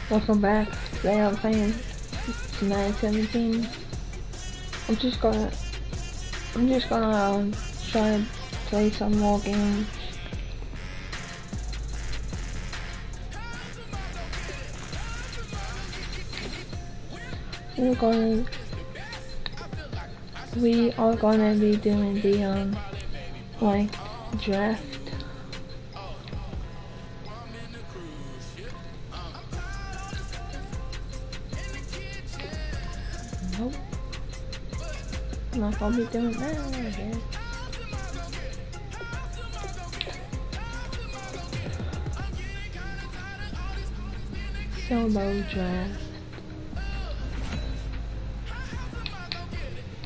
Welcome back. Today I'm playing Madden 17. I'm just gonna try to play some more games. We are gonna be doing the like draft. Nope. I'm not gonna be doing that again. Solo draft.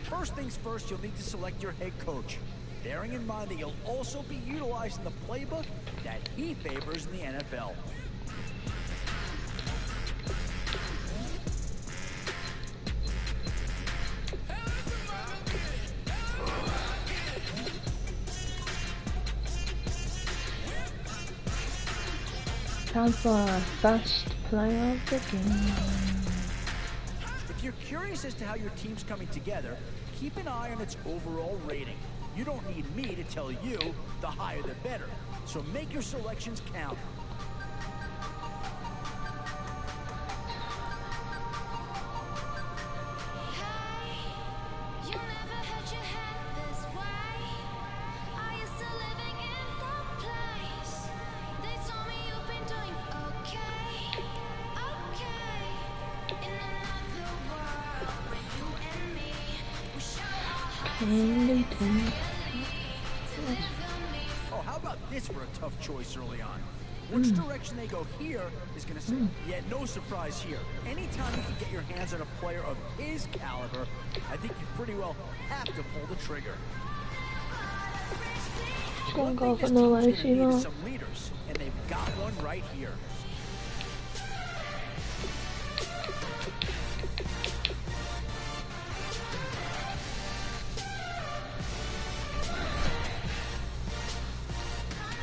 First things first, you'll need to select your head coach, bearing in mind that you'll also be utilizing the playbook that he favors in the NFL. Time for a first player of the game. If you're curious as to how your team's coming together, keep an eye on its overall rating. You don't need me to tell you the higher the better. So make your selections count. Oh, how about this for a tough choice early on? Which direction they go here is going to say, yeah, no surprise here. Anytime you can get your hands on a player of his caliber, I think you pretty well have to pull the trigger. One thing this team's going to need is some leaders, and they've got one right here.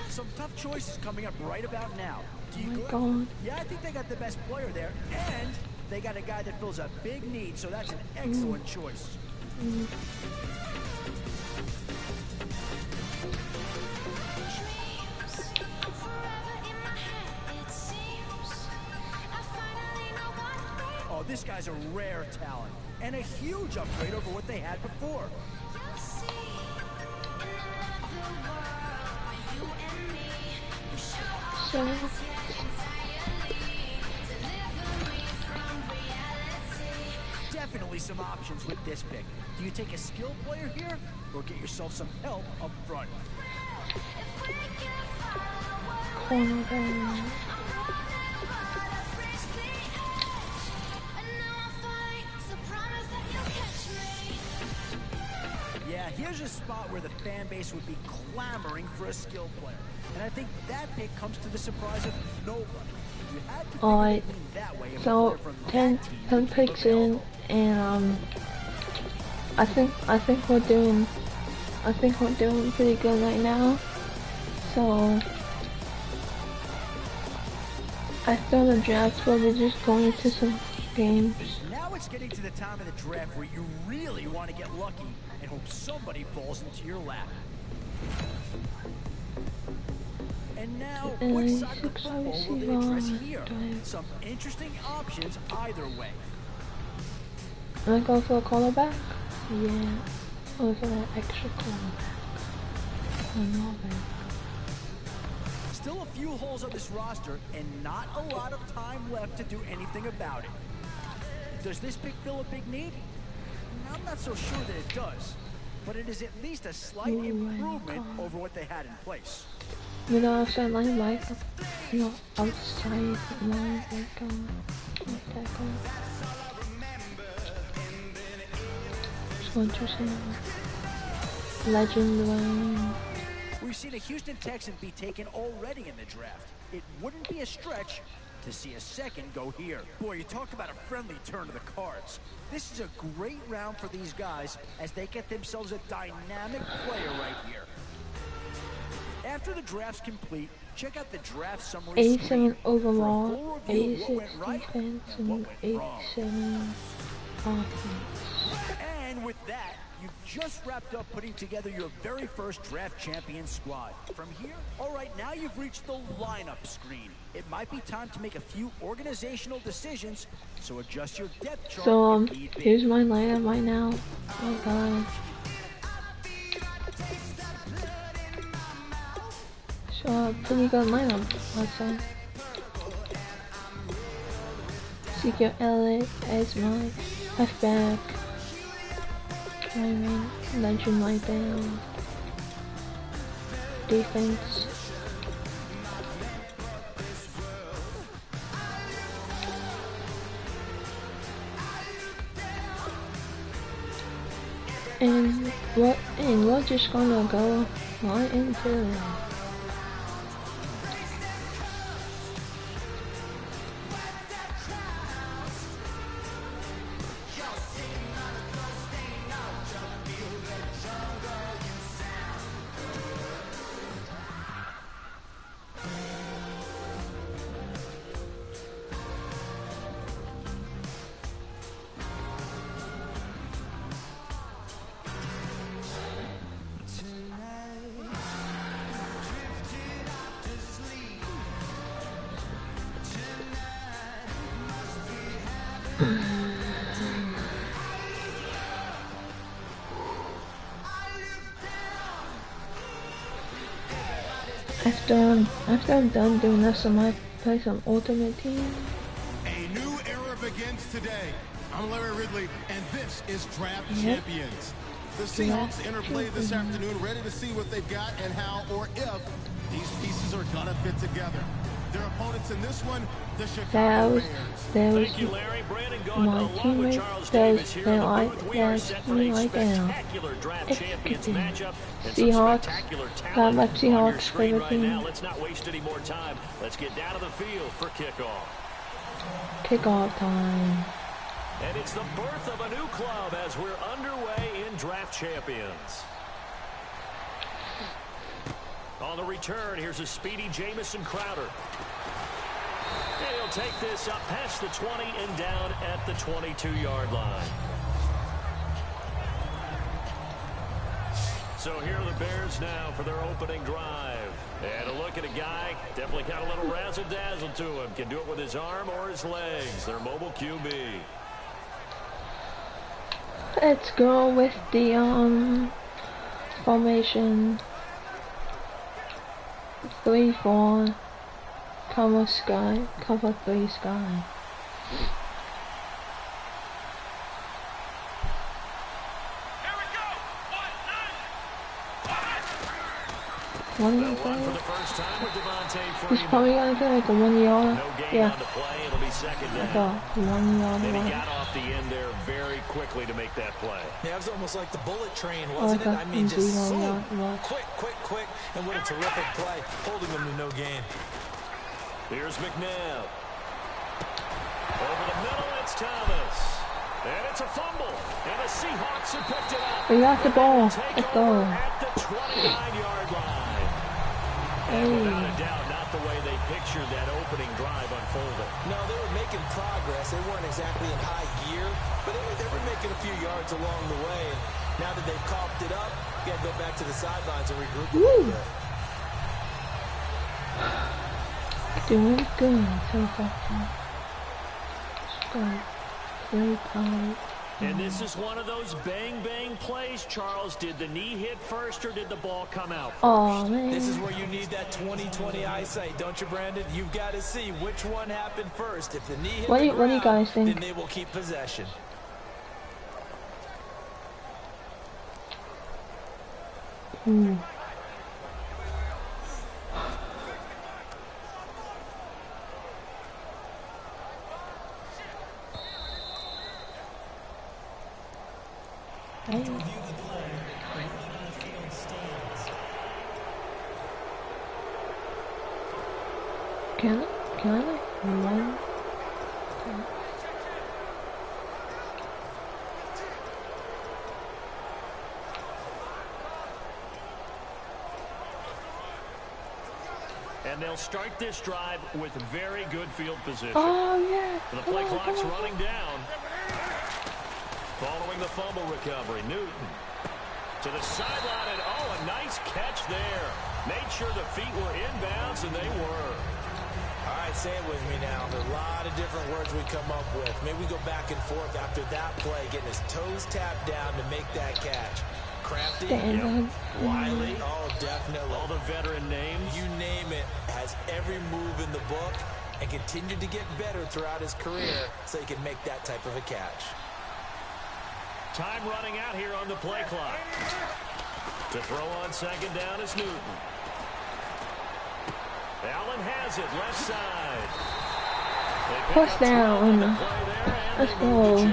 Some tough choices coming up right about now. Do you good? Yeah, I think they got the best player there, and they got a guy that fills a big need, so that's an excellent choice. Oh, this guy's a rare talent, and a huge upgrade over what they had before. Definitely some options with this pick. Do you take a skill player here, or get yourself some help up front? Yeah, here's a spot where the fan base would be clamoring for a skill player. And I think that pick comes to the surprise of nobody. You had to Alright, so 10 picks in, and I think we're doing pretty good right now. So after the draft, we'll be just going into some games. Now it's getting to the time of the draft where you really want to get lucky and hope somebody falls into your lap. And now, which side of the football will they address here? Some interesting options either way. Am I going for a quarterback? Yeah. Or for that extra quarterback? I know that. Still a few holes on this roster, and not a lot of time left to do anything about it. Does this pick fill a big need? I'm not so sure that it does, but it is at least a slight improvement over what they had in place. You know, outside line like outside line like tackle. Just going to say legend line. We've seen a Houston Texan be taken already in the draft. It wouldn't be a stretch to see a second go here. Boy, you talk about a friendly turn of the cards. This is a great round for these guys as they get themselves a dynamic player right here. After the draft's complete, check out the draft summary 87 screen for a overall, full review of what 86 went right defense, and what and went wrong. 87 offense. And with that, you've just wrapped up putting together your very first draft champion squad. From here, all right, now you've reached the lineup screen. It might be time to make a few organizational decisions, so adjust your depth chart So if need be. here's my lineup right now. Oh god. So a pretty good lineup, I'd say. Secret Elliott as my halfback. Legend right there. Defense. And we're just gonna go right into it. After I'm done doing this, I might play some Ultimate Team. A new era begins today. I'm Larry Ridley, and this is Draft Champions. The Seahawks interplay this afternoon, ready to see what they've got and how or if these pieces are gonna fit together. Their opponents in this one, the Chicago Bears. Thank you, Larry. Brandon Gaunt, along with Charles Davis here in the booth. We are set for a spectacular draft champions matchup and some spectacular talent on your screen right now. Let's not waste any more time. Let's get down to the field for kickoff. Kickoff time. And it's the birth of a new club as we're underway in draft champions. On the return, here's a speedy Jamison Crowder. And he'll take this up past the 20 and down at the 22-yard line. So here are the Bears now for their opening drive. And a look at a guy, definitely got a little razzle-dazzle to him. Can do it with his arm or his legs. Their mobile QB. Let's go with the formation 3-4 cover 3 sky. What did I say? He's probably gonna get like a 1 yard. Yeah. Like a 1 yard. And he got off the end there very quickly to make that play. Yeah, it was almost like the bullet train, wasn't it? I mean, just so quick, and what a terrific play, holding them to no gain. Here's McNabb. Over the middle, it's Thomas. And it's a fumble. And the Seahawks have picked it up. We got the ball. Let's go. At the 29-yard line. And without a doubt, not the way they pictured that opening drive unfolding. No, they were making progress. They weren't exactly in high gear, but they were making a few yards along the way. And now that they've coughed it up, you got to go back to the sidelines and regroup a little bit. Doing good so far. Very proud. And this is one of those bang-bang plays, Charles. Did the knee hit first or did the ball come out first? Oh, man. This is where you need that 20/20 eyesight, don't you, Brandon? You've got to see which one happened first. If the knee hit the ground, what do you guys think? Then they will keep possession. Can I like run? start this drive with very good field position. Oh, yeah. The play clock's running down. Following the fumble recovery, Newton to the sideline, and oh, a nice catch there. Made sure the feet were inbounds, and they were. All right, say it with me now. There are a lot of different words we come up with. Maybe we go back and forth after that play, getting his toes tapped down to make that catch. Crafty, Wiley, oh, definitely. All the veteran names. You name it, has every move in the book and continued to get better throughout his career so he can make that type of a catch. Time running out here on the play clock. To throw on second down is Newton. Allen has it, left side. First down. Let's go.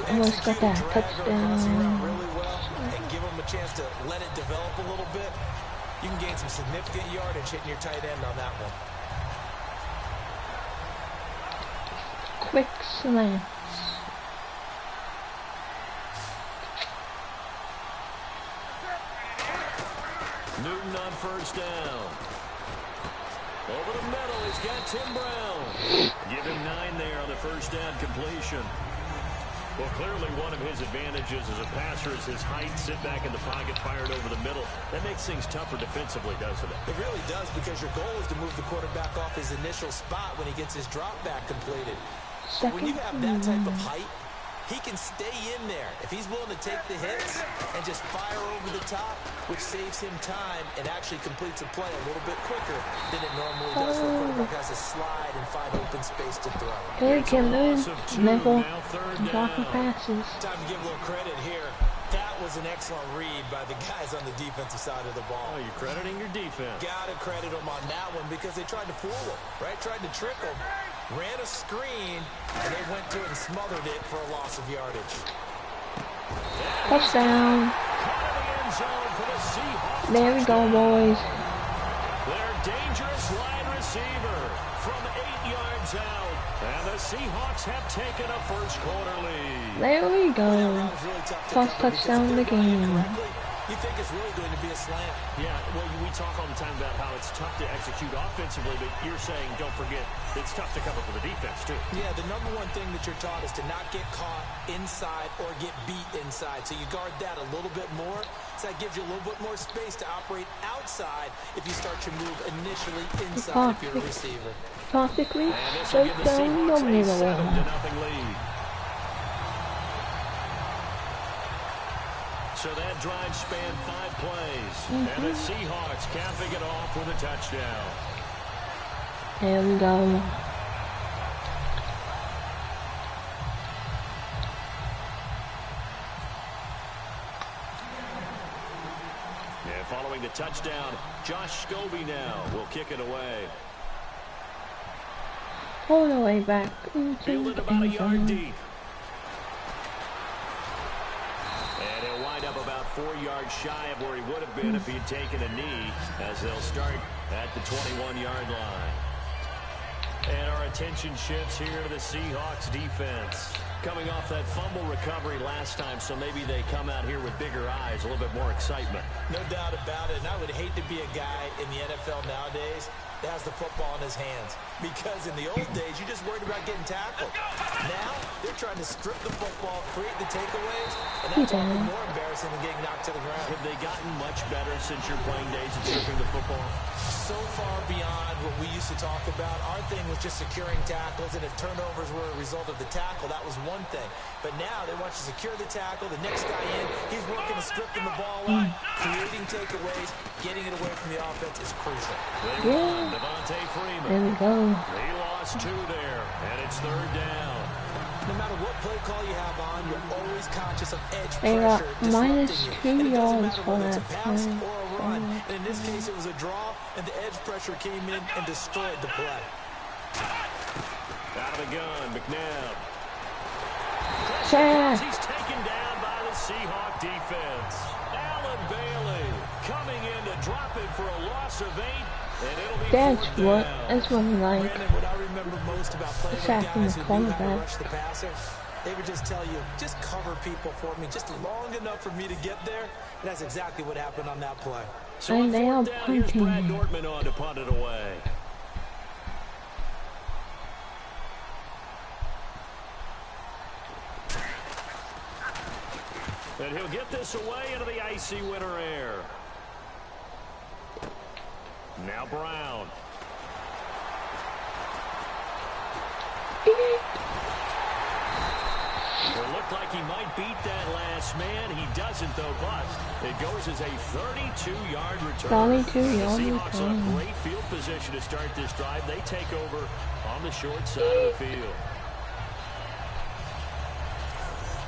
Almost got that touchdown. Really well and give him a chance to let it develop a little bit. You can gain some significant yardage hitting your tight end on that one. Quick slant. Newton on first down. Over the middle, he's got Tim Brown. Give him 9 there on the first down completion. Well, clearly one of his advantages as a passer is his height. Sit back in the pocket, fired over the middle. That makes things tougher defensively, doesn't it? It really does, because your goal is to move the quarterback off his initial spot when he gets his drop back completed. So when you have that type of height, he can stay in there if he's willing to take the hits and just fire over the top, which saves him time and actually completes a play a little bit quicker than it normally does when a quarterback has to slide and find open space to throw. They can lose level blocking passes. Time to give a little credit here. That was an excellent read by the guys on the defensive side of the ball. Oh, you're crediting your defense. Gotta credit them on that one because they tried to fool him, right? Tried to trick him. Ran a screen, and they went to it and smothered it for a loss of yardage. Touchdown. There we go, boys. Their dangerous wide receiver from 8 yards out. And the Seahawks have taken a first quarter lead. There we go. First touchdown of the game. You think it's really going to be a slant? Yeah, well, we talk all the time about how it's tough to execute offensively, but you're saying, don't forget, it's tough to cover for the defense, too. Yeah, the number one thing that you're taught is to not get caught inside or get beat inside. So you guard that a little bit more. So that gives you a little bit more space to operate outside if you start your move initially inside if you're a receiver. Practically, touchdown, nobody will win. 7-0 lead. So that drive spanned 5 plays. And the Seahawks capping it off with a touchdown. There we go. And following the touchdown, Josh Scobie now will kick it away. All the way back into Fielded the about a end yard zone. deep. And he'll wind up about 4 yards shy of where he would have been if he'd taken a knee, as they'll start at the 21-yard line. And our attention shifts here to the Seahawks defense. Coming off that fumble recovery last time, so maybe they come out here with bigger eyes, a little bit more excitement. No doubt about it, and I would hate to be a guy in the NFL nowadays that has the football in his hands. Because in the old days, you just worried about getting tackled. Now, they're trying to strip the football, create the takeaways, and that's often more embarrassing than getting knocked to the ground. Have they gotten much better since your playing days at stripping the football? So far beyond what we used to talk about. Our thing was just securing tackles, and if turnovers were a result of the tackle, that was one thing. But now they want you to secure the tackle, the next guy in, he's working to stripping the ball out, creating takeaways, getting it away from the offense is crucial. Yeah. Devontae Freeman. There we go. He lost 2 there, and it's 3rd down. No matter what play call you have on, you're always conscious of edge They got pressure minus disrupting you. And 2 it doesn't yards matter for whether it's that a pass play. or a run. And in this case, it was a draw, and the edge pressure came in and destroyed the play. Out of the gun, McNabb. He's taken down by the Seahawk defense. Allen Bailey coming in to drop it for a loss of 8. And it'll be That's what I like. Brandon, what I remember most about playing with guys who knew how to rush the passer, they would just tell you, just cover people for me just long enough for me to get there. And that's exactly what happened on that play. So and they are down, here's Brad punting. Dortmund on to punt it away. And he'll get this away into the icy winter air. Now Brown. It looked like he might beat that last man. He doesn't, though, but it goes as a 32-yard return. 32-yard The Seahawks return. in a great field position to start this drive. They take over on the short side of the field.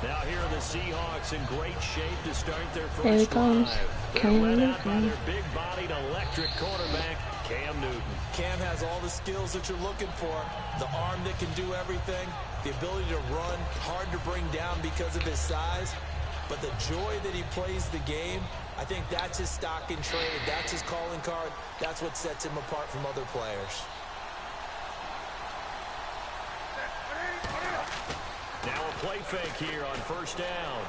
Now here are the Seahawks in great shape to start their first Here he comes. drive. They're Cam led out by Newton. their big-bodied electric quarterback, Cam Newton. Cam has all the skills that you're looking for. The arm that can do everything, the ability to run, hard to bring down because of his size, but the joy that he plays the game, I think that's his stock in trade. That's his calling card. That's what sets him apart from other players. Now a play fake here on first down.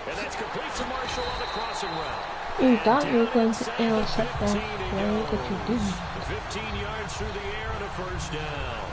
And that's complete to Marshall on the crossing route. You thought you were going to intercept that play, but you didn't. 15 yards through the air and a first down.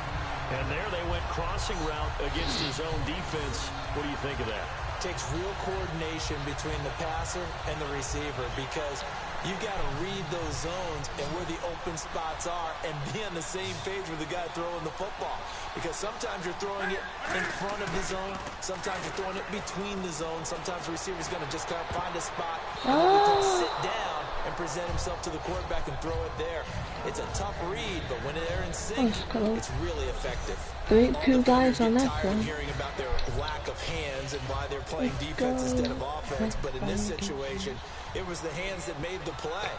And there they went crossing route against his own defense. What do you think of that? Takes real coordination between the passer and the receiver because you got to read those zones and where the open spots are and be on the same page with the guy throwing the football. Because sometimes you're throwing it in front of the zone. Sometimes you're throwing it between the zones. Sometimes the receiver's going to just kind of find a spot and what we call sit down and present himself to the quarterback and throw it there. It's a tough read, but when they're in sync, it's really effective. Two guys on that tired of one. hearing about their lack of hands and why they're playing defense instead of offense, but in this situation, it was the hands that made the play.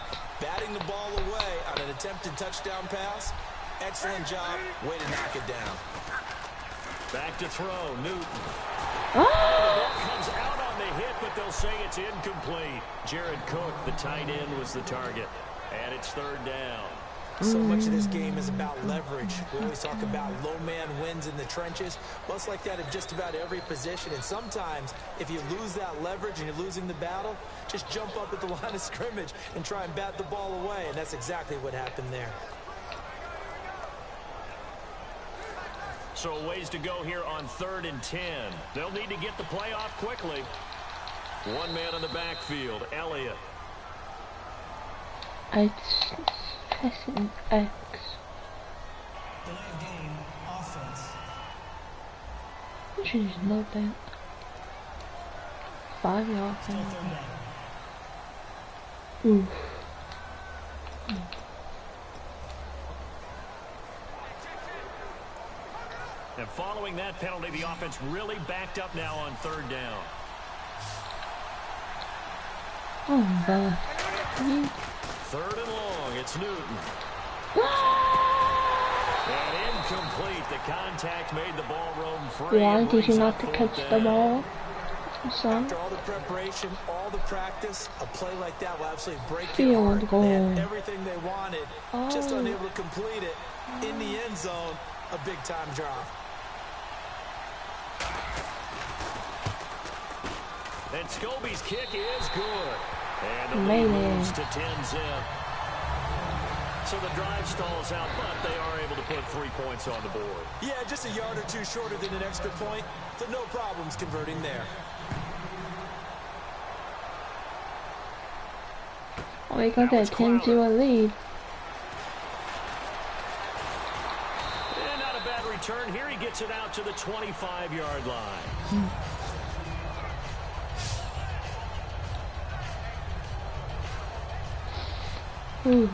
Batting the ball away on an attempted touchdown pass, excellent job, way to knock it down. Back to throw, Newton. The ball comes out on the hit, but they'll say it's incomplete. Jared Cook, the tight end, was the target, and it's third down. So much of this game is about leverage. We always talk about low man wins in the trenches. Well, it's like that in just about every position. And sometimes, if you lose that leverage and you're losing the battle, just jump up at the line of scrimmage and try and bat the ball away. And that's exactly what happened there. So a ways to go here on 3rd and 10. They'll need to get the play off quickly. One man in the backfield, Elliott. Pressing X. Delay game, offense. I should just note that. 5 yards. Still third down. Oof. And following that penalty, the offense really backed up now on 3rd down. Oh, Bella. 3rd and long, it's Newton. And incomplete. The contact made the ball roam free. Why and did you brings not up to 4th catch the down. ball? Son? After all the preparation, all the practice, a play like that will absolutely break Field your heart. goal. They had everything they wanted, just unable to complete it. In the end zone, a big-time drop. And Scobie's kick is good. And the Made lead it. moves to 10-zip. So the drive stalls out, but they are able to put 3 points on the board. Yeah, just a yard or two shorter than an extra point, so no problems converting there. Oh, we got Now that it's Crowder. 10-0 lead. And not a bad return. Here he gets it out to the 25-yard line. Ooh.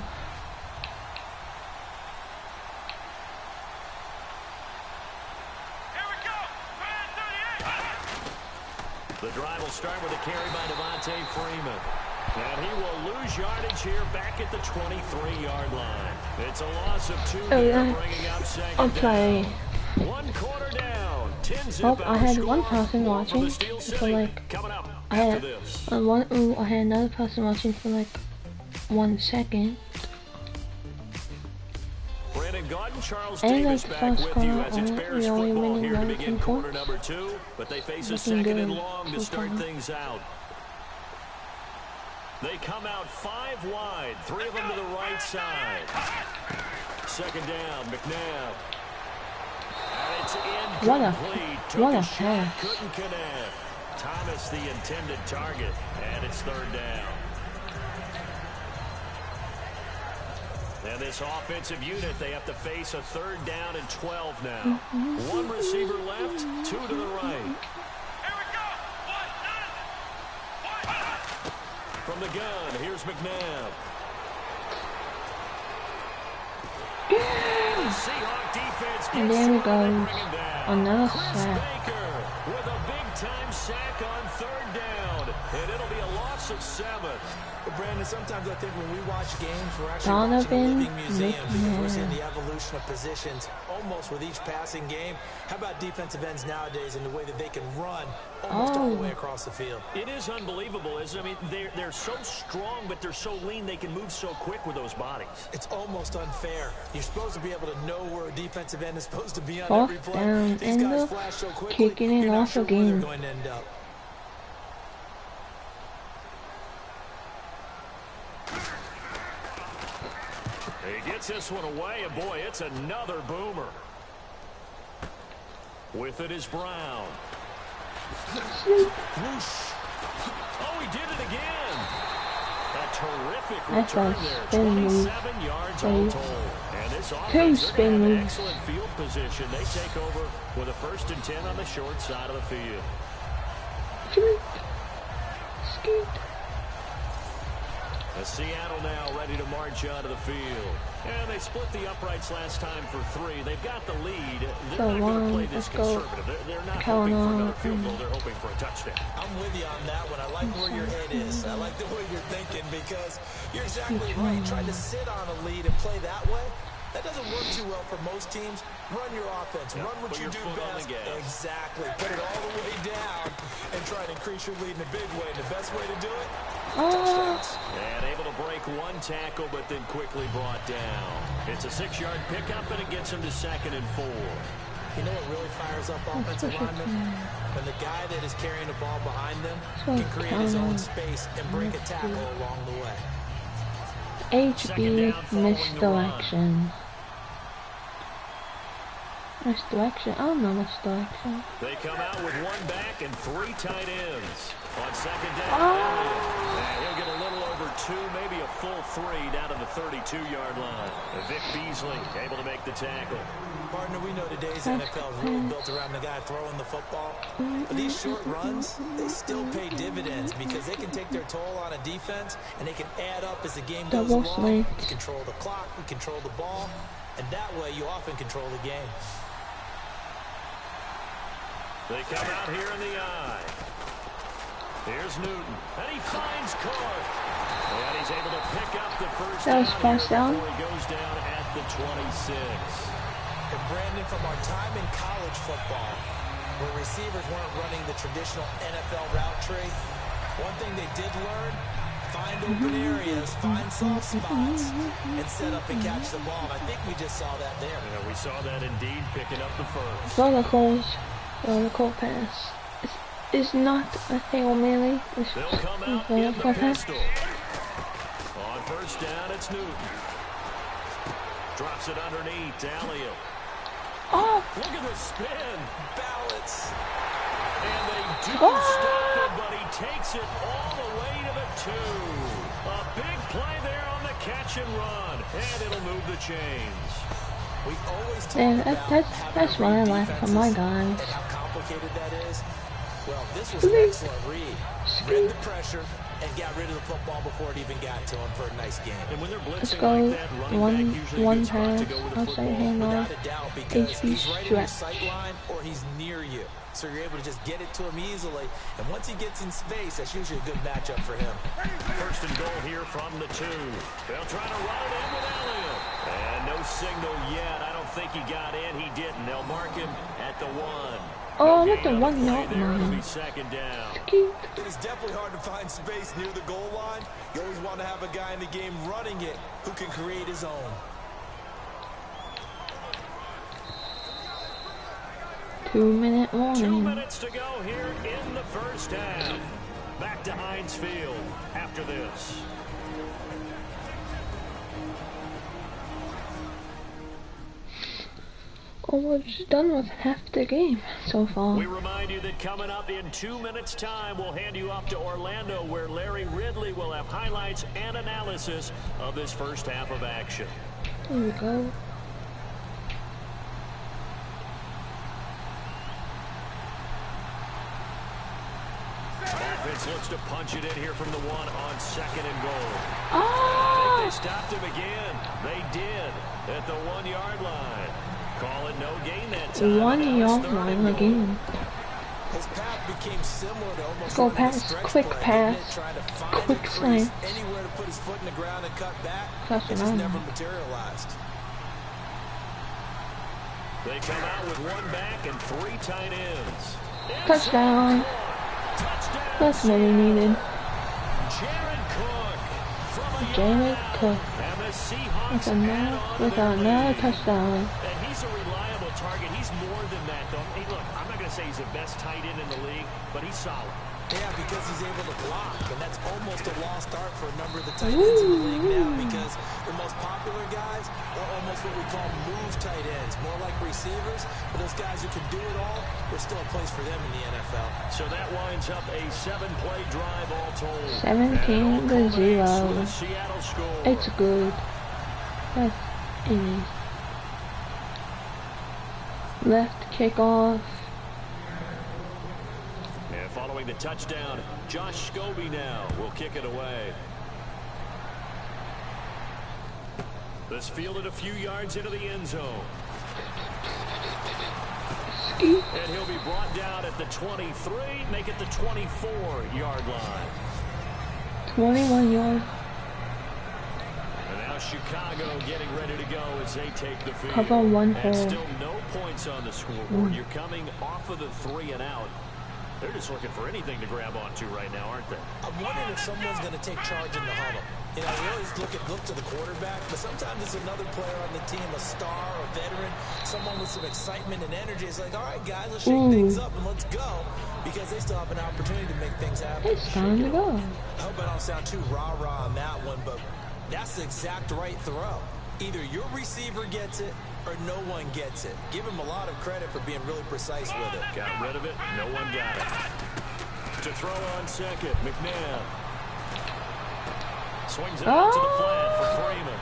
The drive will start with a carry by Devontae Freeman. And he will lose yardage here back at the 23-yard line. It's a loss of 2 here, bringing up second Okay. down. 1 quarter down. 10-zip. Oh, I had one score. person More from watching the Steel for City. like Coming up I after had this. I had another person watching for like 1 second. Brandon Gaudin, Charles And Davis that's the back first with you quarter, as it's and Bears we only football winning here to by begin 10 quarter points. number 2. But they face a Looking 2nd and good long to so start far. things out. They come out 5 wide, 3 of them to the right side. Second down, McNabb. And it's incomplete. What a Took shot, pass. couldn't connect. Thomas the intended target, and it's third down. And this offensive unit, they have to face a third down and 12 now. 1 receiver left, 2 to the right. From the gun, here's McNabb. The Seahawk defense And gets there he short and goes. bring him down. Another Chris sack. Baker with a big-time sack on third down. And it'll be a loss of 7. But Brandon, sometimes I think when we watch games, we're actually Donovan watching a living museum because we're McNabb. seeing the evolution of positions almost with each passing game. How about defensive ends nowadays and the way that they can run almost all the way across the field? It is unbelievable, isn't it? I mean, they're so strong, but they're so lean. They can move so quick with those bodies. It's almost unfair. You're supposed to be able to know where a defensive end is supposed to be on every Fourth play. down, These guys end flash so quickly, kicking it you're not off sure where they're again. going to end up. He gets this one away, and boy, it's another boomer. With it is Brown. Whoosh. Oh, he did it again. A terrific That's return a there. spin move. 27 yards all told. And this Two offense, they're spin going to have moves. excellent field position. They take over with a 1st and 10 on the short side of the field. Scoot. As Seattle now ready to march onto the field. And they split the uprights last time for 3. They've got the lead. They're So not going to play long, this let's go. conservative. They're not Count hoping for on. another field goal. They're hoping for a touchdown. I'm with you on that one. I like where your head is. I like the way you're thinking because you're exactly right. Trying to sit on a lead and play that way, that doesn't work too well for most teams. Run your offense. Run what you do best. Exactly. Put it all the way down and try to increase your lead in a big way. And the best way to do it, touchdowns. And able to break 1 tackle, but then quickly brought down. It's a 6-yard pickup, and it gets him to 2nd and 4. You know what really fires up offensive linemen? When the guy that is carrying the ball behind them can create his own space and break a tackle along the way. HB misdirection. Misdirection? I don't know misdirection. They come out with 1 back and 3 tight ends. On 2nd down, and he'll get a little over 2, maybe a full 3 down to the 32-yard line. Vic Beasley able to make the tackle. Partner, we know today's NFL is really built around the guy throwing the football. But these short runs, they still pay dividends because they can take their toll on a defense, and they can add up as the game goes along. You control the clock, you control the ball, and that way you often control the game. They come out here in the eye. Here's Newton, and he finds Clark. And he's able to pick up the first down before he goes down at the 26. And Brandon, from our time in college football, where receivers weren't running the traditional NFL route tree, one thing they did learn, find open areas, find soft spots, and set up and catch the ball. And I think we just saw that there. Yeah, we saw that indeed, picking up the first. Vertical pass. It's not a Hail Mary. They'll come out in the pistol. On 1st down, it's Newton. Drops it underneath to Elliott. Oh! Look at the spin. Balance. And they do stop it, but he takes it all the way to the 2. A big play there on the catch and run. And it'll move the chains. We always talk about that's what I like from my guys. And how complicated that is. Well, this was an excellent read. Read the pressure and got rid of the football before it even got to him for a nice game. And when they're Let's blitzing go like that, running back usually one a good spot pass. to go with the I'll say football. handoff. Without a doubt, because HB he's right in your stretch. sight line or he's near you. So you're able to just get it to him easily. And once he gets in space, that's usually a good matchup for him. 1st and goal here from the 2. They'll try to run it in with Elliott. And no signal yet. I don't think he got in. He didn't. They'll mark him at the 1. Oh, look at 1 yard It'll be line. 2nd down. It is definitely hard to find space near the goal line. You always want to have a guy in the game running it who can create his own. 2-minute warning. 2 minutes to go here in the 1st half. back to Heinz Field after this. Almost done with half the game so far. We remind you that coming up in 2 minutes time, we'll hand you off to Orlando, where Larry Ridley will have highlights and analysis of this first half of action. Here we go. Offense looks to punch it in here from the one on 2nd and goal. Oh! I think they stopped him again. They did at the 1 yard line. Call it no gain that time. 1 yard line again. His path became similar to almost Go pass, quick pass, quick slant. Anywhere to put his foot in the ground and cut back, it Touchdown. just never materialized. They come out with 1 back and 3 tight ends. Touchdown. That's what we needed. Jared Cook. With another touchdown. And he's a reliable target. He's more than that, though. Hey, look, I'm not going to say he's the best tight end in the league, but he's solid. Yeah, because he's able to block, and that's almost a lost art for a number of the tight ends in the league now, because the most popular guys are almost what we call move tight ends, more like receivers, but those guys who can do it all, there's still a place for them in the NFL. So that winds up a 7-play drive all told. 17-0. With a Seattle score. It's good. That's easy. Left kickoff. And following the touchdown, Josh Scobie now will kick it away. This fielded a few yards into the end zone. And he'll be brought down at the 23, make it the 24-yard line. 21 yards. And now Chicago getting ready to go as they take the field. Cover 1 And for. still no points on the scoreboard. You're coming off of the 3 and out. They're just looking for anything to grab onto right now, aren't they? I'm wondering if someone's going to take charge in the huddle. You know, we always look to the quarterback, but sometimes it's another player on the team, a star, a veteran, someone with some excitement and energy. It's like, all right, guys, let's shake things up and let's go, because they still have an opportunity to make things happen. It's time to go. I hope I don't sound too rah-rah on that one, but that's the exact right throw. Either your receiver gets it or no one gets it. Give him a lot of credit for being really precise with it. Got rid of it. No one got it. To throw on 2nd, McNabb. Swings it out to the flat for Freeman.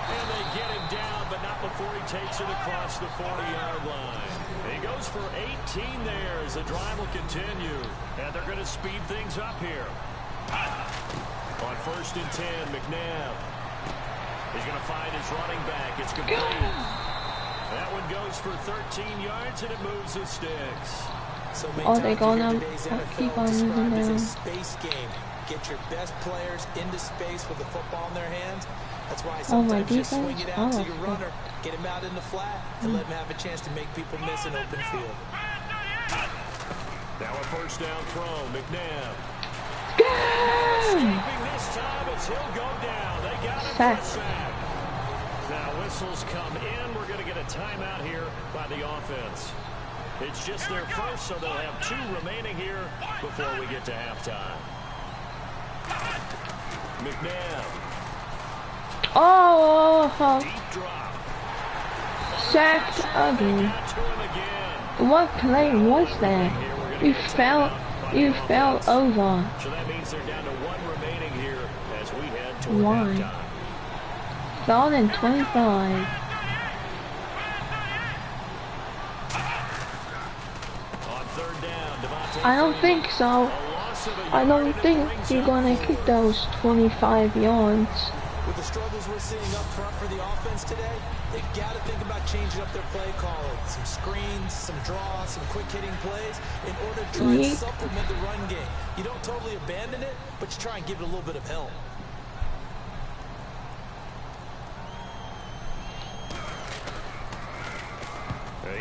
And they get him down, but not before he takes it across the 40-yard line. He goes for 18 there as the drive will continue. And they're going to speed things up here. On 1st and 10, McNabb. He's going to find his running back. It's complete. That one goes for 13 yards, and it moves the sticks. So They're gonna keep on moving It's a down. space game. Get your best players into space with the football in their hands. That's why Oh, my sometimes you swing defense? it out to Oh, your runner, get him out in the flat, and let him have a chance to make people miss an open field. Now a 1st down throw, McNabb. Go! Escaping this time as he'll go down. They got him for a sack. Now whistles come in. We're going to get a timeout here by the offense. It's just their first, so they'll have 2 remaining here before we get to halftime. McNabb. Oh! Deep drop. Sacked again. Got to him again. What play was that? You fell over. So that means they're down to 1 remaining here as we head toward One. halftime. Foul in 25. On 3rd down, Devontae I don't think so. A loss of a I yard, don't and it think brings you're up gonna 4th. kick those 25 yards. With the struggles we're seeing up front for the offense today, they've got to think about changing up their play calling. Some screens, some draws, some quick-hitting plays in order to try and supplement the run game. You don't totally abandon it, but you try and give it a little bit of help.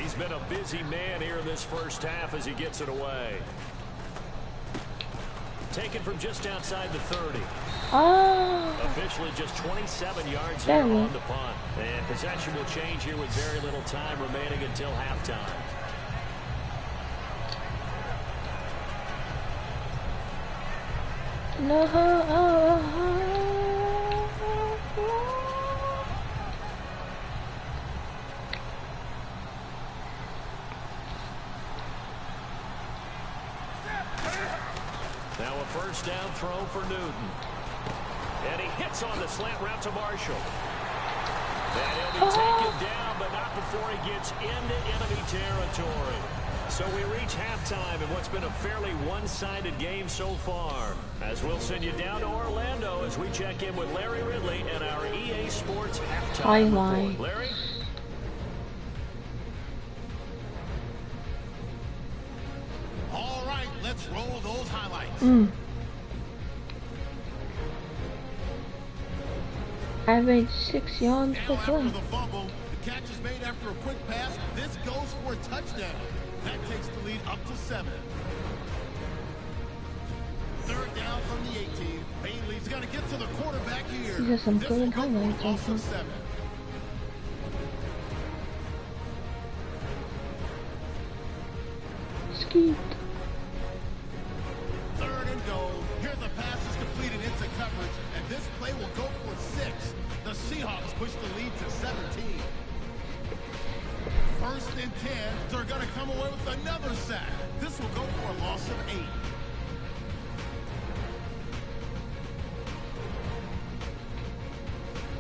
He's been a busy man here in this first half as he gets it away. Taken from just outside the 30. Oh, Officially just 27 yards here on the punt. And possession will change here with very little time remaining until halftime. No. Now a first down throw for Newton. And he hits on the slant route to Marshall. And he'll be taken down, but not before he gets into enemy territory. So we reach halftime in what's been a fairly one-sided game so far. As we'll send you down to Orlando as we check in with Larry Ridley and our EA Sports halftime report. Larry? All right, let's roll those highlights. Average 6 yards per play. The fumble, the catch is made after a quick pass. This goes for a touchdown. That takes the lead up to 7. Third down from the 18. Bailey's got to get to the quarterback here. These are some good highlights. Also 7. Skeet. Third and goal. Here the pass is completed into coverage, and this play will go for 6. The Seahawks push the lead to 17. First and 10. They're going to come away with another sack. This will go for a loss of 8.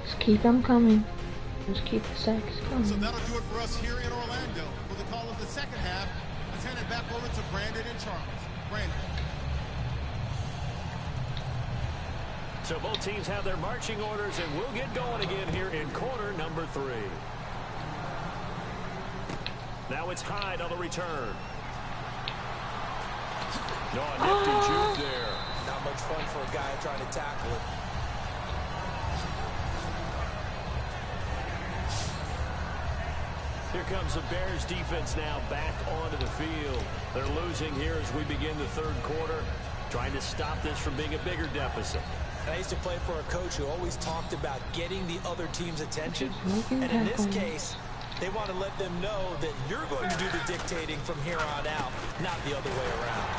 Just keep them coming. Just keep the sacks coming. So that'll do it for us here in Orlando. For the call of the second half, let's hand it back over to Brandon and Charles. Brandon. So both teams have their marching orders, and we'll get going again here in quarter number 3. Now it's Hyde on the return. No, a nifty juke there. Not much fun for a guy trying to tackle it. Here comes the Bears defense now back onto the field. They're losing here as we begin the third quarter, trying to stop this from being a bigger deficit. And I used to play for a coach who always talked about getting the other team's attention. And in this case, they want to let them know that you're going to do the dictating from here on out, not the other way around.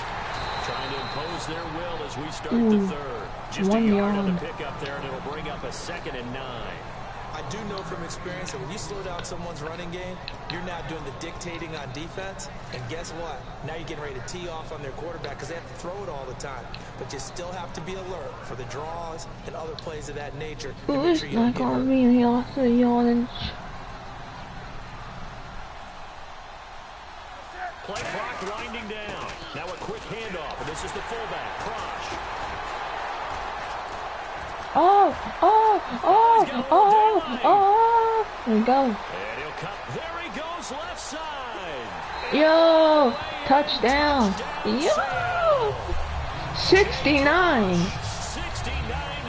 Trying to impose their will as we start the third. Just 1 yard on the pickup there, and it'll bring up a 2nd and 9. I do know from experience that when you slow down someone's running game, you're now doing the dictating on defense. And guess what? Now you're getting ready to tee off on their quarterback because they have to throw it all the time. But you still have to be alert for the draws and other plays of that nature. Who's not going to be here for yardage? Play clock winding down. Now a quick handoff, and this is the fullback, Prosh. There we go. And he'll cut. There he goes, left side. Yo, touchdown. Yo, 69. 69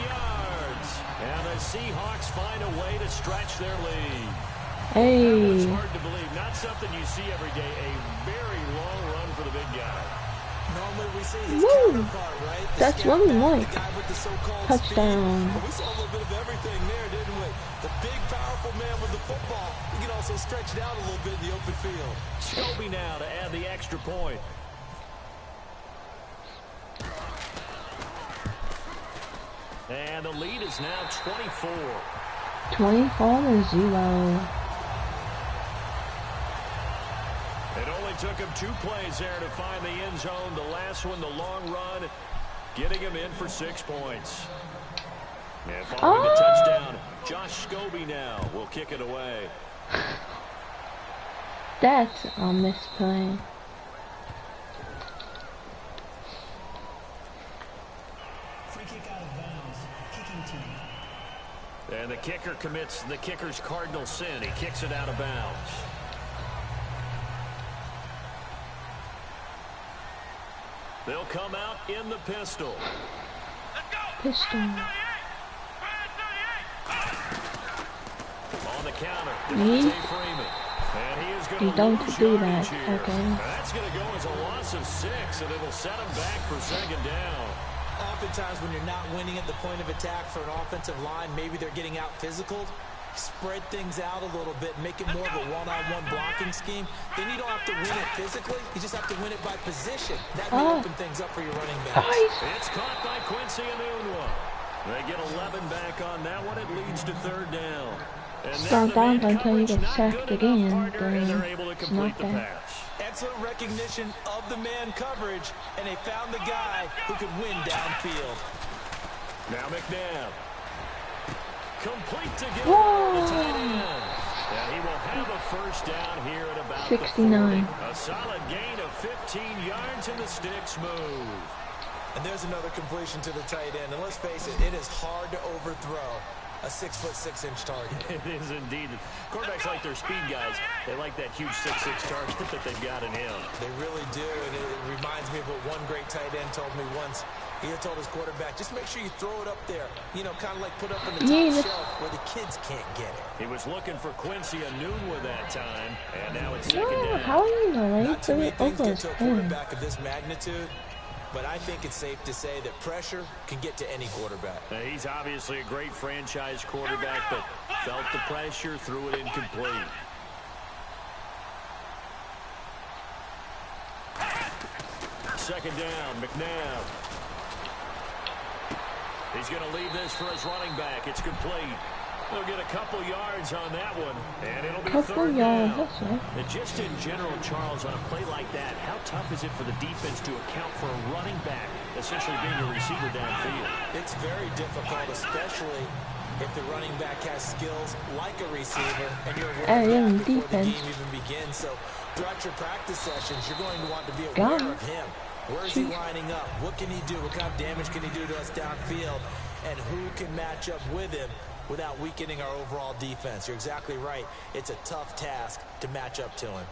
yards. And the Seahawks find a way to stretch their lead. Hey. It's hard to believe. Not something you see every day. A very long run for the big guy. Normally we see his counterpart, right? That's what we want. The guy with the so-called touchdown. Speed. But we saw a little bit of everything there, didn't we? The big, powerful man with the football. He can also stretch it out a little bit in the open field. Scobie now to add the extra point. And the lead is now 24. 24-0. It only took him 2 plays there to find the end zone. The last one, the long run, getting him in for 6 points. And following the touchdown, Josh Scobie now will kick it away. That's a misplay. Free kick out of bounds. Kicking team. And the kicker commits the kicker's cardinal sin. He kicks it out of bounds. They'll come out in the pistol. Pistol. On the counter, Me? Freeman. And he is going You to don't lose do yardage that, here. okay. That's going to go as a loss of 6, and it'll set him back for 2nd down. Oftentimes when you're not winning at the point of attack for an offensive line, maybe they're getting out physical. spread things out a little bit, make it more of a one-on-one blocking scheme, then you don't have to win it physically. You just have to win it by position. That may open things up for your running backs. It's caught by Quincy Enunwa. They get 11 back on that one. It leads to third down. Start down until you get sacked again, then they're able to complete the pass. Excellent recognition of the man coverage, and they found the guy who could win downfield. Now McNabb. Complete to get the tight end. And he will have a first down here at about 69. A solid gain of 15 yards in the sticks move. And there's another completion to the tight end. And let's face it, it is hard to overthrow a 6'6" target. It is indeed. Quarterbacks like their speed guys. They like that huge 6'6" target that they've got in him. They really do, and it reminds me of what one great tight end told me once. He had told his quarterback, just make sure you throw it up there. You know, kind of like put up in the top shelf where the kids can't get it. He was looking for Quincy Enunwa that time, and now it's second down. How are you going Not too many things get to a him? quarterback of this magnitude, but I think it's safe to say that pressure can get to any quarterback. He's obviously a great franchise quarterback, but felt the pressure, threw it incomplete. Second down, McNabb. He's going to leave this for his running back. It's complete. They'll get a couple yards on that one, and it'll be third down. And just in general, Charles, on a play like that, how tough is it for the defense to account for a running back essentially being a receiver downfield? It's very difficult, especially if the running back has skills like a receiver, and you're aware before the game even begins. So throughout your practice sessions, you're going to want to be aware of him. Where is he lining up? What can he do? What kind of damage can he do to us downfield? And who can match up with him without weakening our overall defense? You're exactly right. It's a tough task to match up to him.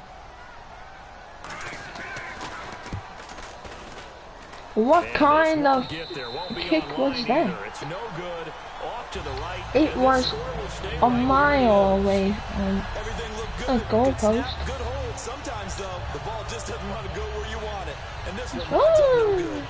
What kind of kick was that? It's no good. Off to the right. It was a mile away from a goalpost. Good hold. Sometimes, though, the ball just doesn't want to go where you want it. And this one winds up no good.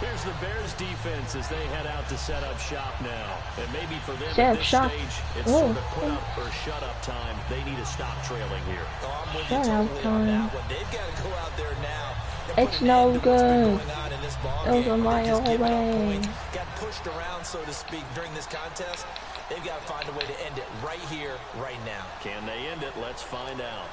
Here's the Bears defense as they head out to set up shop now. And maybe for them at this stage, it's sort of put up or shut up time. They need to stop trailing here. I'm with you totally on that one. They've got to go out there now. It's no good. It was a mile away. Got pushed around, so to speak, during this contest. They've got to find a way to end it right here, right now. Can they end it? Let's find out.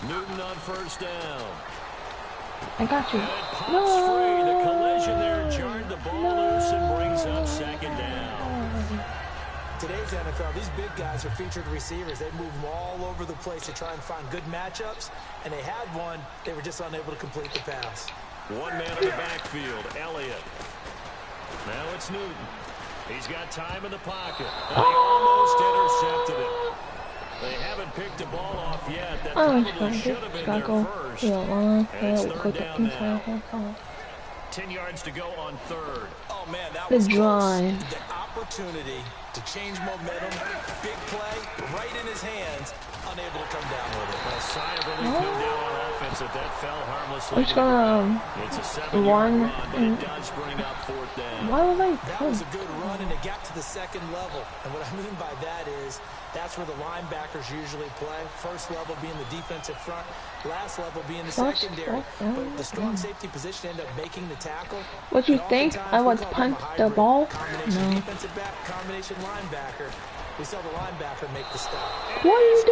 Newton on first down. I got you. Free. The collision there jarred the ball loose and brings up second down. Today's NFL, these big guys are featured receivers. They move them all over the place to try and find good matchups, and they had one. They were just unable to complete the pass. One man in the backfield, Elliott. Now it's Newton. He's got time in the pocket. And he almost intercepted it. They haven't picked the ball off yet. That probably should have been their first. And it's third down now. 10 yards to go on third. Oh, man, that was drive. The opportunity to change momentum. Big play right in his hands. Unable to come down with it. A sigh of relief no down on offense that fell harmlessly. It's gonna it's a 7-yard run, but it does bring up fourth down. Why would I That was a good run, and it got to the second level. And what I mean by that is that's where the linebackers usually play. First level being the defensive front, last level being the secondary. But if the strong safety position end up making the tackle, what you think? I would punt the ball? Combination defensive back, combination linebacker. We saw the linebacker make the stop. What are you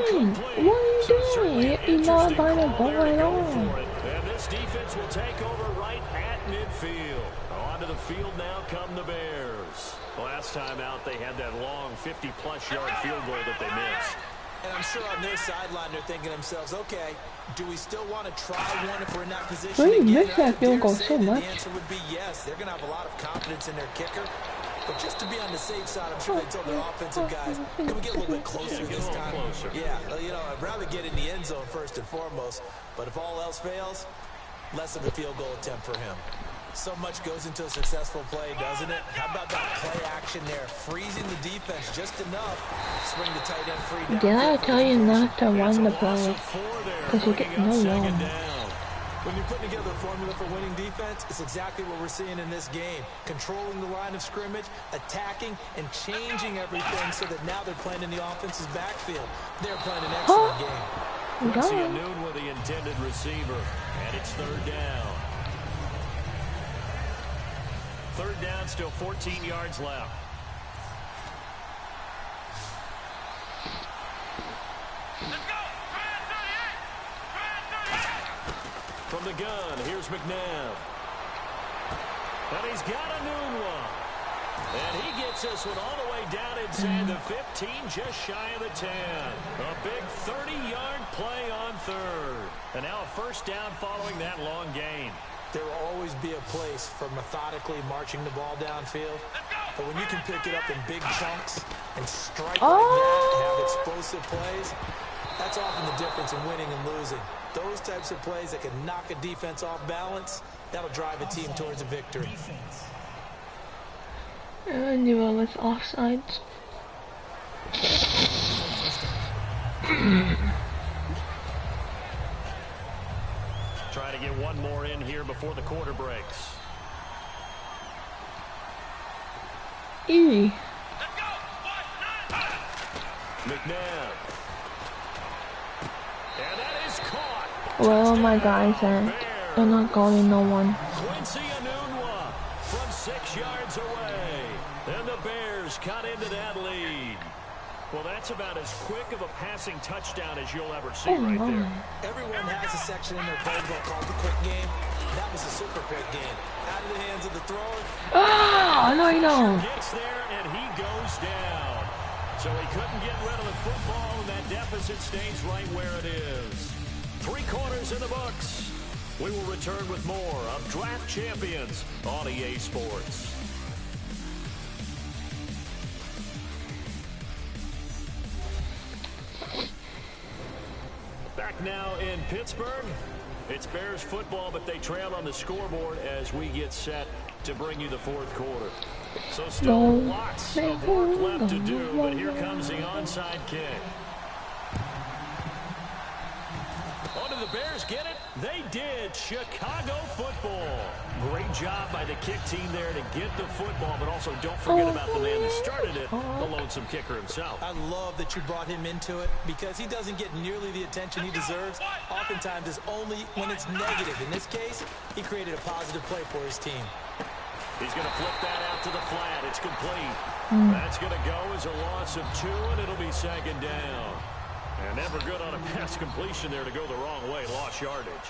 doing? What are you doing? You're not by the ball at all. And this defense will take over right at midfield. Onto the field now come the Bears. Last time out, they had that long 50-plus yard field goal that they missed. And I'm sure on their sideline, they're thinking to themselves, okay, do we still want to try one if we're in that position? Why do you miss that field goal so much? The answer would be yes. They're going to have a lot of confidence in their kicker. But just to be on the safe side, I'm sure they told their offensive guys, can we get a little bit closer this time? Yeah, you know, I'd rather get in the end zone first and foremost. But if all else fails, less of a field goal attempt for him. So much goes into a successful play, doesn't it? How about that play action there? Freezing the defense just enough. Swing the tight end free down. Did I tell you not to run the play? Because you get no yard. When you're putting together a formula for winning defense, it's exactly what we're seeing in this game. Controlling the line of scrimmage, attacking, and changing everything so that now they're playing in the offense's backfield. They're playing an excellent game. Quincy Noon with the intended receiver, and it's third down. Third down, still 14 yards left. From the gun, here's McNabb. And he's got a new one. And he gets this one all the way down inside the 15, just shy of the 10. A big 30-yard play on third. And now a first down following that long gain. There will always be a place for methodically marching the ball downfield. But when you can pick it up in big chunks and strike like that and have explosive plays, that's often the difference in winning and losing. Those types of plays that can knock a defense off balance, that'll drive a team towards a victory. I knew I was offsides. Try to get one more in here before the quarter breaks. Easy. McNabb. And that is caught. Well, my guys are they're not calling no one. Quincy Enunwa from 6 yards away. And the Bears cut into that lead. Well, that's about as quick of a passing touchdown as you'll ever see right there. Everyone has a section in their playbook called the quick game. That was a super quick game. Out of the hands of the thrower. Ah, no, you don't. Gets there and he goes down. So he couldn't get rid of the football, and that deficit stays right where it is. 3 quarters in the books. We will return with more of Draft Champions on EA Sports. Back now in Pittsburgh. It's Bears football, but they trail on the scoreboard as we get set to bring you the fourth quarter. So still lots of work left to do, but here comes the onside kick. Oh, did the Bears get it? They did. Chicago football. Great job by the kick team there to get the football, but also don't forget about the man that started it, the lonesome kicker himself. I love that you brought him into it because he doesn't get nearly the attention he deserves. Oftentimes it's only when it's negative. In this case, he created a positive play for his team. He's going to flip that out to the flat. It's complete. That's going to go as a loss of 2, and it'll be second down. And never good on a pass completion there to go the wrong way. Lost yardage.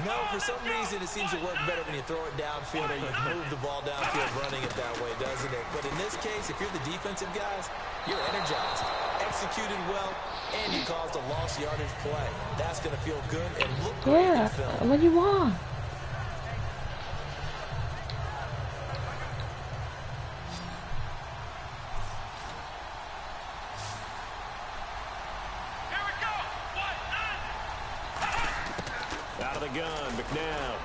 No, for some reason it seems to work better when you throw it downfield or you move the ball downfield running it that way, doesn't it? But in this case, if you're the defensive guys, you're energized, executed well, and you caused a lost yardage play. That's going to feel good and look great in film. What do you want? Out of the gun, McNabb.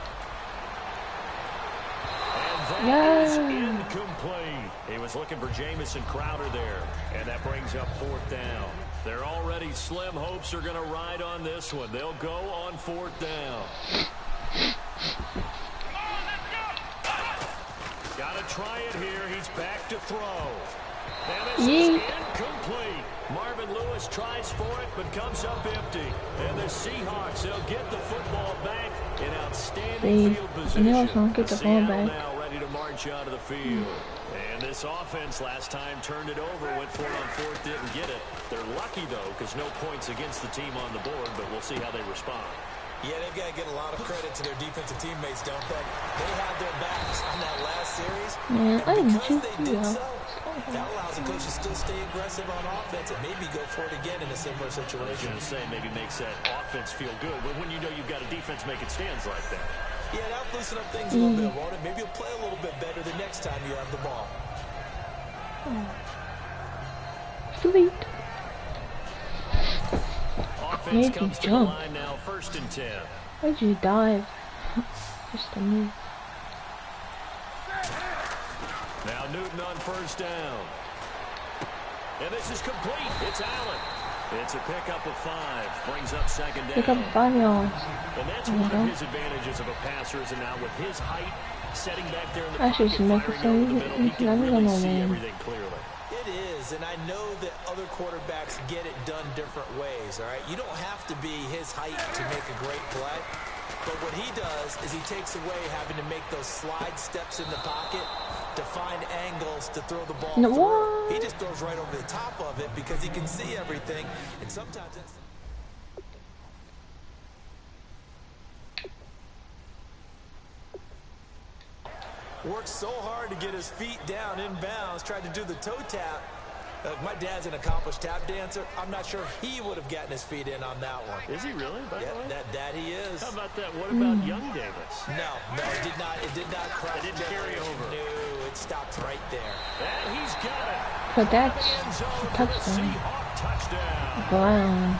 And that is incomplete. He was looking for Jamison Crowder there, and that brings up 4th down. They're already slim hopes are going to ride on this one. They'll go on 4th down. Got to try it here. He's back to throw. And this is incomplete. Marvin Lewis tries for it, but comes up empty. And the Seahawks, they'll get the football back in outstanding field position. Seattle now ready to march out of the field. And this offense last time turned it over, went for it on 4th, didn't get it. They're lucky, though, because no points against the team on the board, but we'll see how they respond. Yeah, they've got to get a lot of credit to their defensive teammates, don't they? They had their backs on that last series, and because they did so, that allows the coach to still stay aggressive on offense and maybe go for it again in a similar situation. I was going to say, maybe makes that offense feel good, but when you know you've got a defense making stands like that. Yeah, that'll loosen up things a little bit, won't it? Maybe you'll play a little bit better the next time you have the ball. Sweet. Offense comes to the line now, 1st and 10. Why'd you dive? Just a move. Newton on first down. And this is complete. It's Allen. It's a pickup of 5. Brings up second down. Pick up 5 yards. And that's one of his advantages of a passer, is now with his height, setting back there in the Actually, pocket, firing over the middle, he can really see everything clearly. It is, and I know that other quarterbacks get it done different ways, all right? You don't have to be his height to make a great play. But what he does is he takes away having to make those slide steps in the pocket to find angles to throw the ball through. He just throws right over the top of it because he can see everything, and sometimes that's... Worked so hard to get his feet down inbounds, tried to do the toe tap. My dad's an accomplished tap dancer. I'm not sure he would have gotten his feet in on that one. Is he really? Yeah, that he is. How about that? What about Young Davis? No, it did not. It did not cross. It didn't carry over. No, it stopped right there. And he's got it. But that's a touchdown. Brown.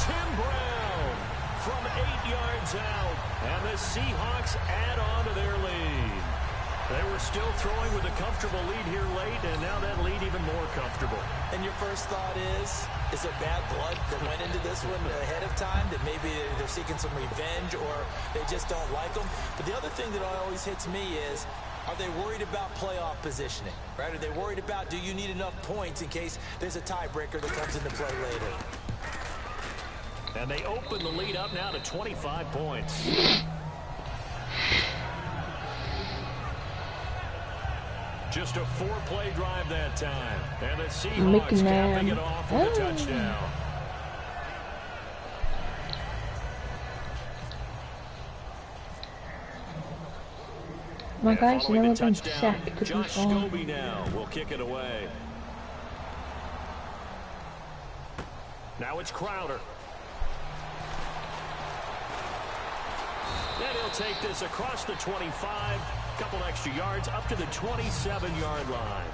Tim Brown from 8 yards out, and the Seahawks add on to their lead. They were still throwing with a comfortable lead here late, and now that lead even more comfortable. And your first thought is there bad blood that went into this one ahead of time, that maybe they're seeking some revenge or they just don't like them? But the other thing that always hits me is, are they worried about playoff positioning, right? Are they worried about, do you need enough points in case there's a tiebreaker that comes into play later? And they open the lead up now to 25 points. Just a 4-play drive that time. And the Seahawks capping it off with a touchdown. My guy's never been sacked to be Josh Scobie now will kick it away. Now it's Crowder. And he'll take this across the 25. Couple extra yards up to the 27-yard line.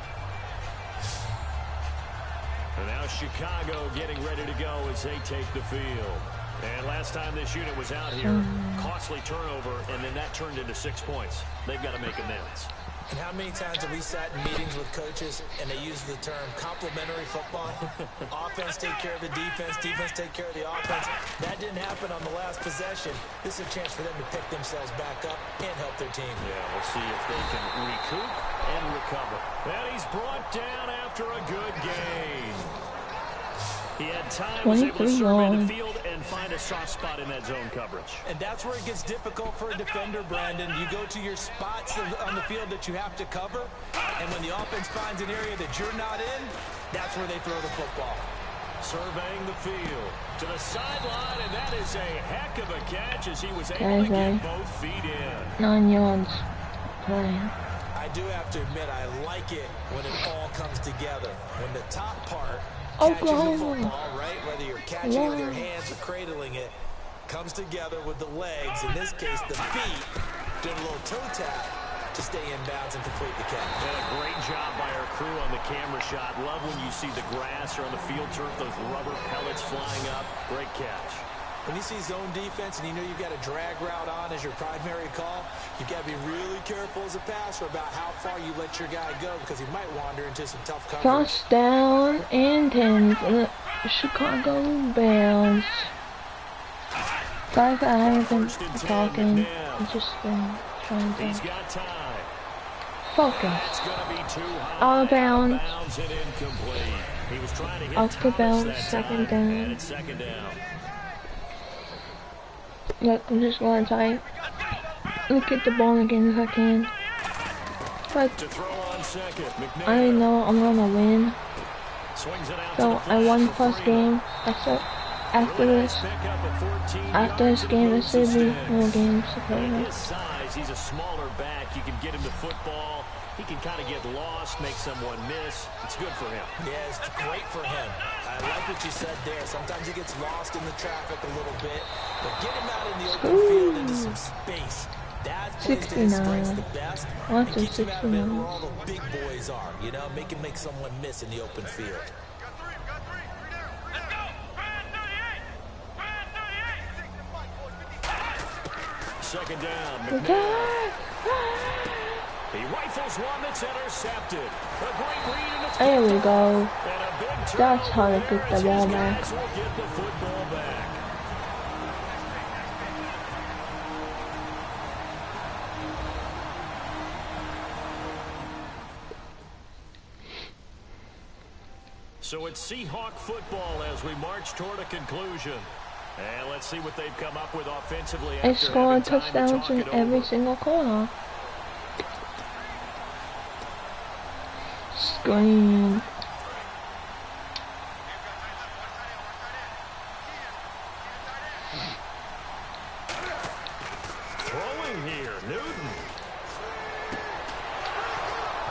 And now Chicago getting ready to go as they take the field. And last time this unit was out here, costly turnover, and then that turned into 6 points. They've got to make amends. And how many times have we sat in meetings with coaches and they use the term complementary football? Offense take care of the defense, defense take care of the offense. That didn't happen on the last possession. This is a chance for them to pick themselves back up and help their team. Yeah, we'll see if they can recoup and recover. And he's brought down after a good gain. He had time, was able to survey the field and find a soft spot in that zone coverage. And that's where it gets difficult for a defender, Brandon. You go to your spots on the field that you have to cover, and when the offense finds an area that you're not in, that's where they throw the football. Surveying the field to the sideline, and that is a heck of a catch as he was able to get both feet in. 9 yards. I do have to admit, I like it when it all comes together. When the top part catches the football, right? Whether you're catching it with your hands or cradling it, comes together with the legs, in this case the feet, doing a little toe tap to stay in bounds and complete the catch. And a great job by our crew on the camera shot. Love when you see the grass or on the field turf, those rubber pellets flying up. Great catch. When you see zone defense and you know you've got a drag route on as your primary call, you've got to be really careful as a passer about how far you let your guy go because he might wander into some tough coverage. First down and 10 for the Chicago Bears. Guys, I haven't been talking. I've just been trying to focus. Out of bounds. Off the bounds, second down. Look, I'm just going to try and get the ball again if I can. But I know I'm going to win. So I won the first game. After this game, there should be more games to play with. He's a smaller back. You can get him the football. He can kind of get lost, make someone miss. It's good for him. Yeah, it's great for him. I like what you said there. Sometimes he gets lost in the traffic a little bit, but get him out in the open field into some space. That's plays to his strengths the best. And keeps him out of it where all the big boys are. You know, make someone miss in the open field. Second down, McNair. He rifles one that's intercepted. A great read and it's There we go. and a big That's how to turnover get the as ball his back. guys will get the football back. So it's Seahawk football as we march toward a conclusion. And let's see what they've come up with offensively. They after score having time to touchdowns talk in it every over. single corner. Scream. Throwing here, Newton.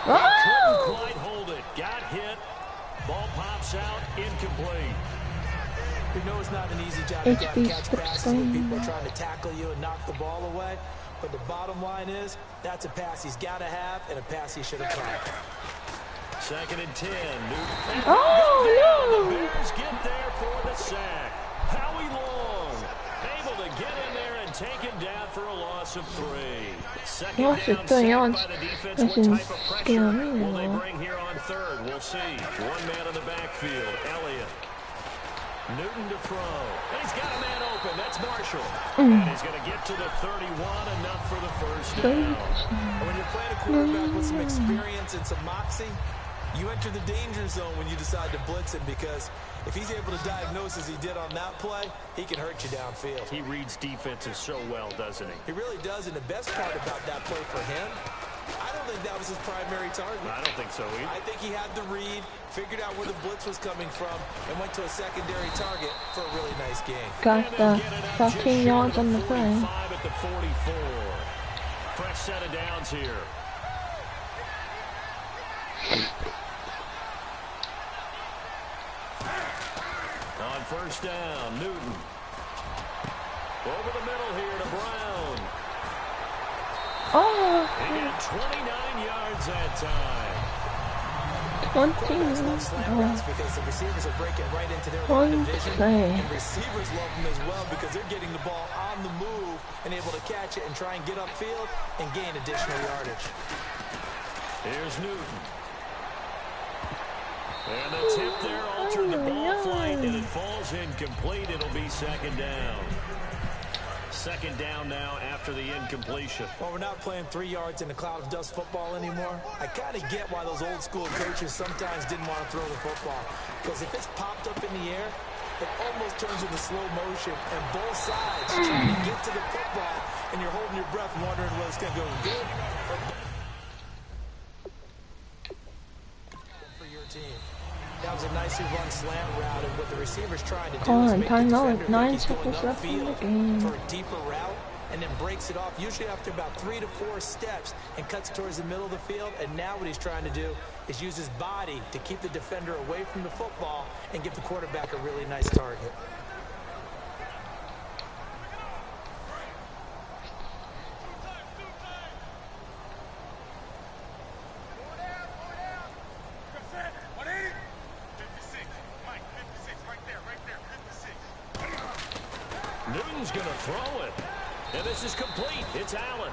Oh! Couldn't quite hold it. Got hit. Ball pops out, incomplete. You know it's not an easy job to go out and catch HB passes when 16. people are trying to tackle you and knock the ball away. But the bottom line is, that's a pass he's got to have and a pass he should have caught. 2nd and 10. Newton. Oh, The no! Bears get there for the sack. Howie Long able to get in there and take him down for a loss of 3. Second Loss of down, 3 sacked yards by the defense. doesn't What type of scare pressure me will they at all. bring here on 3rd? We'll see. One man in the backfield, Elliott. Newton to throw. And he's got a man open. That's Marshall. And he's going to get to the 31, enough for the first down. And when you're playing a quarterback with some experience and some moxie, you enter the danger zone when you decide to blitz him, because if he's able to diagnose as he did on that play, he can hurt you downfield. He reads defenses so well, doesn't he? He really does, and the best part about that play for him, I don't think that was his primary target. I don't think so either. I think he had the read, figured out where the blitz was coming from, and went to a secondary target for a really nice game. Got the 13 yards on the play. 45 at the 44. Fresh set of downs here. On 1st down, Newton. Over the middle here to Brown. Oh, He got 29 yards that time. quarterbacks love slant routes 20. because the receivers are breaking right into their line of vision. play. And receivers love them as well because they're getting the ball on the move and able to catch it and try and get upfield and gain additional yardage. Here's Newton. And the tip there altered the ball flight, and it falls incomplete. It'll be 2nd down. 2nd down now after the incompletion. Well, we're not playing 3 yards in a cloud of dust football anymore. I kind of get why those old school coaches sometimes didn't want to throw the football. Because if it's popped up in the air, it almost turns into slow motion, and both sides trying to get to the football, and you're holding your breath wondering whether it's going to go good or bad for your team. That was a nicely run slant route, and what the receiver's trying to do is make the timeout. defender 9 think he's going seconds left in the upfield game. for a deeper route, and then breaks it off, usually after about 3 to 4 steps, and cuts towards the middle of the field. And now what he's trying to do is use his body to keep the defender away from the football and give the quarterback a really nice target. Newton's going to throw it. And this is complete. It's Allen.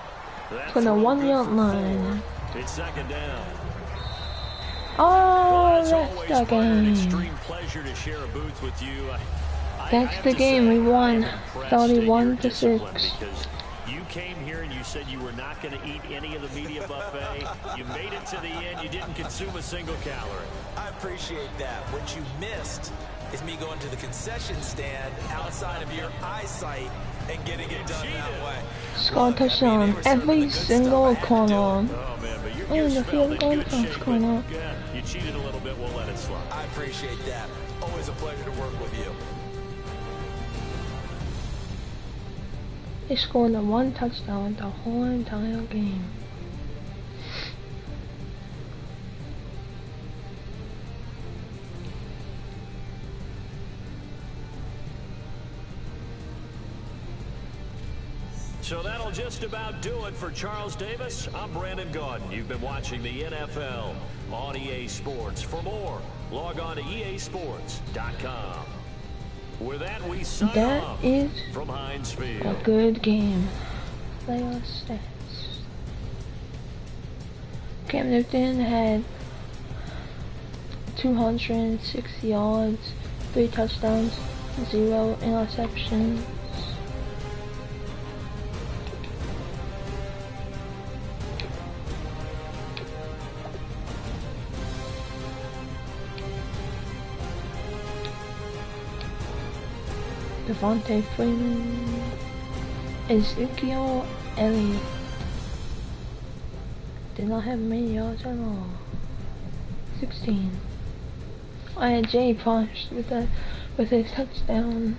That For the throw 1 good yard for line. 4. It's 2nd down. Oh, It's that's always the been an game. extreme pleasure to share a booth with you. I That's have the to game. say, We won I'm impressed at 31 your to discipline 6. Because you came here and you said you were not going to eat any of the media buffet. You made it to the end. You didn't consume a single calorie. I appreciate that. What you missed is me going to the concession stand outside of your eyesight and getting it done that way. Score Look, I mean, touchdown they were serving every the good stuff. I single had to do it. corner. Oh, man, but Oh, you're the spelled field in goal good post shape. corner. But, yeah, you cheated a little bit. We'll let it slide. I appreciate that. Always a pleasure to work with you. They scored the 1 touchdown the whole entire game. So that'll just about do it for Charles Davis. I'm Brandon Gaudin. You've been watching the NFL on EA Sports. For more, log on to easports.com. With that, we sign That off is from Heinz a Field. good game. Player stats. Cam Newton had 260 yards, 3 touchdowns, 0 interceptions. Devontae Freeman, Ezekiel Elliott did not have many yards at all. 16. I had Jay punched with his touchdown.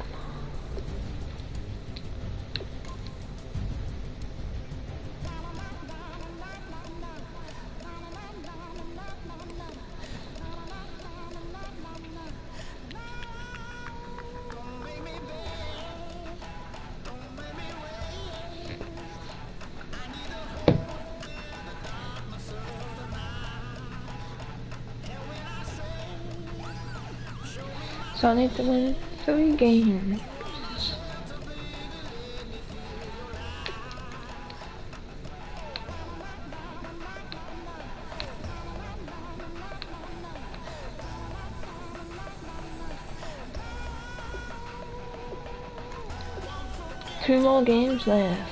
So I need to win 3 games. Two more games left.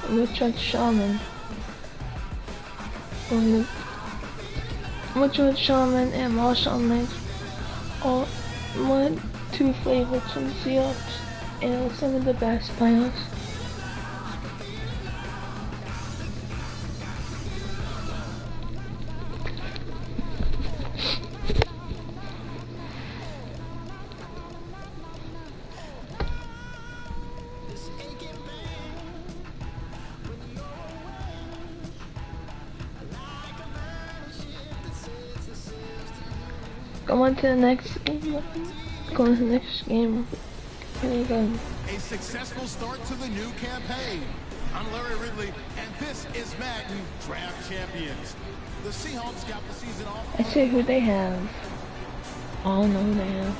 Richard Sherman. Richard Sherman and Marshawn Lynch are my 2 favorites from the Seahawks and some of the best players. Go on to the next game. Go on to the next game. Here we go. A successful start to the new campaign. I'm Larry Ridley, and this is Madden Draft Champions. The Seahawks got the season off. I see who they have. I don't know who they have.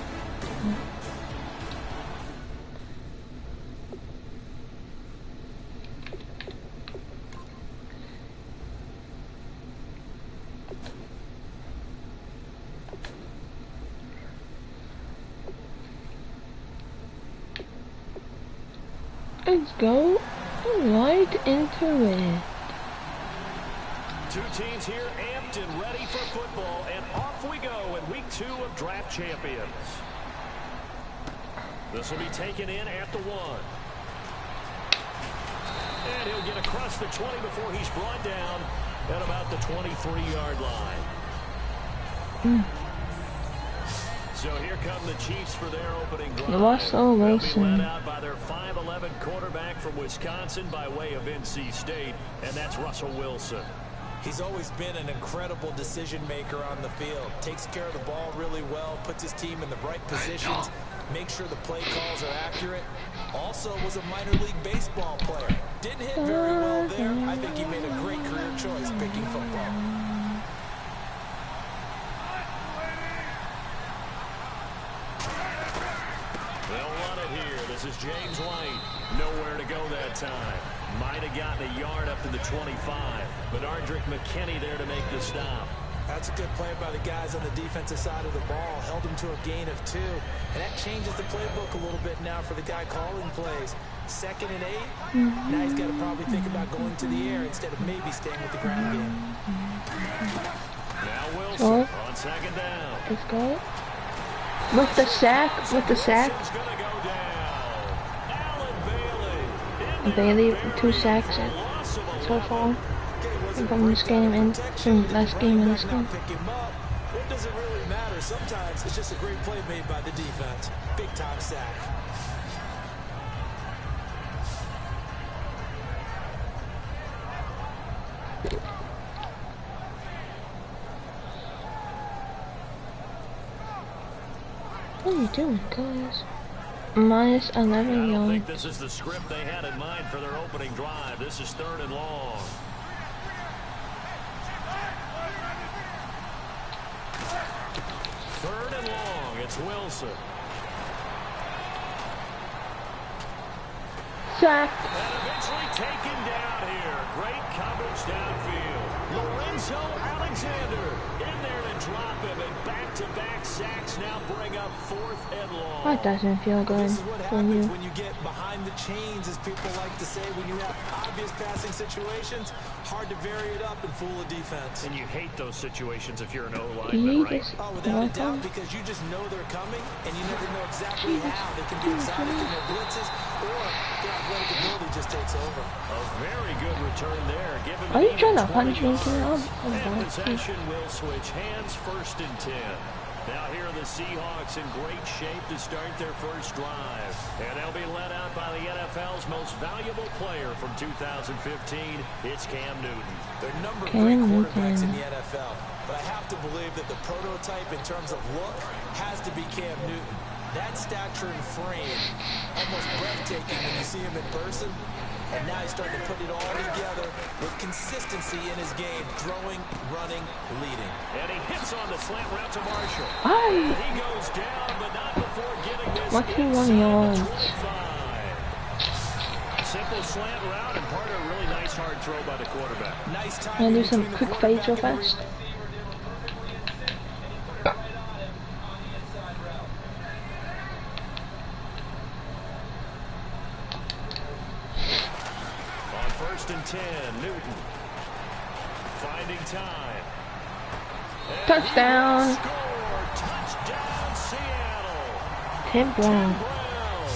Let's go right into it. 2 teams here amped and ready for football, and off we go in week 2 of Draft Champions. This will be taken in at the 1. And he'll get across the 20 before he's brought down at about the 23-yard line. So here come the Chiefs for their opening drive. Russell Wilson. They'll be led out by their 5'11" quarterback from Wisconsin by way of NC State, and that's Russell Wilson. He's always been an incredible decision maker on the field. Takes care of the ball really well, puts his team in the right positions, makes sure the play calls are accurate. Also was a minor league baseball player. Didn't hit very well there. I think he made a great career choice picking football. They'll run it here. This is James White. Nowhere to go that time. Might have gotten a yard up to the 25, but Ardrick McKinney there to make the stop. That's a good play by the guys on the defensive side of the ball. Held him to a gain of 2. And that changes the playbook a little bit now for the guy calling plays. 2nd and 8. Now he's got to probably think about going to the air instead of maybe staying with the ground game. Now Wilson on 2nd down. Let's go. With the sack. Bailey, 2 sacks so far from this game and from last game in this game. What does it really matter? Sometimes it's just a great play made by the defense. Big time sack. What are you doing, guys? Minus 11 yards. I think this is the script they had in mind for their opening drive. This is 3rd and long. Third and long. It's Wilson. Sacked. And eventually taken down here. Great coverage downfield. Lorenzo Alexander in there to drop him, and back-to-back sacks now bring up 4th and long. That doesn't feel good This is what for happens you. when you get behind the chains, as people like to say. When you have obvious passing situations, hard to vary it up and fool a defense. And you hate those situations if you're an O-lineman, You right? just Oh, without a doubt, because you just know they're coming, and you never know exactly how. They can be exotic in their blitzes, or their athletic ability just takes over. A very good return there. Give him Are you an trying to even punch 20 me too? yards. I'm And done. possession will switch hands, 1st and 10. Now here are the Seahawks in great shape to start their first drive. And they'll be led out by the NFL's most valuable player from 2015. It's Cam Newton. There are a number of Cam great Newton. quarterbacks in the NFL, but I have to believe that the prototype in terms of look has to be Cam Newton. That stature and frame, almost breathtaking when you see him in person. And now he's starting to put it all together with consistency in his game, throwing, running, leading. And he hits on the slant route to Marshall. Aye. And he goes down, but not before getting this What's he inside running on? the 25. Simple slant route and part of a really nice hard throw by the quarterback. Nice time. Can I do some quick fades real fast? On 1st and 10, Newton finding time. And Touchdown. he will score. Touchdown, Seattle. Tim Brown. Brown,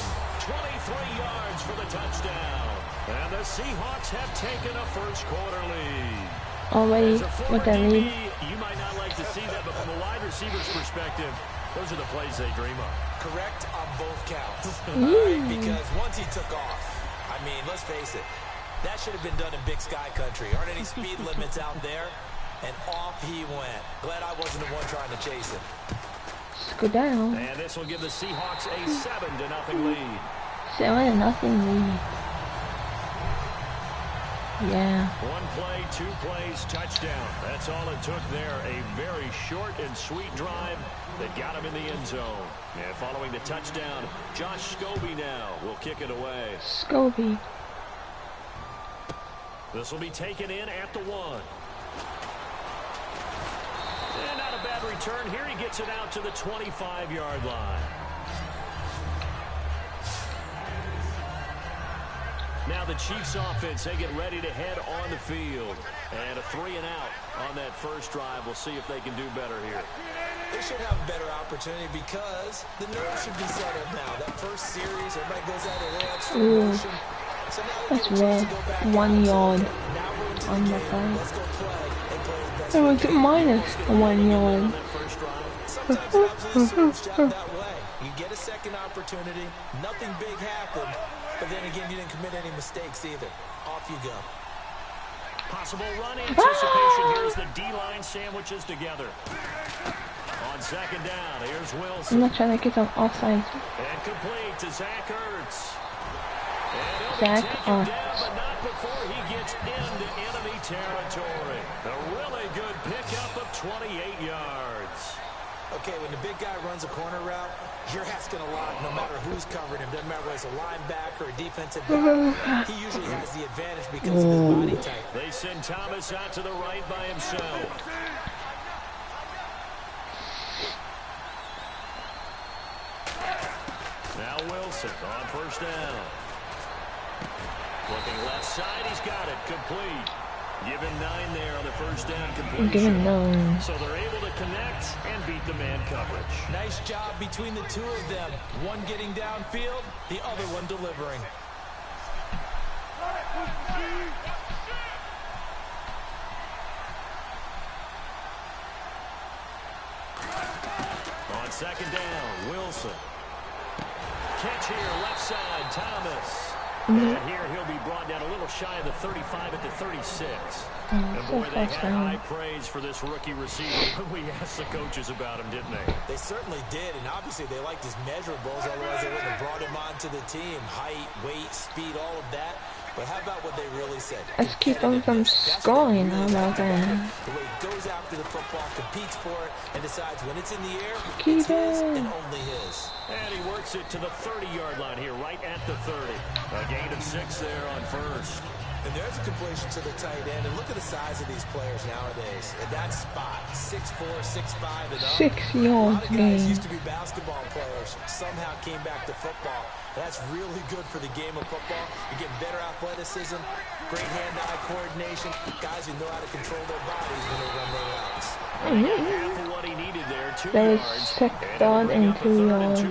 23 yards for the touchdown. And the Seahawks have taken a first quarter lead. Already As a former with that DB, lead. you might not like to see that, but from a wide receiver's perspective, those are the plays they dream of. Correct on both counts. All right, because once he took off, I mean, let's face it, that should have been done in Big Sky country. Aren't any speed limits out there? And off he went. Glad I wasn't the one trying to chase him. Let's go down. And this will give the Seahawks a 7-0 lead. 7-0 lead. Yeah. One play, 2 plays, touchdown. That's all it took there. A very short and sweet drive that got him in the end zone. And following the touchdown, Josh Scobie now will kick it away. Scobie. This will be taken in at the 1. And not a bad return here. He gets it out to the 25-yard line. Now the Chiefs offense, they get ready to head on the field. And a 3-and-out on that first drive. We'll see if they can do better here. They should have a better opportunity because the nerves should be settled now. That first series, everybody goes out a little extra emotion. So now they That's get a chance red. to go back 1 yard now we're into on the the game. play. Let's go play and play the best It we was can. minus 1 yard. On that first drive. Sometimes it absolutely serves job that way. You get a second opportunity, nothing big happened, but then again, you didn't commit any mistakes either. Off you go. Possible run anticipation here as the D-line sandwiches together. On 2nd down, here's I'm Wilson. not trying to get some offside. And complete to Zach Ertz. And he'll Zach be taken down, Ertz. but not before he gets into enemy territory. A really good pickup of 28 yards. Okay, when the big guy runs a corner route, you're asking a lot no matter who's covering him. Doesn't matter whether it's a linebacker or a defensive back. He usually has the advantage because of his body type. They send Thomas out to the right by himself. Now Wilson on 1st down. Looking left side, he's got it. Complete. Give him 9 there on the 1st down completion. Give him 9. So they're able to connect and beat the man coverage. Nice job between the two of them. One getting downfield, the other one delivering. On 2nd down, Wilson. Catch here, left side, Thomas. And here he'll be brought down a little shy of the 35 at the 36. And boy, they had high praise for this rookie receiver when we asked the coaches about him, didn't they? They certainly did, and obviously they liked his measurables, otherwise they wouldn't have brought him onto the team. Height, weight, speed, all of that. But how about what they really said? Let's keep him from scoring. How about that? The way he goes goes after the football, competes for it, and decides when it's in the air, it's his and only his. And he works it to the 30-yard line here, right at the 30. A gain of 6 there on first. And there's a completion to the tight end. And look at the size of these players nowadays. In that spot, 6'4", 6'5", and up. 6 yards. A lot of guys used to be basketball players. Somehow came back to football. That's really good for the game of football. You're getting better athleticism, great hand-eye coordination. Guys who know how to control their bodies when they run their routes. Half of what he needed there, 2 There's yards. 6 yards and 2 yards.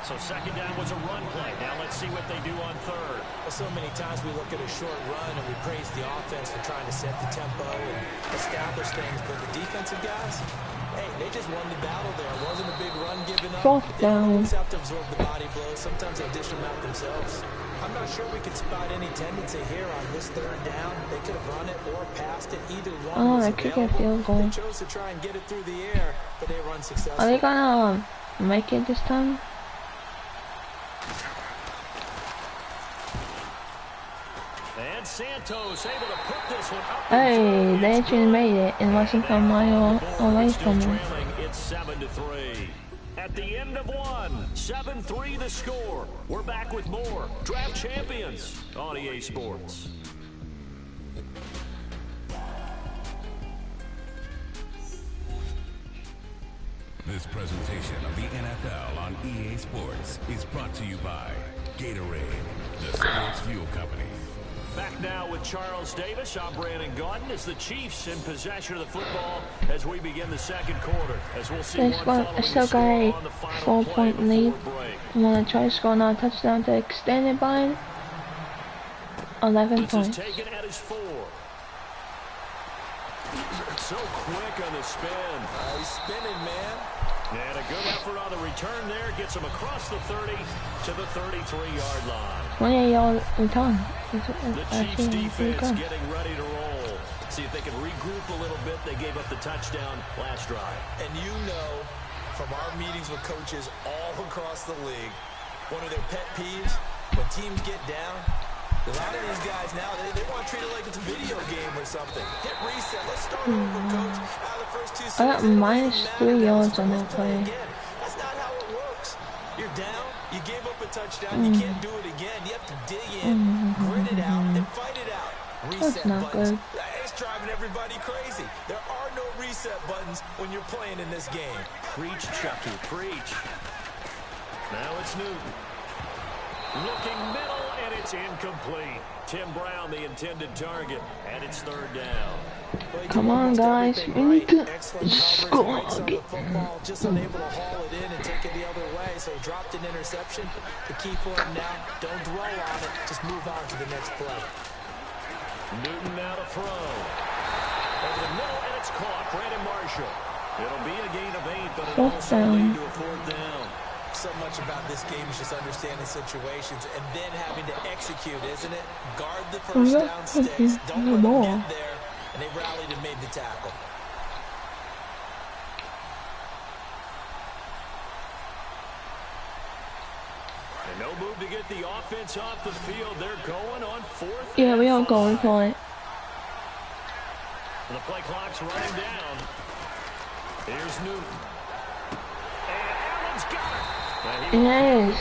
So second down was a run play. Now let's see what they do on third. So many times we look at a short run and we praise the offense for trying to set the tempo and establish things, but the defensive guys, hey, they just won the battle there. It wasn't a big run given up. They don't always have to absorb the body blows. Sometimes they dish them out themselves. I'm not sure we can spot any tendency here on this third down. They could have run it or passed it. Either one was available. They chose to try and get it through the air, but they run successfully. Are they gonna make it this time? And Santos able to put this one up. Hey, they actually made it. It wasn't a mile away from them. It's 7-3. At the end of one, 7-3 the score. We're back with more Draft Champions on EA Sports. This presentation of the NFL on EA Sports is brought to you by Gatorade, the sports fuel company. Back now with Charles Davis. I'm Brandon Gaudin as the Chiefs in possession of the football as we begin the second quarter. As we'll see They still got a 4-point lead. I'm gonna try to score another touchdown to extend it by 11 points. Taken at his 4. So quick on the spin. He's spinning, man. And a good effort on the return there. Gets him across the 30 to the 33-yard line. 28-yard return. The Chiefs defense getting ready to roll. See if they can regroup a little bit. They gave up the touchdown last drive. And you know, from our meetings with coaches all across the league, one of their pet peeves, when teams get down, a lot of these guys now, they want to treat it like it's a video game or something. Hit reset. Let's start over, coach. The first 2 series, I got minus 3 yards on that play. That's not how it works. You're down. You gave up a touchdown. You can't do it again. You have to dig in, grit it out, and fight it out. Reset That's not buttons. good. It's driving everybody crazy. There are no reset buttons when you're playing in this game. Preach, Chucky, preach. Now it's Newton. Looking middle, and it's incomplete. Tim Brown, the intended target, and it's third down. Come on, guys. We need to score. Just unable to haul it in and take it the other way, so he dropped an interception. The key for him now, don't dwell on it. Just move on to the next play. Newton now to throw. Over the middle, and it's caught. Brandon Marshall. It'll be a gain of 8, but it'll also lead to a 4th down. So much about this game is just understanding situations and then having to execute, isn't it? Guard the first down sticks. Don't let them get there. And they rallied and made the tackle. And no move to get the offense off the field. They're going on 4th. Yeah, we are going for it. The play clock's running down. Here's Newton. And Allen's got it. Yes,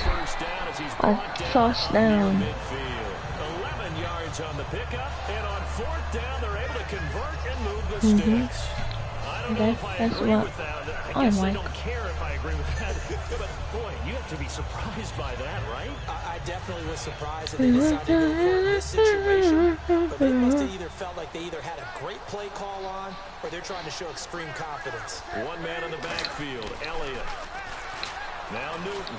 a touchdown. 11 yards on the pickup, and on 4th down, they're able to convert and move the sticks. I don't know if I agree with that. I guess I don't care if I agree with that. But boy, you have to be surprised by that, right? I definitely was surprised that they decided to go for it in this situation. But they must have either felt like they either had a great play call on, or they're trying to show extreme confidence. One man in the backfield, Elliott. Now Newton.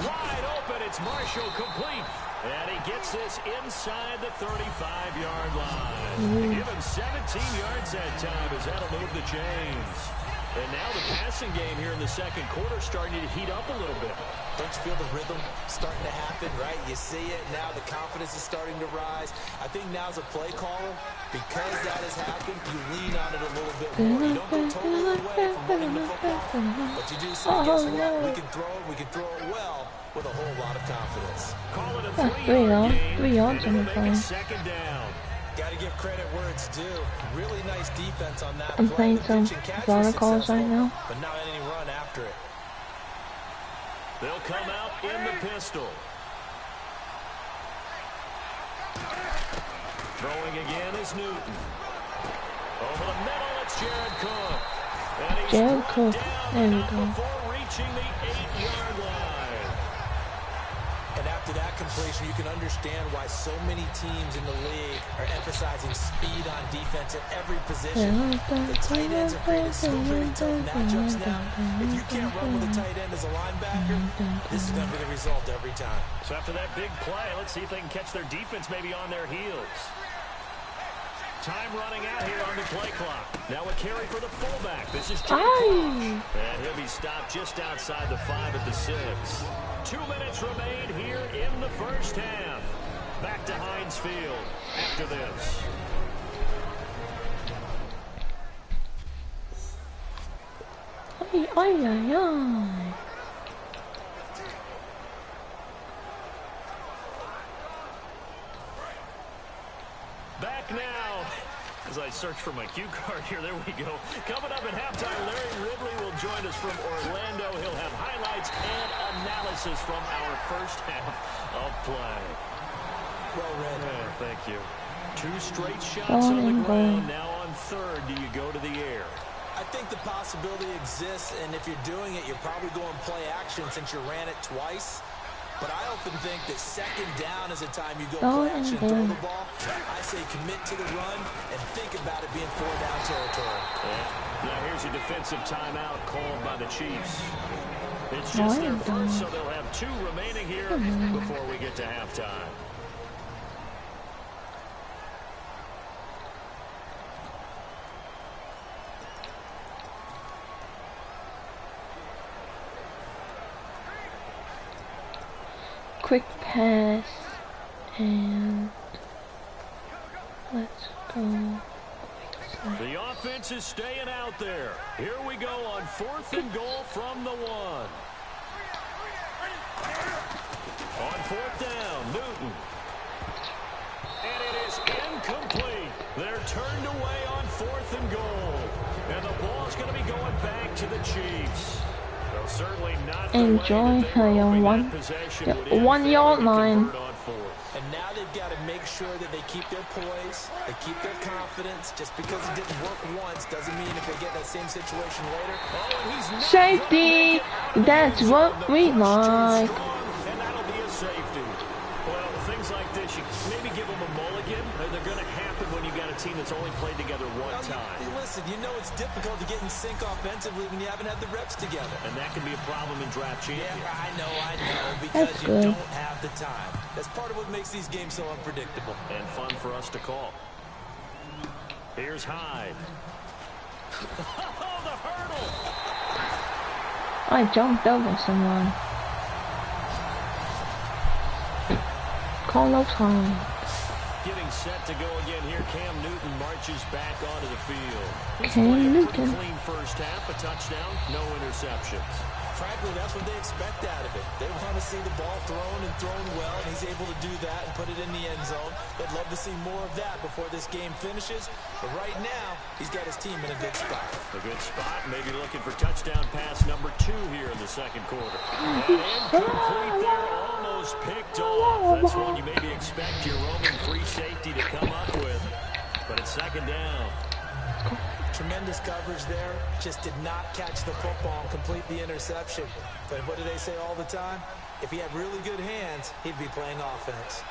Wide open, it's Marshall complete. And he gets this inside the 35-yard line. Give him 17 yards that time as that'll move the chains. And now the passing game here in the second quarter starting to heat up a little bit. Don't you feel the rhythm starting to happen, right? You see it now. The confidence is starting to rise. I think now's a play caller. Because that has happened, you lean on it a little bit more. You don't go totally away from running the football. But you do say, guess what? We can throw it. We can throw it well with a whole lot of confidence. Call it a 3 yards on the play. Second down. Gotta give credit where it's due. Really nice defense on that I'm play. playing The some pitch and catch Florida was calls right successful, now. but not any run after it. They'll come out in the pistol. Throwing again is Newton. Over the middle, it's Jared Cook. And he's Jared Cook. There we go. before reaching the 8-yard line. And after that completion, you can understand why so many teams in the league are emphasizing speed on defense at every position. The tight ends have created so many tough matchups now. If you can't run with a tight end as a linebacker, this is going to be the result every time. So after that big play, let's see if they can catch their defense maybe on their heels. Time running out here on the play clock. Now a carry for the fullback. This is Jay Clark. And he'll be stopped just outside the 5 at the 6. 2 minutes remain here in the first half. Back to Heinz Field after this. Ay, ay, ay, ay. Back now. As I search for my cue card here, there we go. Coming up at halftime, Larry Ridley will join us from Orlando. He'll have highlights and analysis from our first half of play. Well read. Yeah, thank you. 2 straight shots on the ground. Now on 3rd, do you go to the air? I think the possibility exists, and if you're doing it, you're probably going play action since you ran it twice. But I often think that 2nd down is a time you go play action and throw the ball. I say commit to the run and think about it being 4-down territory. Yeah. Now here's a defensive timeout called by the Chiefs. It's just their first, so they'll have 2 remaining here before we get to halftime. Quick pass, and let's go. The offense is staying out there. Here we go on 4th and goal from the 1. On 4th down, Newton. And it is incomplete. They're turned away on 4th and goal. And the ball's going to be going back to the Chiefs. Certainly not enjoy your 1 yard line. And now they've got to make sure that they keep their poise, they keep their confidence. Just because it didn't work once doesn't mean if they get that same situation later. Safety, that's what we like. And that'll be a safety. Well, things like this, you maybe give them a mulligan. They're going to happen when you got a team that's only played together one time. Listen, you know it's difficult to get in sync offensively when you haven't had the reps together. And that can be a problem in draft champions. Yeah, I know, because you don't have the time. That's part of what makes these games so unpredictable. And fun for us to call. Here's Hyde. Oh, the hurdle! I jumped over someone. Carlos Hyde. Getting set to go again here. Cam Newton marches back onto the field. Cam Newton. Clean first half, a touchdown, no interceptions. Frankly, that's what they expect out of it. They want to see the ball thrown and thrown well, and he's able to do that and put it in the end zone. They'd love to see more of that before this game finishes. But right now, he's got his team in a good spot. A good spot, maybe looking for touchdown pass number 2 here in the 2nd quarter. And incomplete there, almost picked off. That's one you maybe expect your roaming free safety to come up with. But it's 2nd down. Tremendous coverage there. Just did not catch the football and complete the interception. But what do they say all the time? If he had really good hands, he'd be playing offense.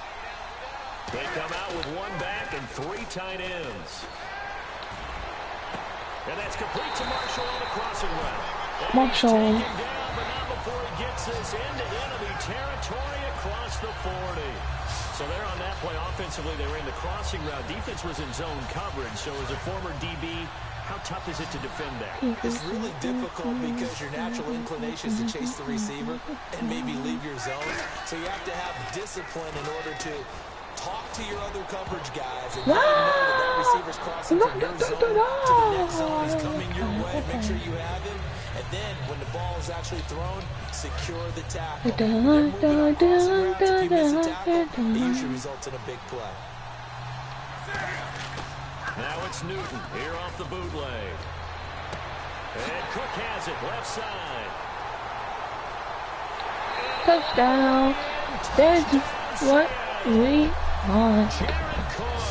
They come out with 1 back and 3 tight ends. And that's complete to Marshall on the crossing route. Marshall. Taken down, but not before he gets this into enemy territory across the 40. So they're on that play. Offensively, they ran the crossing route. Defense was in zone coverage. So as a former DB, how tough is it to defend that? It's really difficult because your natural inclination is to chase the receiver and maybe leave your zone. So you have to have discipline in order to talk to your other coverage guys and let them know that receiver's crossing from your zone to the next zone. He's coming your way. Make sure you have him. And then when the ball is actually thrown, secure the tackle. Then move it on crossing routes. If you miss a tackle, it usually results in a big play. Now it's Newton here off the bootleg. And Cook has it left side. Touchdown. That's what we want. Cook,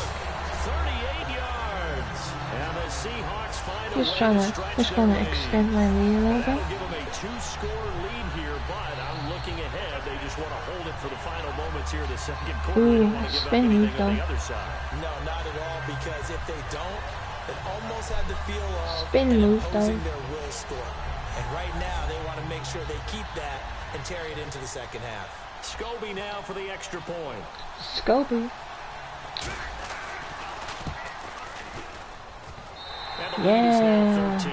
38 yards. And the Seahawks find a Just trying to extend my lead a little bit. That'll give them a 2-score lead here, but I'm looking ahead. They just want to hold it for the final moments here of the second quarter. Ooh, They don't want to give up spin move anything on though. the other side. No, not at all, because if they don't, it almost had the feel of Spin an move imposing though. their will score. And right now, they want to make sure they keep that and carry it into the second half. Scobie now for the extra point. Scobie. And the lead is now 13.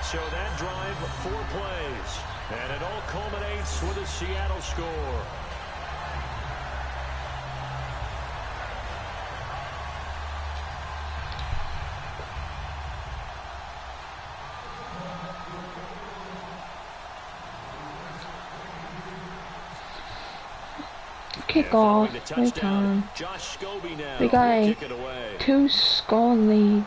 So that drive, 4 plays. And it all culminates with a Seattle score. Kickoff. No time. Josh Scobie now. We got a Kick it away. 2-score lead.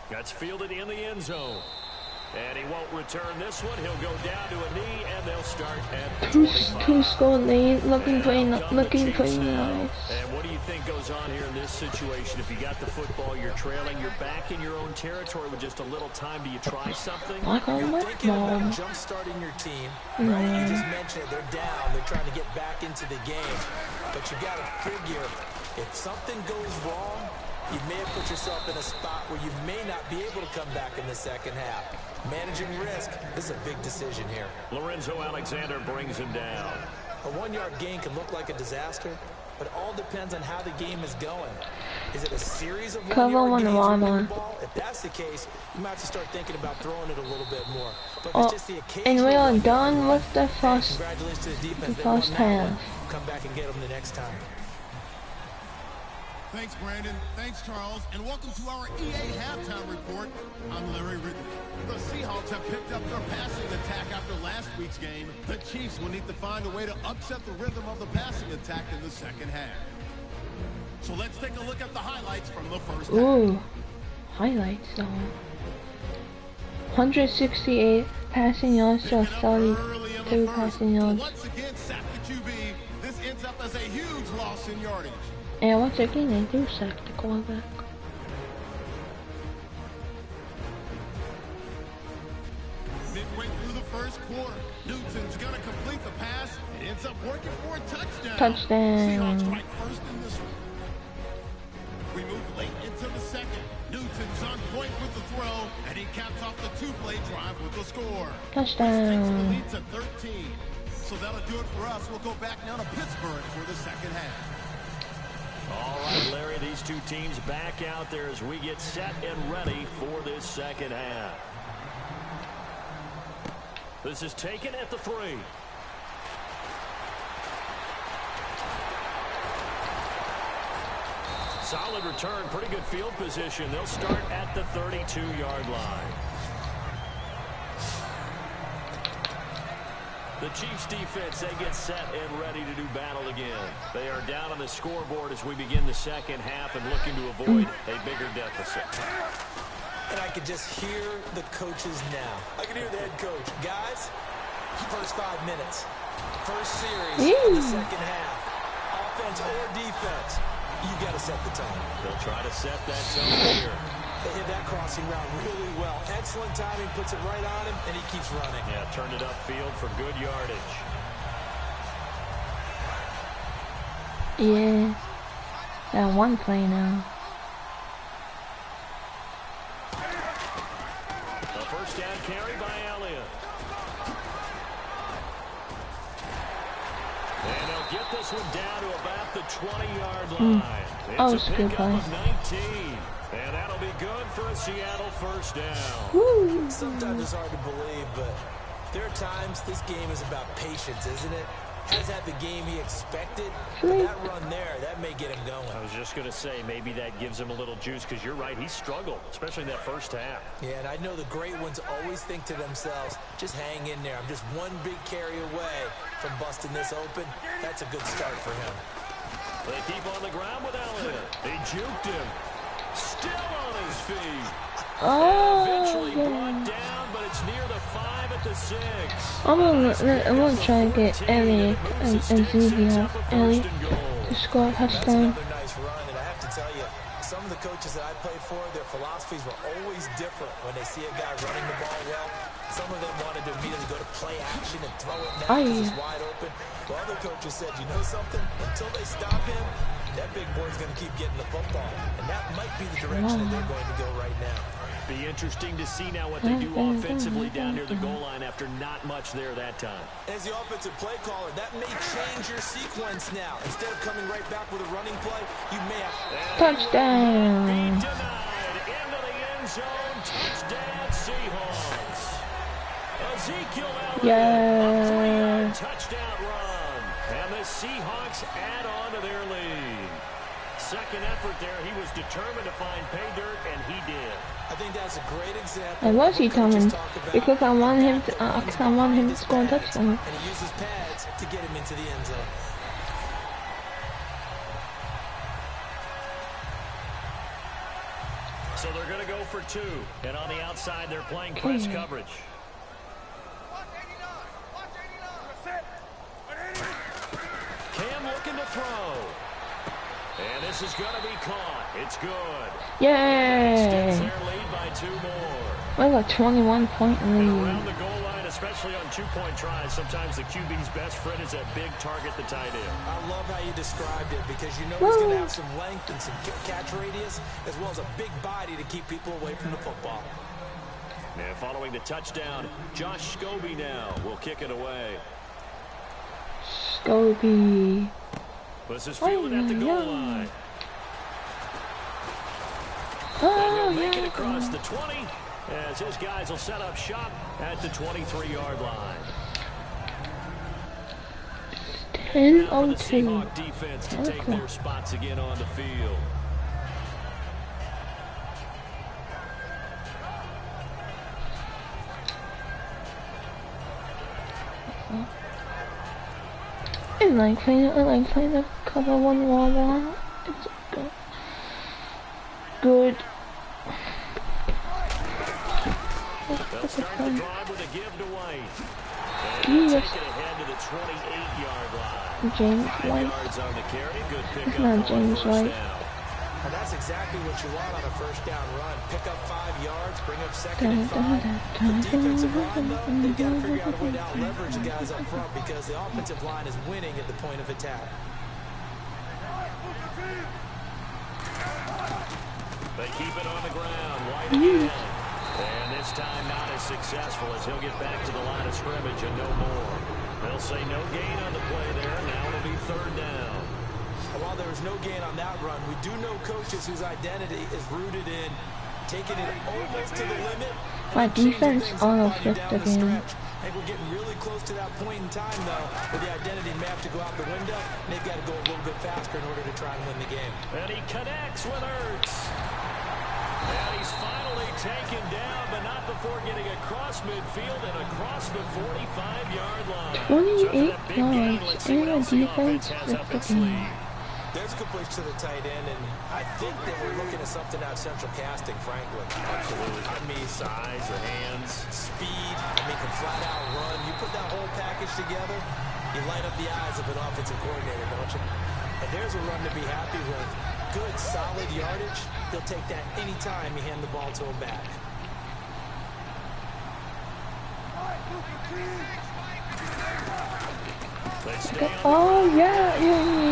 That's fielded in the end zone. And he won't return this one. He'll go down to a knee, and they'll start at the 25. 2-score lead. Looking pretty nice. And what do you think goes on here in this situation? If you got the football, you're trailing, you're back in your own territory with just a little time. Do you try something? Like on my Thinking about mom. jump-starting your team, right? You just mentioned it. They're down. They're trying to get back into the game. But you got to figure, if something goes wrong, you may have put yourself in a spot where you may not be able to come back in the second half. Managing risk is a big decision here. Lorenzo Alexander brings him down. A 1-yard gain can look like a disaster, but it all depends on how the game is going. Is it a series of 1-yard gains running the ball? If that's the case, you might have to start thinking about throwing it a little bit more. But if it's just the occasional And we are 1-yard done run, with the first congratulations to the defense. They first won that one. half. Come back and get them the next time. Thanks, Brandon. Thanks, Charles. And welcome to our EA Halftime Report. I'm Larry Ridley. The Seahawks have picked up their passing attack after last week's game. The Chiefs will need to find a way to upset the rhythm of the passing attack in the second half. So let's take a look at the highlights from the first half. Ooh, highlights though. 168 passing yards to 32 passing yards. Once again, sack the QB. This ends up as a huge loss in yardage. And once again, they do sack the quarterback. Midway through the first quarter, Newton's going to complete the pass. It ends up working for a touchdown. Seahawks strike first in this one. We move late into the second. Newton's on point with the throw, and he caps off the 2-play drive with the score. Touchdown. This takes the lead to 13. So that'll do it for us. We'll go back now to Pittsburgh for the second half. All right, Larry, these two teams back out there as we get set and ready for this second half. This is taken at the 3. Solid return, pretty good field position. They'll start at the 32-yard line. The Chiefs defense, they get set and ready to do battle again. They are down on the scoreboard as we begin the second half and looking to avoid a bigger deficit. And I could just hear the coaches now. I can hear the head coach. Guys, first 5 minutes. First series of the second half. Offense or defense, you got to set the tone. They'll try to set that tone here. They hit that crossing route really well. Excellent timing, puts it right on him, and he keeps running. Yeah, turned it upfield for good yardage. Yeah. That one play now. A first down carry by Elliott. And they'll get this one down to about the 20-yard line. It's a pickup of 19. And that'll be good for a Seattle first down. Sometimes it's hard to believe, but there are times this game is about patience, isn't it? Has had the game he expected, but that run there, that may get him going. I was just going to say, maybe that gives him a little juice, because you're right, he struggled, especially in that first half. Yeah, and I know the great ones always think to themselves, just hang in there. I'm just one big carry away from busting this open. That's a good start for him. They keep on the ground with Elliott. They juked him. Still on his feet. Oh, Eventually yeah. brought down, but it's near the 5 at the 6. I'm gonna try and get Elliott and Ziggy Elliott to score a That's touchdown. another nice run, and I have to tell you, some of the coaches that I played for, their philosophies were always different when they see a guy running the ball well. Some of them wanted to immediately go to play action and throw it now because he's wide open. While other coaches said, you know something? Until they stop him, that big boy's going to keep getting the football. And that might be the direction that they're going to go right now. Be interesting to see now what they do offensively down near the goal line after not much there that time. As the offensive play caller, that may change your sequence now. Instead of coming right back with a running play, you may have... Touchdown. Being denied into the end zone. Touchdown, Seahawks. Ezekiel Elliott, a 3-yard touchdown run. And the Seahawks add on to their lead. Second effort there, he was determined to find pay dirt, and he did. I think that's a great example. And what's he telling? Because I want him to score a touchdown. And he uses pads to get him into the end zone. So they're going to go for 2. And on the outside, they're playing press coverage. Cam looking to throw. And this is going to be caught. It's good. Extends Yay! their lead by 2 more. I got 21-point And lead. around the goal line, especially on 2-point tries, sometimes the QB's best friend is that big target, the tight end. I love how you described it because you know he's going to have some length and some catch radius as well as a big body to keep people away from the football. And following the touchdown, Josh Scobie now will kick it away. Scobie. This is fielded at the goal line. Oh, He'll make it yeah. across the 20 as his guys will set up shop at the 23-yard line. 10-02. Now for the Seahawk defense to take their spots again on the field. I like playing the cover 1 wall. It's good. Good. They'll start the drive with a give to White. Yes. Take it ahead to the 28-yard line. James 5 White. yards on the carry. Good pickup. It's not on James first White. down. And that's exactly what you want on a first down run. Pick up 5 yards, bring up 2nd and 5. The defensive line, though, they've got to figure out a way to out-leverage the guys up front because the offensive line is winning at the point of attack. They keep it on the ground. White again. And this time not as successful as he'll get back to the line of scrimmage and no more. They'll say no gain on the play there. Now it'll be 3rd down. While there was no gain on that run, we do know coaches whose identity is rooted in taking it almost to the limit. My defense almost flipped again. I think we're getting really close to that point in time, though, where the identity may have to go out the window, and they've got to go a little bit faster in order to try and win the game. And he connects with Ertz. And he's finally taken down, but not before getting across midfield and across the 45-yard line. 28 yards, and the defense flipped again. There's a good push to the tight end, and I think that we're looking at something out of central casting, frankly. Absolutely. I mean, size, the hands, speed, can flat out run. You put that whole package together, you light up the eyes of an offensive coordinator, don't you? And there's a run to be happy with. Good, solid yardage. He'll take that anytime you hand the ball to him back. Oh, yeah,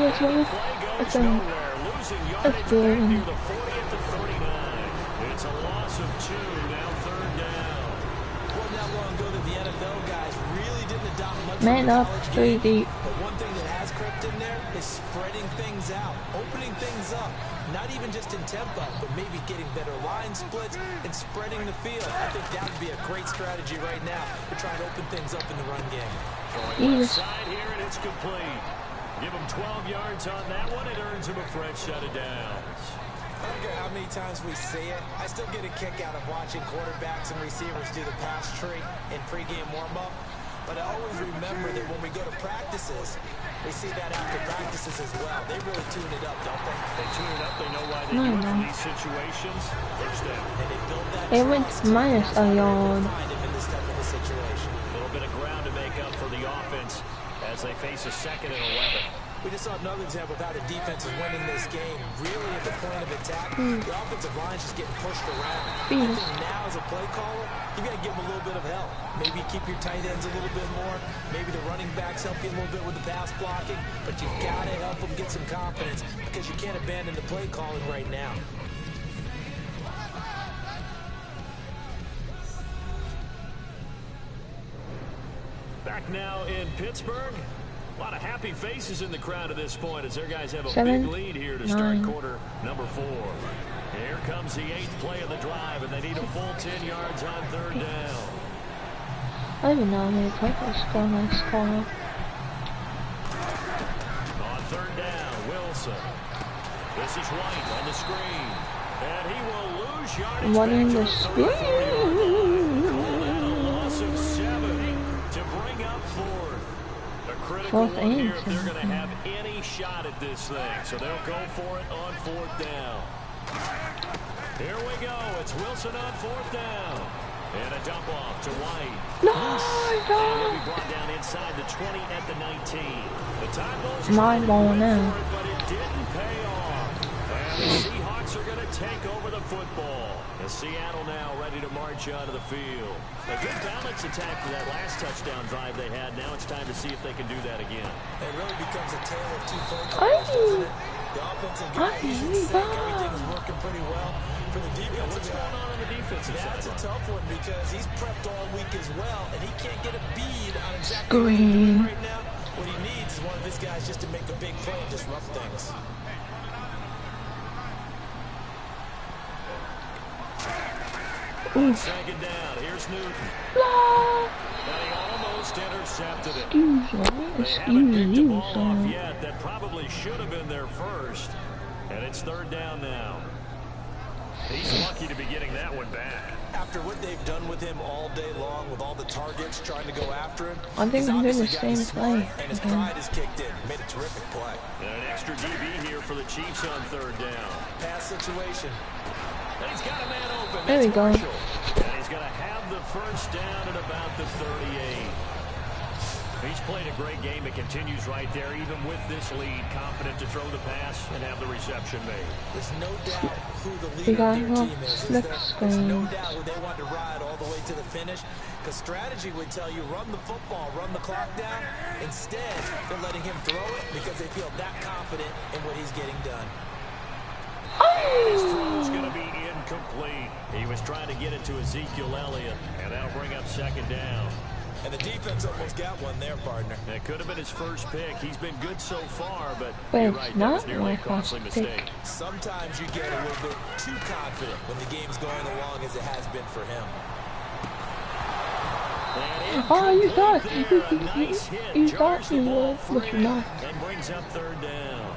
it's good. It's a loss of 2, now 3rd down. Wasn't that long ago that the NFL guys really didn't adopt much Man of up, 3 deep. But one thing that has crept in there is spreading things out, opening things up, not even just in tempo, but maybe getting better line splits and spreading the field. I think that would be a great strategy right now to try and open things up in the run game. Throwing left side here, and it's complete. Give him 12 yards on that one. It earns him a fresh set of downs. I don't care how many times we see it. I still get a kick out of watching quarterbacks and receivers do the pass tree in pregame warm-up. But I always remember that when we go to practices, we see that after practices as well. They really tune it up, don't they? They tune it up. They know why they do it in these situations. First down. And they build that It went minus a yard. in this type of a situation. A little bit of ground to make up for the offense as they face a 2nd and 11. We just saw another example of how the defense is winning this game. Really at the point of attack, the offensive line is just getting pushed around. I think now as a play caller, you got to give them a little bit of help. Maybe keep your tight ends a little bit more. Maybe the running backs help you a little bit with the pass blocking. But you've got to help them get some confidence because you can't abandon the play calling right now. Back now in Pittsburgh. A lot of happy faces in the crowd at this point as their guys have a 7, big lead here to start quarter number 4. Here comes the 8th play of the drive, and they need a full 10 yards on 3rd down. I don't even know how many players score my score. On 3rd down, Wilson. This is White on the screen. And he will lose yardage. Running the screen. A loss of 7 to bring up 4th. A critical one here if they're going to have any shot at this thing. So they'll go for it on 4th down. Here we go. It's Wilson on 4th down. And a dump off to White. No, and he'll be brought down inside the 20 at the 19. The time goes my ball now. But it didn't pay off. And the Seahawks are going to take over the football. And Seattle now ready to march out of the field. A good balance attack for that last touchdown drive they had. Now it's time to see if they can do that again. It really becomes a tale of two footballs, doesn't it? The offensive guy is in sync. Everything's working pretty well. For the defense, what's going on the defensive side? That's a tough one because he's prepped all week as well, and he can't get a bead on exactly what he's doing right now. What he needs is one of his guys just to make a big play and disrupt things. On 2nd down, here's Newton. And he almost intercepted it. They haven't picked the ball off yet. That probably should have been their first. And it's 3rd down now. He's lucky to be getting that one back. After what they've done with him all day long, with all the targets trying to go after him, I think I'm doing the same play. And his pride is kicked in. Made a terrific play. And an extra DB here for the Chiefs on 3rd down. Pass situation. And he's got a man open. There we go. And he's going to have the first down at about the 38. He's played a great game. It continues right there, even with this lead. Confident to throw the pass and have the reception made. There's no doubt who the leader of their team is. There's no doubt who they want to ride all the way to the finish. Because strategy would tell you, run the football, run the clock down. Instead, they're letting him throw it because they feel that confident in what he's getting done. His throw is going to be incomplete. He was trying to get it to Ezekiel Elliott, and that'll bring up 2nd down. And the defense almost got one there, partner. It could have been his first pick. He's been good so far, but Wait, you're right, that was nearly a costly mistake. Sometimes you get a little bit too confident when the game's going along as it has been for him. Oh, you thought you thought you would, but you're not. And brings up 3rd down.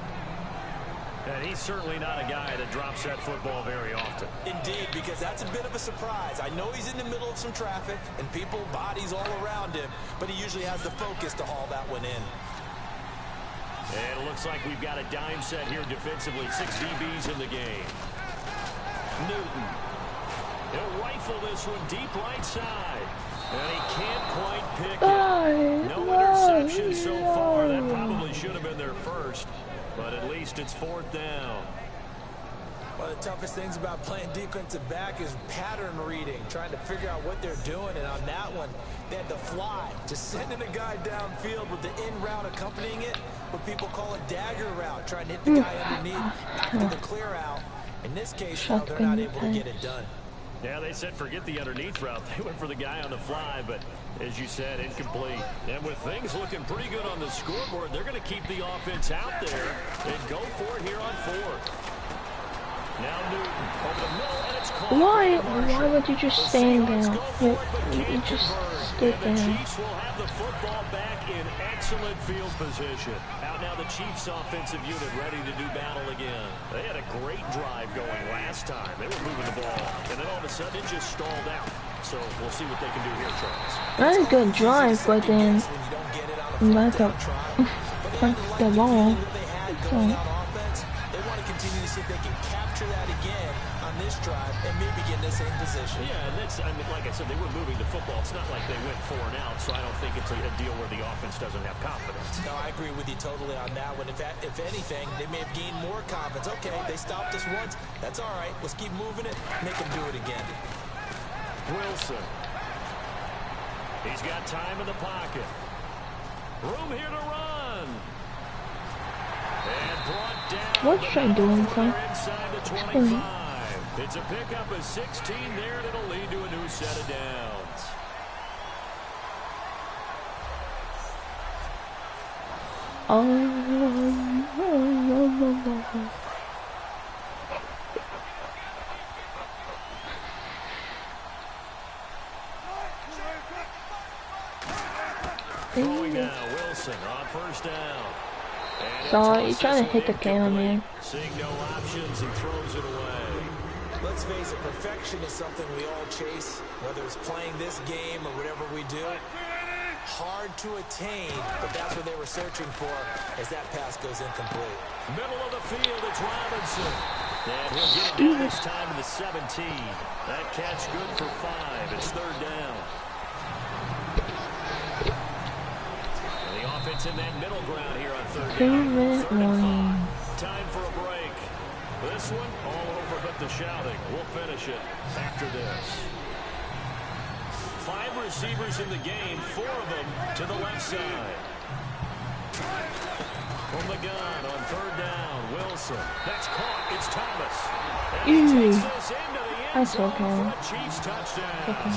And he's certainly not a guy that drops that football very often. Indeed, because that's a bit of a surprise. I know he's in the middle of some traffic and people, bodies all around him, but he usually has the focus to haul that one in. And it looks like we've got a dime set here defensively. 6 DBs in the game. Newton. He'll rifle this one deep right side. And he can't quite pick it. No interception so far. That probably should have been their first. But at least it's 4th down. One of the toughest things about playing defensive back is pattern reading, trying to figure out what they're doing. And on that one, they had the fly, just sending a guy downfield with the in route accompanying it, what people call a dagger route, trying to hit the guy underneath after the clear out. In this case, now they're not able to get it done. Yeah, they said forget the underneath route. They went for the guy on the fly, but as you said, incomplete. And with things looking pretty good on the scoreboard, they're going to keep the offense out there and go for it here on fourth. Now Newton over the middle, and it's caught. Why would you just stand down? You just stood down. The down. Chiefs will have the football back in excellent field position. Out now the Chiefs offensive unit ready to do battle again. They had a great drive going last time. They were moving the ball, and then all of a sudden it just stalled out. So we'll see what they can do here, Charles. That's a good drive, but then back up the ball. They want to continue to see if they can capture that again on this drive and maybe get in the same position. Yeah, and that's, I mean, like I said, they were moving the football. It's not like they went 4 and out, so I don't think it's a deal where the offense doesn't have confidence. No, I agree with you totally on that one. If anything, they may have gained more confidence. Okay, they stopped us once. That's all right. Let's keep moving it. Make them do it again. Wilson. He's got time in the pocket. Room here to run. And brought down. What's Trey doing, son? Inside the 25. It's a pickup of 16 there, and it'll lead to a new set of downs. Throwing now, Wilson on first down. So you're trying to hit the cameraman. Seeing no options, he throws it away. Let's face it, perfection is something we all chase, whether it's playing this game or whatever we do. Hard to attain, but that's what they were searching for as that pass goes incomplete. Middle of the field, it's Robinson. And he'll get it down this time to the 17. That catch good for 5. It's third down. And the offense in that middle ground here on third down. 3-minute warning. Time for a break. This one, all over but the shouting. We'll finish it after this. 5 receivers in the game, 4 of them to the left side. From the gun on third down, Wilson. That's caught. It's Thomas. And he takes this into the end zone for a Chiefs touchdown.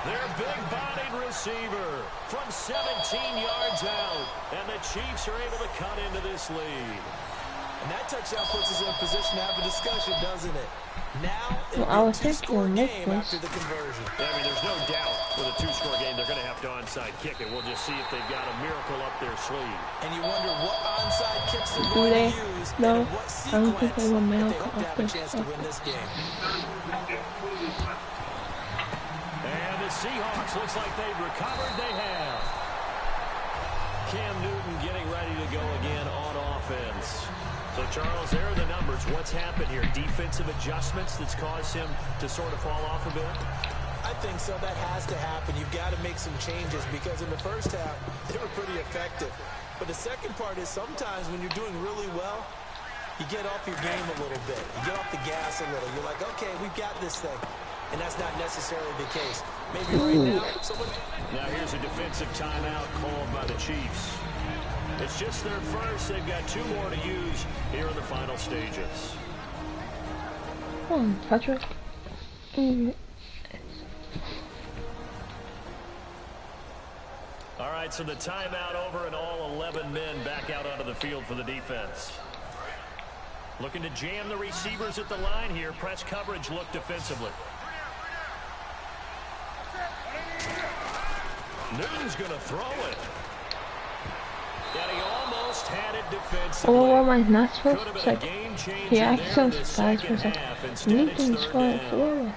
Their big-bodied receiver from 17 yards out. And the Chiefs are able to cut into this lead. And that touchdown puts us in a position to have a discussion, doesn't it? Now, I was it's a two-score thinking game this. after the conversion. I mean, there's no doubt with a 2-score game, they're going to have to onside kick it. We'll just see if they've got a miracle up their sleeve. And you wonder what onside kicks they're Do going they? to use No, and what I don't think they will sequence if they miracle hope to up have a their chance to win this game. And the Seahawks looks like they've recovered. They have. Cam Newton getting ready to go again on offense. So, Charles, there are the numbers. What's happened here? Defensive adjustments that's caused him to sort of fall off a bit? I think so. That has to happen. You've got to make some changes because in the first half, they were pretty effective. But the second part is sometimes when you're doing really well, you get off your game a little bit. You get off the gas a little. You're like, okay, we've got this thing. And that's not necessarily the case. Maybe right now, someone... Now here's a defensive timeout called by the Chiefs. It's just their first. They've got 2 more to use here in the final stages. Come on, Patrick. All right, so the timeout over and all 11 men back out onto the field for the defense. Looking to jam the receivers at the line here. Press coverage look defensively. Newton's going to throw it. And he almost had it defensively. Oh, what am I not supposed to say? He actually guys was like, Newton's going forward.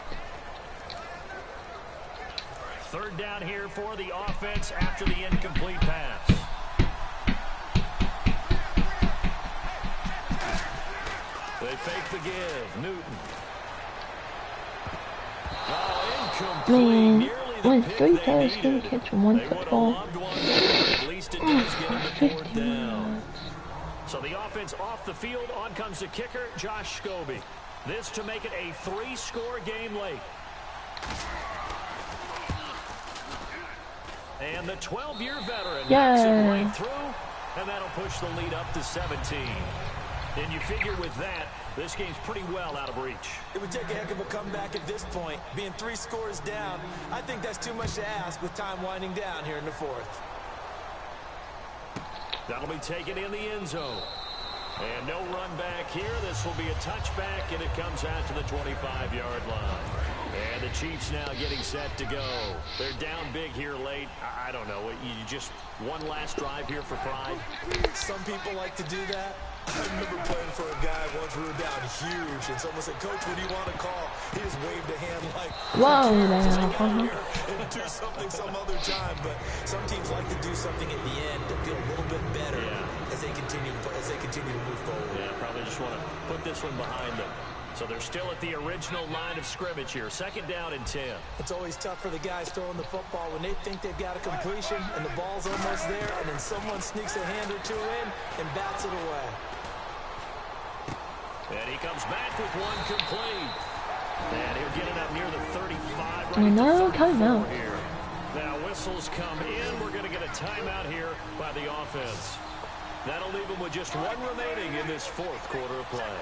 Third down here for the offense after the incomplete pass. They fake the give. Newton. Oh, incomplete. Man, when 3 players can catch 1 football. At least it does get him the 4th down. So the offense off the field. On comes the kicker, Josh Scobie. This to make it a 3-score game late. And the 12-year veteran knocks it right through, and that'll push the lead up to 17. And you figure with that, this game's pretty well out of reach. It would take a heck of a comeback at this point. Being 3 scores down, I think that's too much to ask with time winding down here in the 4th. That'll be taken in the end zone. And no run back here. This will be a touchback, and it comes out to the 25-yard line. And the Chiefs now getting set to go. They're down big here late. I don't know. You just one last drive here for pride? Some people like to do that. I remember playing for a guy once we were down huge, and someone said, "Coach, what do you want to call?" He just waved a hand like, "Whoa, and do something some other time." But some teams like to do something at the end to feel a little bit better as they continue to move forward. Yeah, probably just want to put this one behind them. So they're still at the original line of scrimmage here. 2nd down and 10. It's always tough for the guys throwing the football when they think they've got a completion and the ball's almost there, and then someone sneaks a hand or two in and bats it away. And he comes back with one complete. And he'll get it up near the 35. Timeout here. Now whistles come in. We're going to get a timeout here by the offense. That'll leave them with just one remaining in this 4th quarter of play.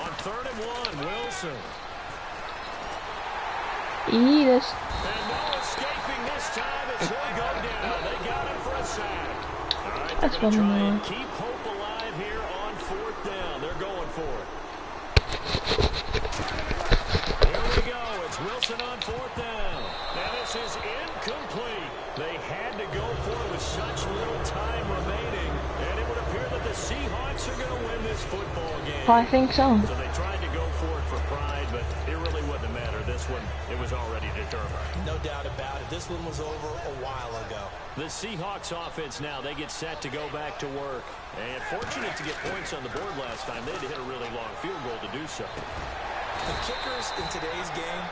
On 3rd and 1, Wilson. Eat us. And no escaping this time as he'll go down. They got him for a sack. All right, they're going to try and keep hope alive here on 4th down. They're going for it. Here we go. It's Wilson on 4th down. Now this is incomplete. They had to go for it with such little time remaining. And it would appear that the Seahawks are going to win this football game. I think so. So they tried to go for it for pride, but it really wouldn't have mattered. This one, it was already determined. No doubt about it. This one was over a while ago. The Seahawks offense now, they get set to go back to work. And fortunate to get points on the board last time. They had to hit a really long field goal to do so. The kickers in today's game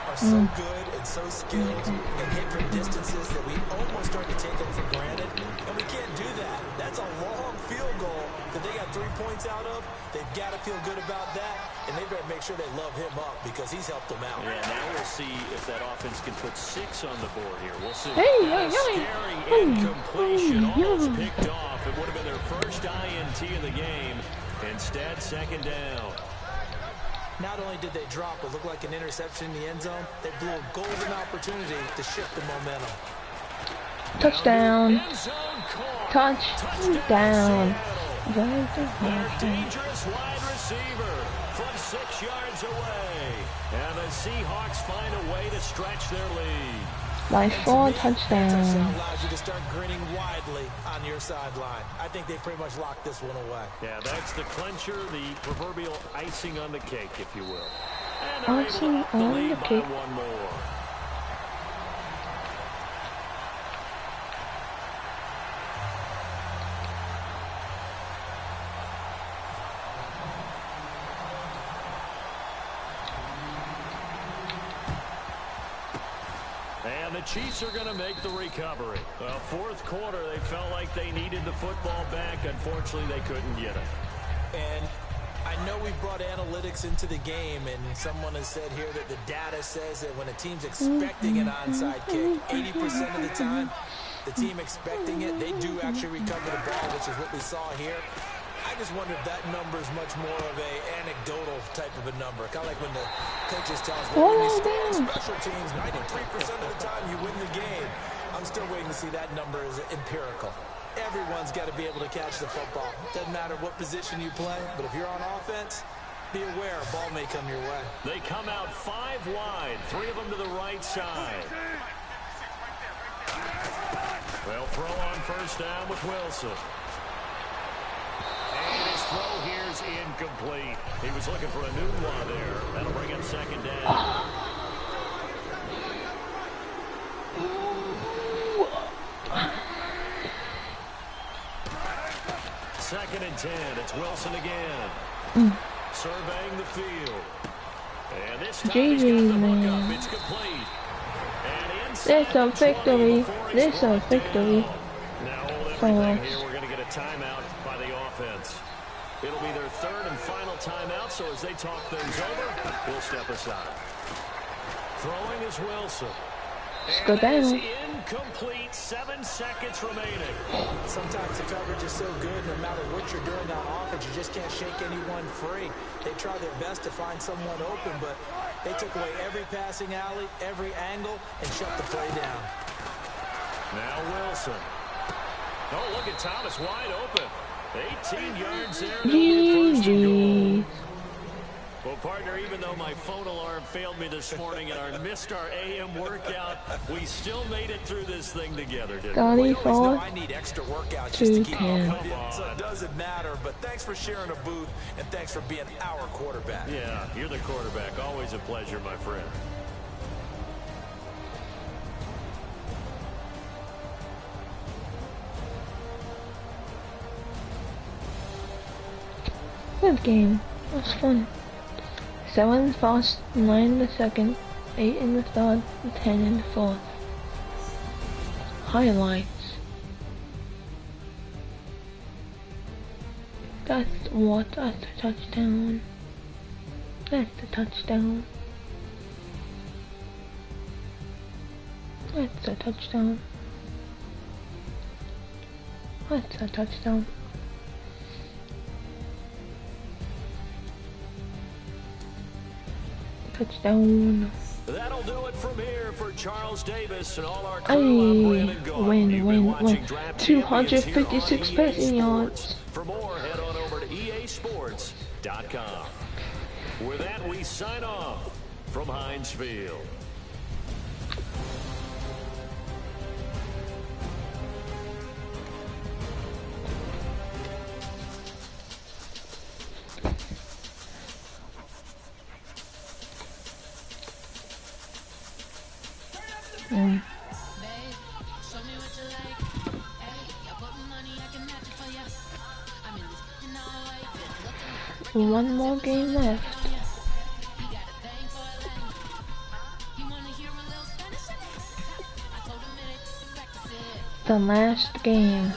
are so good and so skilled and hit from distances that we almost start to take them for granted. And we can't do that. That's a long field goal that they got 3 points out of. They've got to feel good about that. And they better make sure they love him up because he's helped them out. Yeah, now we'll see if that offense can put 6 on the board here. We'll see. Scary incompletion, almost picked off. It would have been their first INT of the game. Instead, 2nd down. Not only did they drop what looked like an interception in the end zone, they blew a golden opportunity to shift the momentum. Touchdown. Touchdown. Their dangerous wide receiver from 6 yards away. And the Seahawks find a way to stretch their lead. By 4 touchdowns. That allows you to start grinning widely on your sideline. I think they pretty much locked this one away. Yeah, that's the clincher, the proverbial icing on the cake, if you will. And they're able to Icing up the on lead the by cake. 1 more. And the Chiefs are going to make the recovery. 4th quarter, they felt like they needed the football back. Unfortunately, they couldn't get it. And I know we brought analytics into the game, and someone has said here that the data says that when a team's expecting an onside kick, 80% of the time, the team expecting it, they do actually recover the ball, which is what we saw here. I just wonder if that number is much more of a anecdotal type of a number. Kind of like when the coaches tell us, well, when you score on special teams, 93% of the time you win the game. I'm still waiting to see that number is empirical. Everyone's got to be able to catch the football. Doesn't matter what position you play, but if you're on offense, be aware a ball may come your way. They come out 5 wide, 3 of them to the right side. They'll throw on 1st down with Wilson. And his throw here's incomplete. He was looking for a new one there. That'll bring him 2nd down. 2nd and 10. It's Wilson again. Surveying the field. And this time he's got the hook up. It's complete. And There's a victory. There's a victory. Now hold everything here. We're going to get a timeout by the offense. It'll be their 3rd and final timeout, so as they talk things over, we'll step aside. Throwing is Wilson. Let's go down. Incomplete. 7 seconds remaining. Sometimes the coverage is so good, no matter what you're doing on offense, you just can't shake anyone free. They try their best to find someone open, but they took away every passing alley, every angle, and shut the play down. Now Wilson. Oh, look at Thomas wide open. 18 yards there. GG. Well, partner, even though my phone alarm failed me this morning and missed our AM workout, we still made it through this thing together, didn't we? 34 I need extra workouts to just to keep 10. up. So it doesn't matter, but thanks for sharing a booth, and thanks for being our quarterback. Yeah, you're the quarterback. Always a pleasure, my friend. Good game. That was fun. 7 in the first, 9 in the second, 8 in the third, and 10 in the fourth. Highlights. That's what? That's a touchdown. That's a touchdown. That's a touchdown. That's a touchdown. Touchdown. That'll do it from here for Charles Davis and all our crew. I'm Brandon Gaudin. Win. 256 passing yards. For more, head on over to easports.com. With that, we sign off from Heinz Field. One more game left. The last game.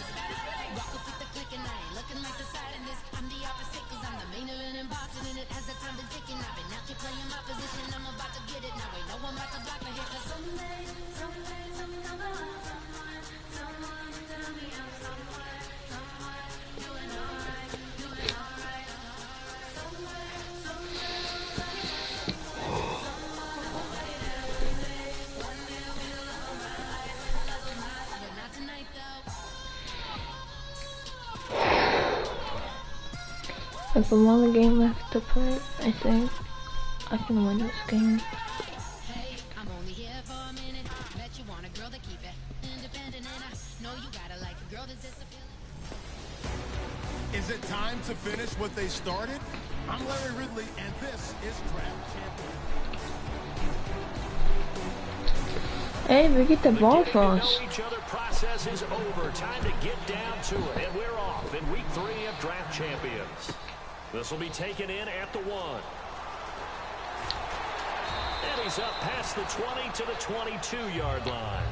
There's one more game left to play. I think I can win this game. Is it time to finish what they started? I'm Larry Ridley, and this is Draft Champions. Hey, we get the ball first. Each other process is over. Time to get down to it, and we're off in week 3 of Draft Champions. This will be taken in at the 1. And he's up past the 20 to the 22-yard line.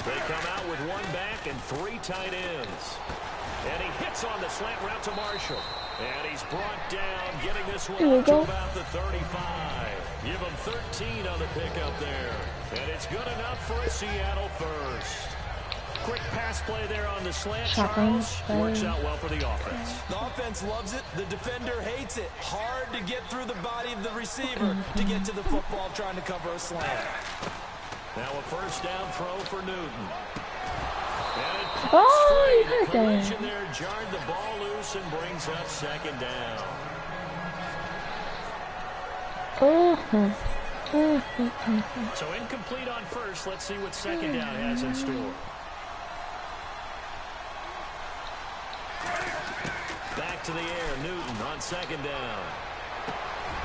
They come out with 1 back and 3 tight ends. And he hits on the slant route to Marshall. And he's brought down, getting this one up to about the 35. Give him 13 on the pickup there. And it's good enough for a Seattle first. Quick pass play there on the slant, Charles. Works out well for the offense. The offense loves it. The defender hates it. Hard to get through the body of the receiver to get to the football trying to cover a slant. Now a first down throw for Newton. Oh, you heard that. There jarred the ball loose and brings up 2nd down. So incomplete on first. Let's see what 2nd down has in store. Back to the air, Newton on 2nd down.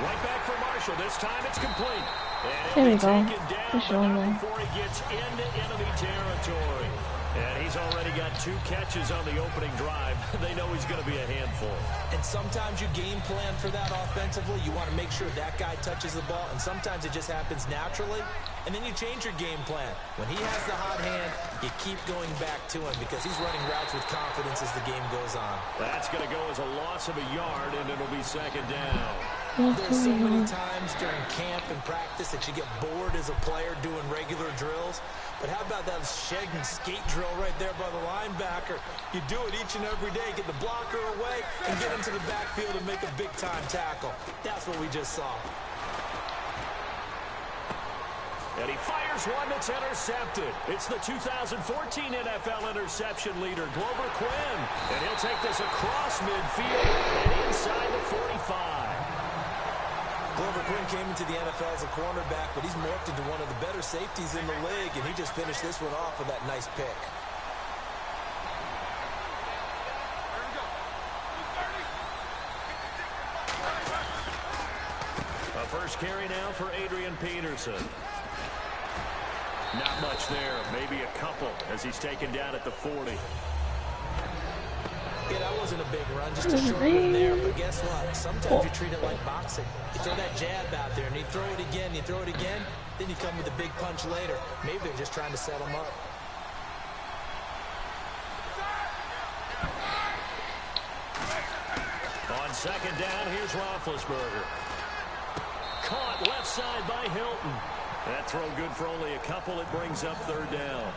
Right back for Marshall. This time it's complete. And there we go. Before he gets into enemy territory. And he's already got 2 catches on the opening drive. They know he's going to be a handful. And sometimes you game plan for that offensively. You want to make sure that guy touches the ball, and sometimes it just happens naturally, and then you change your game plan. When he has the hot hand, you keep going back to him because he's running routes with confidence as the game goes on. That's going to go as a loss of a yard, and it'll be second down. There's so many times during camp and practice that you get bored as a player doing regular drills. But how about that shed and skate drill right there by the linebacker? You do it each and every day. Get the blocker away and get into the backfield and make a big-time tackle. That's what we just saw. And he fires one that's intercepted. It's the 2014 NFL interception leader, Glover Quinn. And he'll take this across midfield and inside the 45. Glover Quinn came into the NFL as a cornerback, but he's morphed into one of the better safeties in the league, and he just finished this one off with that nice pick. A first carry now for Adrian Peterson. Not much there, maybe a couple as he's taken down at the 40. Yeah, that wasn't a big run, just a short one there. But guess what? Sometimes you treat it like boxing. You throw that jab out there, and you throw it again, then you come with a big punch later. Maybe they're just trying to set him up. On second down, here's Roethlisberger. Caught left side by Hilton. That throw good for only a couple. It brings up third down.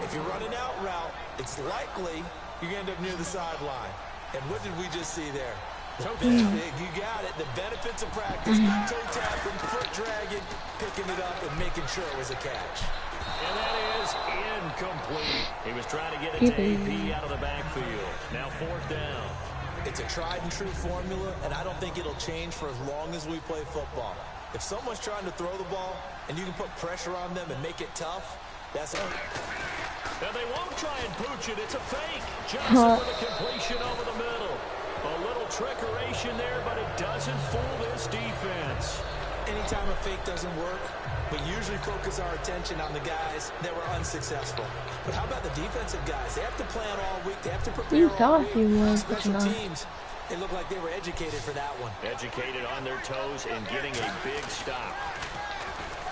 If you're running out route, it's likely you're going to end up near the sideline. And what did we just see there? Toe tap. You got it. The benefits of practice. Toe tapping, foot dragging, picking it up, and making sure it was a catch. And that is incomplete. He was trying to get it to AP out of the backfield. Now fourth down. It's a tried and true formula, and I don't think it'll change for as long as we play football. If someone's trying to throw the ball, and you can put pressure on them and make it tough, that's it. And they won't try and pooch it. It's a fake. Johnson with a completion over the middle. A little trickeration there, but it doesn't fool this defense. Anytime a fake doesn't work, we usually focus our attention on the guys that were unsuccessful. But how about the defensive guys? They have to plan all week. They have to prepare all week. Special teams, they look like they were educated for that one. Educated on their toes and getting a big stop.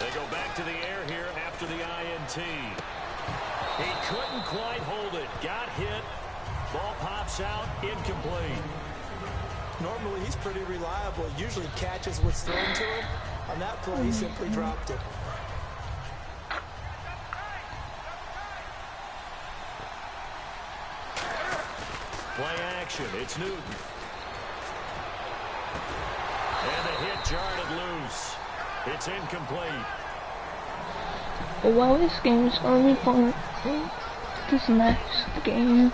They go back to the air here after the INT. He couldn't quite hold it. Got hit. Ball pops out. Incomplete. Normally, he's pretty reliable. Usually catches what's thrown to him. On that play, he simply dropped it. Play action. It's Newton. And the hit jarred it loose. It's incomplete. Well, this game is going to be fun. This next game,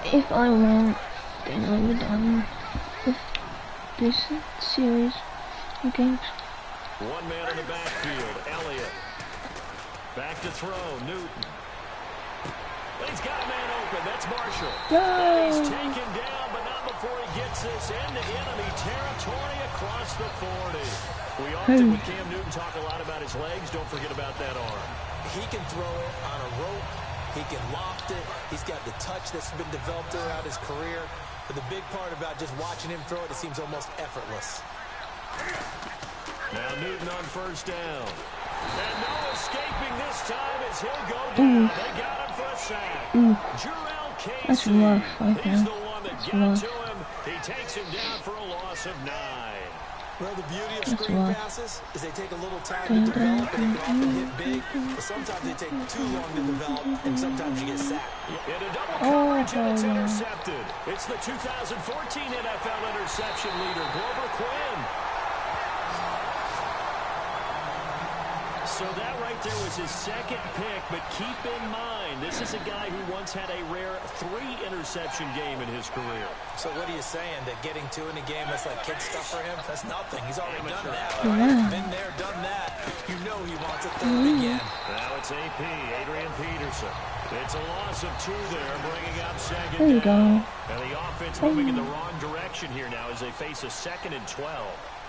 if I win, then I'll be done with this series of games. One man in the backfield, Elliott. Back to throw, Newton. He's got a man open, that's Marshall. And he's taken down, but not before he gets this into enemy territory across the 40. We often, with Cam Newton, talk a lot about his legs. Don't forget about that arm. He can throw it on a rope. He can loft it. He's got the touch that's been developed throughout his career. But the big part about just watching him throw it, it seems almost effortless. Now Newton on first down. And no escaping this time as he'll go down. They got him for a sack. Jurrell Casey. That's rough, He's the one that got to him. He takes him down for a loss of 9. Well, the beauty of screen passes is they take a little time to develop, and they can often hit big, but sometimes they take too long to develop, and sometimes you get sacked. In a double coverage, and it's intercepted. It's the 2014 NFL interception leader, Glover Quinn. So that right there was his second pick, but keep in mind, this is a guy who once had a rare 3-interception game in his career. So what are you saying, that getting 2 in a game, that's like kid stuff for him? That's nothing. He's already done that. Been there, done that. You know he wants a 3rd again. Now it's AP, Adrian Peterson. It's a loss of 2 there, bringing up second there you down. go. And the offense moving in the wrong direction here now as they face a 2nd and 12.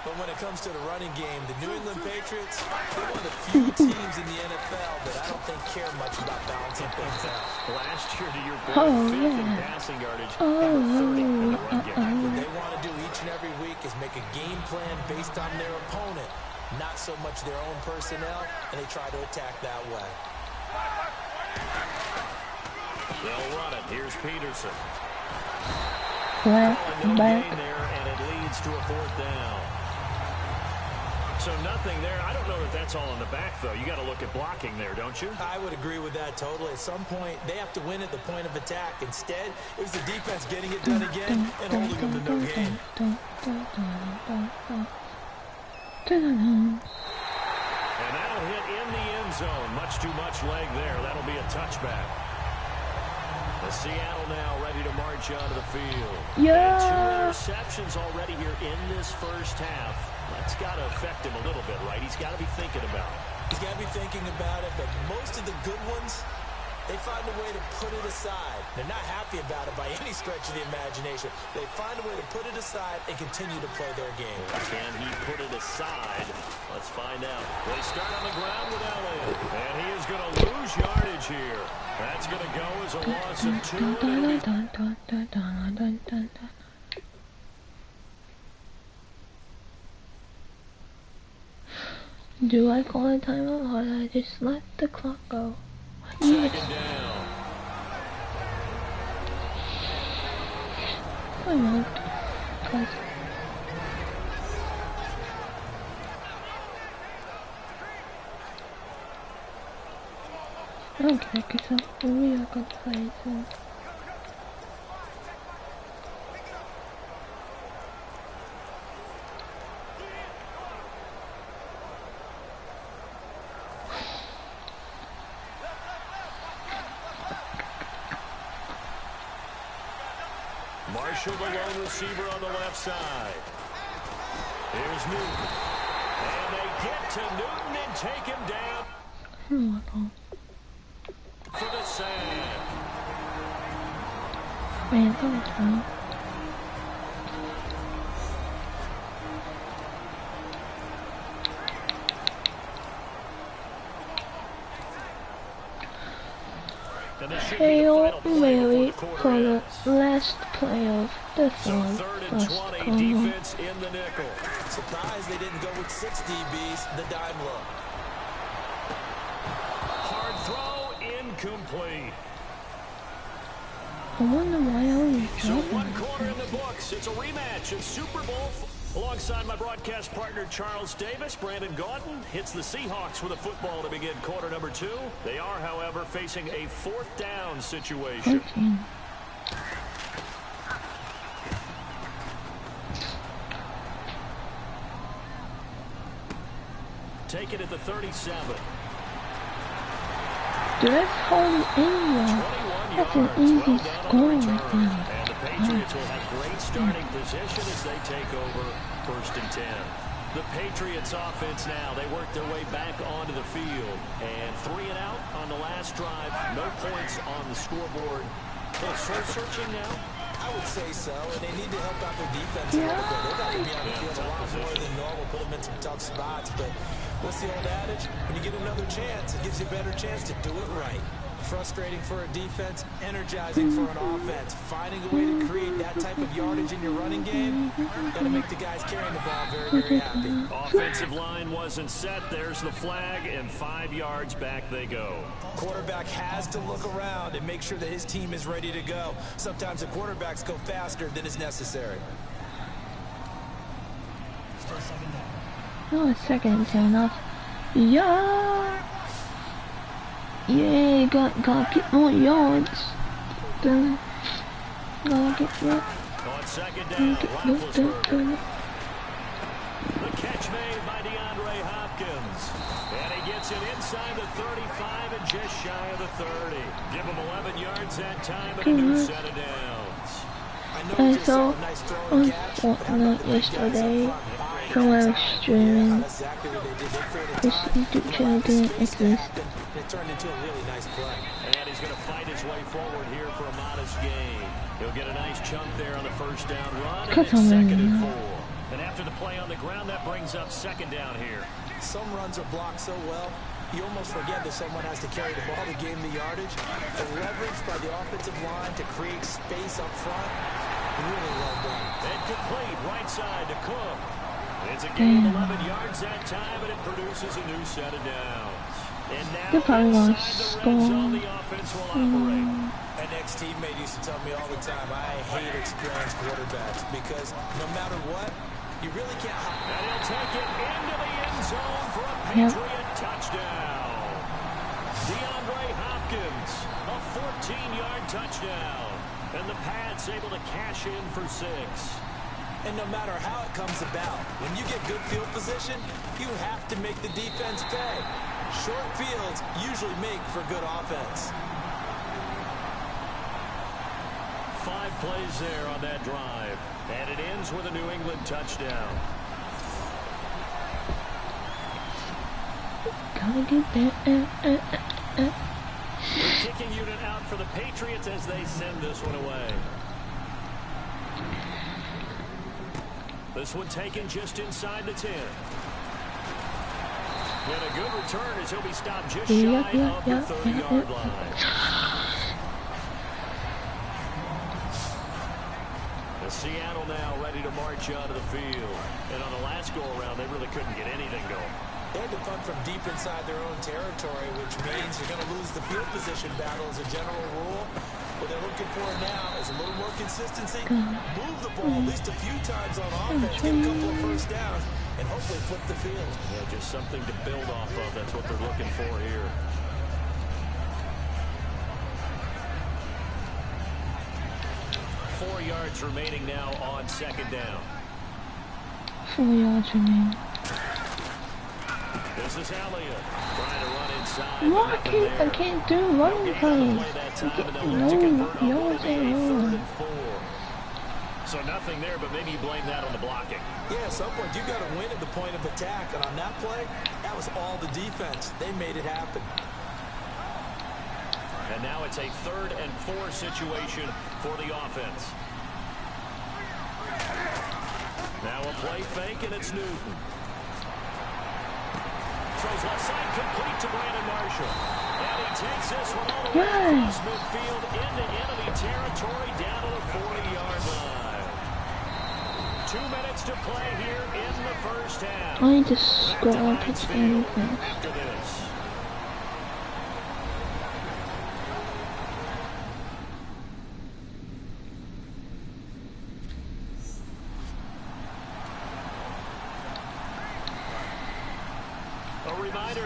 But when it comes to the running game, the New England Patriots, they're one of the few teams in the NFL that I don't think care much about balancing things out. Last year to your point, fifth in passing yardage, number 30 in the run game. What they want to do each and every week is make a game plan based on their opponent, not so much their own personnel, and they try to attack that way. They'll run it. Here's Peterson. Back. There, and it leads to a fourth down. So nothing there. I don't know if that's all in the back, though. You got to look at blocking there, don't you? I would agree with that totally. At some point, they have to win at the point of attack. Instead, it was the defense getting it done again and holding them to no gain. And that'll hit in the end zone. Much too much leg there. That'll be a touchback. The Seattle now ready to march onto the field. Yeah. And 2 interceptions already here in this first half. That's got to affect him a little bit, right? He's got to be thinking about it. He's got to be thinking about it, but most of the good ones, they find a way to put it aside. They're not happy about it by any stretch of the imagination. They find a way to put it aside and continue to play their game. Can he put it aside? Let's find out. They start on the ground with Elliott, and he is going to lose yardage here. That's going to go as a loss of 2. Do I call a timeout or do I just let the clock go? Second down. I won't. Cause I don't care because we are going to play so. Marshall, the lone receiver on the left side. Here's Newton. And they get to Newton and take him down. For the sack. Man, that was fun. Hail Mary for the last play of the third first quarter. Defense in the nickel. Surprised they didn't go with 6 DBs, the dime look. Hard throw, incomplete. I wonder why I was So 1 quarter in the books. It's a rematch of Super Bowl. Alongside my broadcast partner Charles Davis, Brandon Gaudin hits the Seahawks with a football to begin quarter number 2. They are, however, facing a 4th down situation. 13. Take it at the 37. Dude, that's hardly anyone. That's an easy score right now. And the Patriots will have great starting position as they take over 1st and 10. The Patriots offense now, they work their way back onto the field. And 3 and out on the last drive. No points on the scoreboard. Well, soul searching now? I would say so, and they need to help out their defense a little bit. They've got to be on the field a lot more than normal, put them in some tough spots. But what's the old adage? When you get another chance, it gives you a better chance to do it right. Frustrating for a defense, energizing for an offense. Finding a way to create that type of yardage in your running game, got to make the guys carrying the ball very, very happy. Offensive line wasn't set. There's the flag, and 5 yards back they go. Quarterback has to look around and make sure that his team is ready to go. Sometimes the quarterbacks go faster than is necessary. No, it's 2nd and 10 enough. Yeah! Yay, gotta get more yards. Gotta get more. On 2nd down, Roethlisberger. The catch made by DeAndre Hopkins. And he gets it inside the 35 and just shy of the 30. Give him 11 yards that time and a new set of downs. I saw on Fortnite yesterday when I was streaming. This YouTube channel didn't exist. It turned into a really nice play. And he's going to fight his way forward here for a modest gain. He'll get a nice chunk there on the 1st down run, and it's 2nd and 4. And after the play on the ground, that brings up second down here. Some runs are blocked so well, you almost forget that someone has to carry the ball to gain the yardage. The leverage by the offensive line to create space up front, really well done. And complete right side to Cook. It's a gain of 11 yards that time, and it produces a new set of downs. And now inside the red zone, the offense will operate. An ex-teammate used to tell me all the time, I hate experienced quarterbacks because no matter what, you really can't. And he'll take it into the end zone for a Patriot touchdown. DeAndre Hopkins, a 14-yard touchdown. And the Pats able to cash in for 6. And no matter how it comes about, when you get good field position, you have to make the defense pay. Short fields usually make for good offense. 5 plays there on that drive. And it ends with a New England touchdown. Gotta get that. Kicking unit out for the Patriots as they send this one away. This one taken just inside the 10. And a good return as he'll be stopped just shy of the 30-yard line. Seattle now ready to march out of the field. And on the last go-around, they really couldn't get anything going. They had to punt from deep inside their own territory, which means you're going to lose the field position battle as a general rule. What they're looking for now is a little more consistency. Move the ball at least a few times on offense, get a couple of first downs, and hopefully flip the field. Yeah, just something to build off of. That's what they're looking for here. Four yards remaining now on second down. 4 yards remaining. This is Elliott trying to run inside. I can't do running plays. No yards at all. So nothing there, but maybe you blame that on the blocking. Yeah, at some point you got to win at the point of attack, and on that play, that was all the defense. They made it happen. And now it's a 3rd and 4 situation for the offense. Now a play fake, and it's Newton. Throws left side, complete to Brandon Marshall. And he takes this one all the way across midfield into enemy territory down to the 40-yard line. 2 minutes to play here in the first half. I need to scroll up to anything. After this.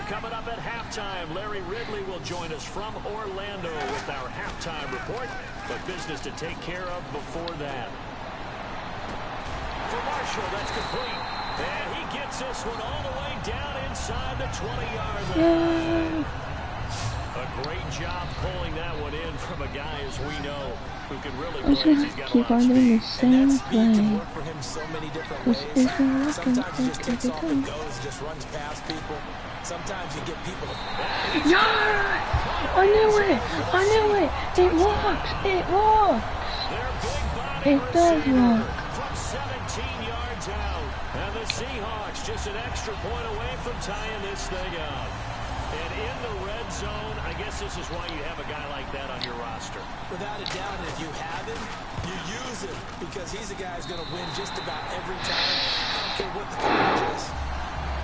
Coming up at halftime, Larry Ridley will join us from Orlando with our halftime report, but business to take care of before that. For Marshall, that's complete. And he gets this one all the way down inside the 20-yard line. A great job pulling that one in from a guy, as we know, who can really play. He's got a lot of speed. And that speed can work for him so many different ways. Sometimes he just takes off and goes, just runs past people. Sometimes you get people to... Yeah! I knew it! I knew it! It works! It works! It does work. From 17 yards out. And the Seahawks just an extra point away from tying this thing up. And in the red zone, I guess this is why you have a guy like that on your roster. Without a doubt, and if you have him, you use him. Because he's a guy who's going to win just about every time. I don't care what the coverage is.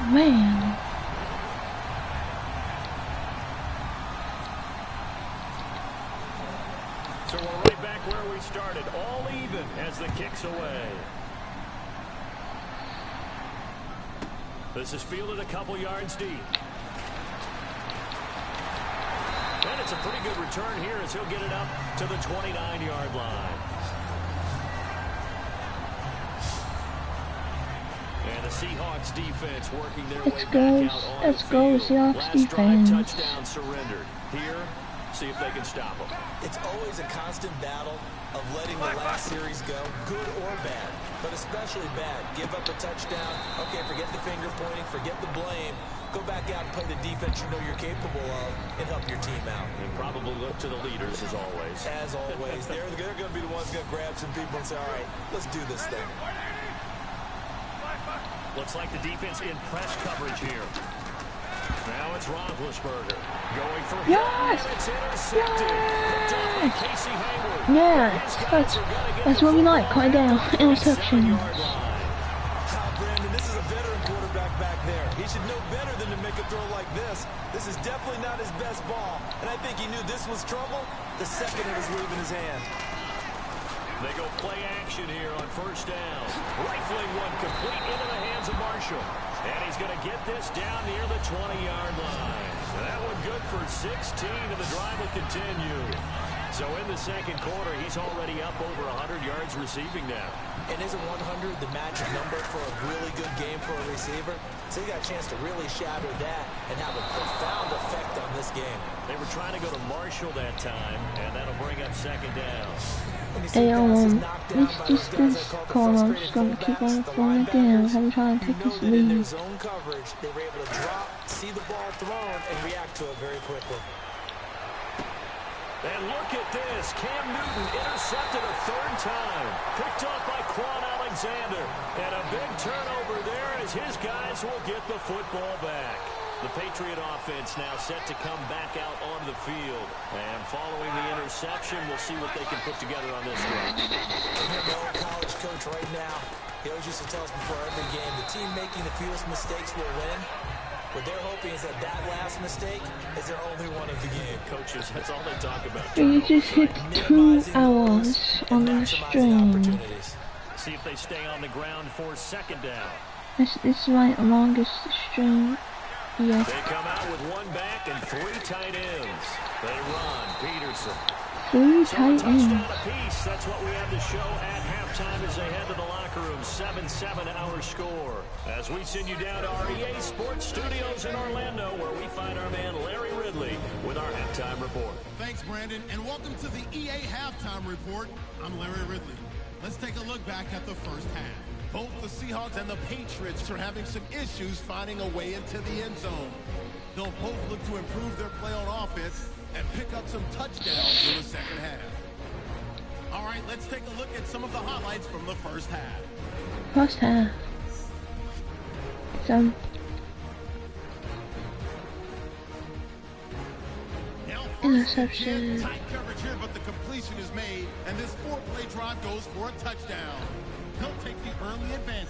Man. So we're right back where we started, all even as the kick's away. This is fielded a couple yards deep. And it's a pretty good return here as he'll get it up to the 29-yard line. And the Seahawks defense working their way back out on the field. Seahawks Last drive defense. touchdown surrendered. Here, see if they can stop them. It's always a constant battle of letting the last series go, good or bad, but especially bad. Give up a touchdown. Okay, forget the finger pointing, forget the blame. Go back out and play the defense you know you're capable of and help your team out. And probably look to the leaders as always. As always. They're going to be the ones going to grab some people and say, all right, let's do this thing. Looks like the defense in press coverage here. Now it's Roethlisberger going for him, and it's intercepted. Picked off by Casey Hayward. Yeah, that's what we like. Cut it down. Interceptions. Brandon, this is a veteran quarterback back there. He should know better than to make a throw like this. This is definitely not his best ball, and I think he knew this was trouble the second it was leaving his hand. They go play action here on first down. Rifling one complete into the hands of Marshall. And he's going to get this down near the 20-yard line. That one good for 16, and the drive will continue. So in the second quarter, he's already up over 100 yards receiving now. And isn't 100 the magic number for a really good game for a receiver? So he got a chance to really shatter that and have a profound effect on this game. They were trying to go to Marshall that time, and that'll bring up second down. Hey, it's just this call. I'm just going to keep on throwing it down. I'm trying to take this lead. In their zone coverage, they were able to drop, see the ball thrown, and react to it very quickly. And look at this. Cam Newton intercepted a third time. Picked off by Quan Alexander. And a big turnover there as his guys will get the football back. The Patriot offense now set to come back out onto the field. And following the interception, we'll see what they can put together on this one. The old college coach right now, he always used to tell us before every game, the team making the fewest mistakes will win. What they're hoping is that last mistake is their only one of the game. Coaches, that's all they talk about. You just hit 2 hours on the stream. See if they stay on the ground for second down. This is my longest stream. Yeah. They come out with one back and 3 tight ends. They run. Peterson. 3 tight ends. Touchdown apiece. That's what we have to show at halftime as they head to the locker room. 7-7 our score. As we send you down to our EA Sports Studios in Orlando, where we find our man Larry Ridley with our halftime report. Thanks, Brandon, and welcome to the EA Halftime Report. I'm Larry Ridley. Let's take a look back at the first half. Both the Seahawks and the Patriots are having some issues finding a way into the end zone. They'll both look to improve their play on offense and pick up some touchdowns in the second half. All right, let's take a look at some of the highlights from the first half. First half. Interception. Tight coverage here, but the completion is made, and this 4-play drive goes for a touchdown. He'll take the early advantage.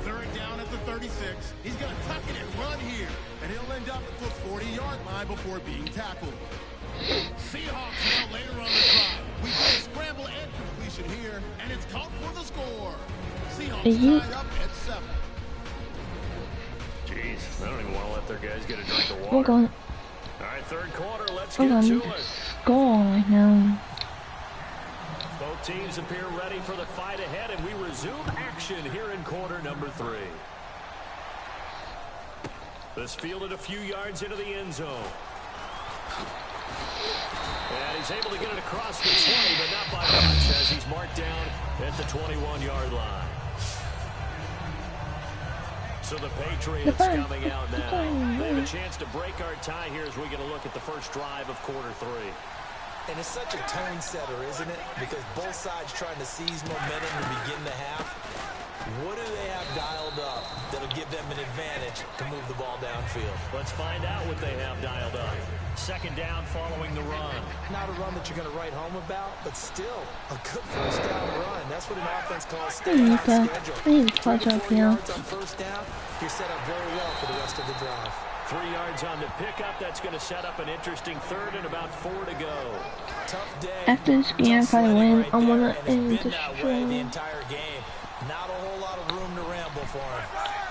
Third down at the 36. He's going to tuck it and run here, and he'll end up at the 40-yard line before being tackled. Seahawks now later on the drive. We get a scramble and completion here, and it's caught for the score. Seahawks tied up at 7. Jeez, I don't even want to let their guys get a drink of water. We're going. All right, third quarter, let's We're get going to to it. score right now. Both teams appear ready for the fight ahead, and we resume action here in quarter number 3. This fielded a few yards into the end zone. And he's able to get it across the 20, but not by much, as he's marked down at the 21-yard line. So the Patriots coming out now. They have a chance to break our tie here as we get a look at the first drive of quarter 3. And it's such a tone setter, isn't it? Because both sides trying to seize momentum to begin the half. What do they have dialed up that'll give them an advantage to move the ball downfield? Let's find out what they have dialed up. Second down following the run. Not a run that you're going to write home about, but still a good first down run. That's what an offense calls staying on schedule. I need to clutch up now. yards on first down, you're set up very well for the rest of the drive. 3 yards on the pickup. That's going to set up an interesting third and about 4 to go. Tough day. After this game, if I win, I want to end the the entire game. Not a whole lot of room to ramble for him.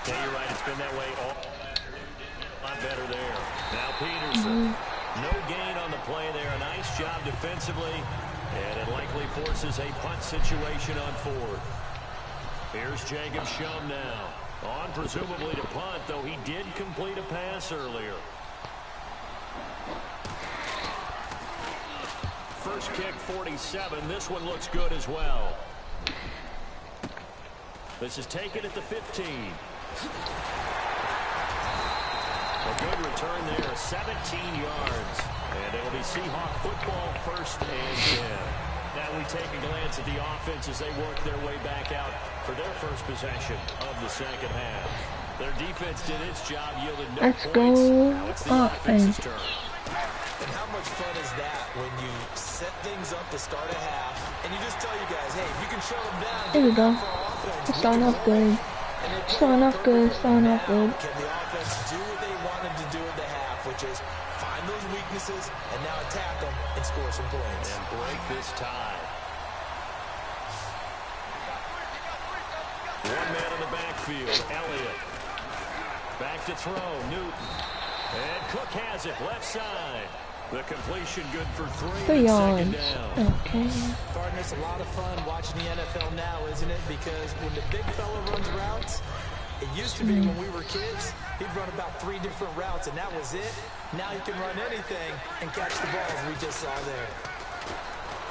Yeah, you're right. It's been that way all. A lot better there. Now Peterson. No gain on the play there. A nice job defensively. And it likely forces a punt situation on 4th. Here's Jacob Shum now. On presumably to punt, though he did complete a pass earlier. First kick, 47. This one looks good as well. This is taken at the 15. A good return there, 17 yards. And it'll be Seahawk football, 1st and 10. Now we take a glance at the offense as they work their way back out for their first possession of the second half. Their defense did its job, yielded no Let's points. go Now it's the offense's offense. turn. And how much fun is that when you set things up to start a half and you just tell you guys, hey, if you can shut them down, There we go. for our offense, It's starting off good. Starting off good. Starting off good. can the offense do what they wanted to do at the half, which is find those weaknesses and now attack them and score some points. And break this tie. One man in the backfield, Elliott. Back to throw, Newton. And Cook has it, left side. The completion good for 3 yards. down. Okay. Pardon, it's a lot of fun watching the NFL now, isn't it? Because when the big fella runs routes, it used to be when we were kids, he'd run about 3 different routes, and that was it. Now he can run anything and catch the ball, as we just saw there.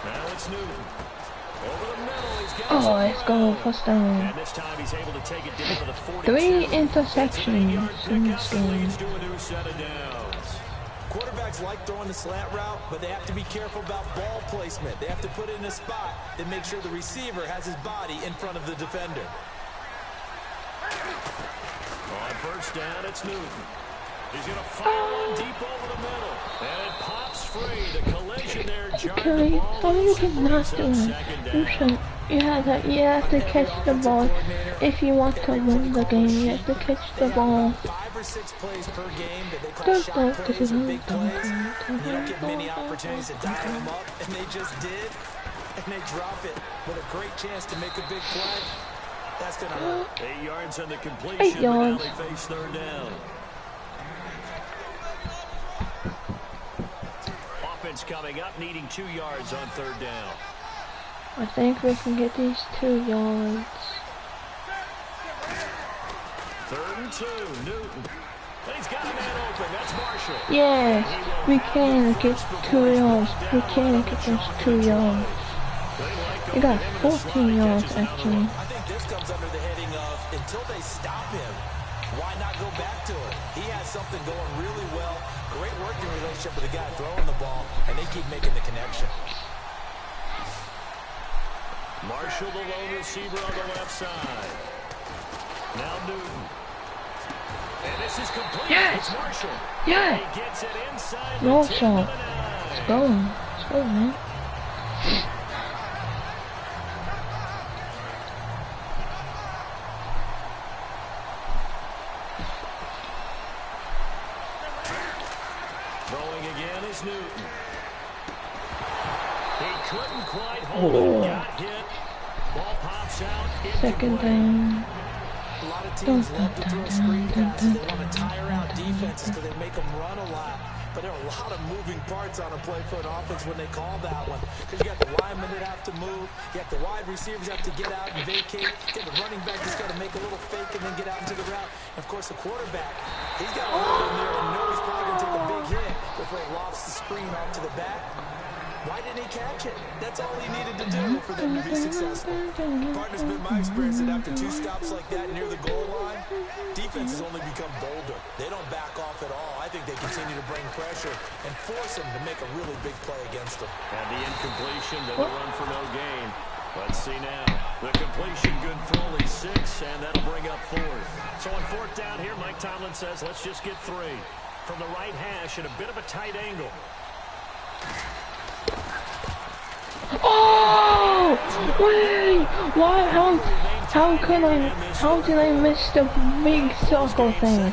Now it's Newton. Over the middle, he's got Oh, let's go. First down. And this time he's able to take it down to the 42. 3 interceptions in this game. Leads to a new set of downs. Quarterbacks like throwing the slant route, but they have to be careful about ball placement. They have to put it in a spot and make sure the receiver has his body in front of the defender. On first down, it's Newton. He's going to fire one deep over the middle. And it pops free. The collision there jarring the ball. So you cannot do it. You have to catch the ball. If you want to win the game, you have to catch the ball. 5 or 6 plays per game that they call shot plays or big plays. And you don't get many opportunities to dial them up, and they just did. And they drop it with a great chance to make a big play. That's going to hurt. 8 yards on the completion. 8 yards. But now they face third down. Offense coming up, needing 2 yards on third down. I think we can get these 2 yards. 3rd and 2, Newton. And he's got a man open. That's Marshall. Yes, we can get 2 yards. We can get those 2 yards. We got 14 yards actually. I think this comes under the heading of until they stop him, why not go back to it? He has something going really well. Great working relationship with the guy throwing the ball, and they keep making the connection. Marshall, the lone receiver on the left side. Now Newton. And this is complete. Yes. It's Marshall. Yeah. He gets it inside No the 10 shot. to the 9. Let's go. Let's go, man. Throwing again is Newton. He couldn't quite hold it. Got hit. Ball pops out. Second down. A lot of teams love to throw screen passes. They want to tire out defenses because they make them run a lot. But there are a lot of moving parts on a play for an offense when they call that one. Because you got the linemen that have to move. You got the wide receivers have to get out and vacate. You got the running back that's got to make a little fake and then get out into the route. And, of course, the quarterback, he's got to hold in there and know he's probably going to take a big hit before he lofts the screen off to the back. Why didn't he catch it? That's all he needed to do for them to be successful. Partner's been my experience that after 2 stops like that near the goal line, defenses only become bolder. They don't back off at all. I think they continue to bring pressure and force him to make a really big play against them. And the incompletion, then the run for no gain. Let's see now. The completion good for only 6, and that'll bring up 4th. So on 4th down here, Mike Tomlin says, let's just get 3. From the right hash at a bit of a tight angle. Oh! Wait! Why? How did I miss the big circle thing?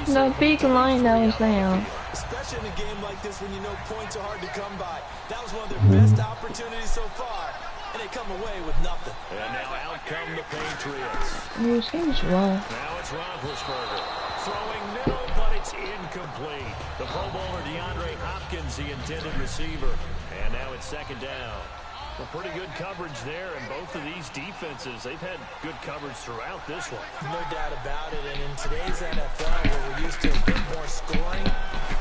The big line that was there. Especially in a game like this when you know points are hard to come by. That was one of their best opportunities so far, and they come away with nothing. And now out come the Patriots. This game's rough. Now it's Roethlisberger. Throwing middle, but it's incomplete. The Pro Bowler DeAndre Hopkins, the intended receiver. And now it's 2nd down. Well, pretty good coverage there, and both of these defenses, they've had good coverage throughout this one. No doubt about it, and in today's NFL, where we're used to a bit more scoring,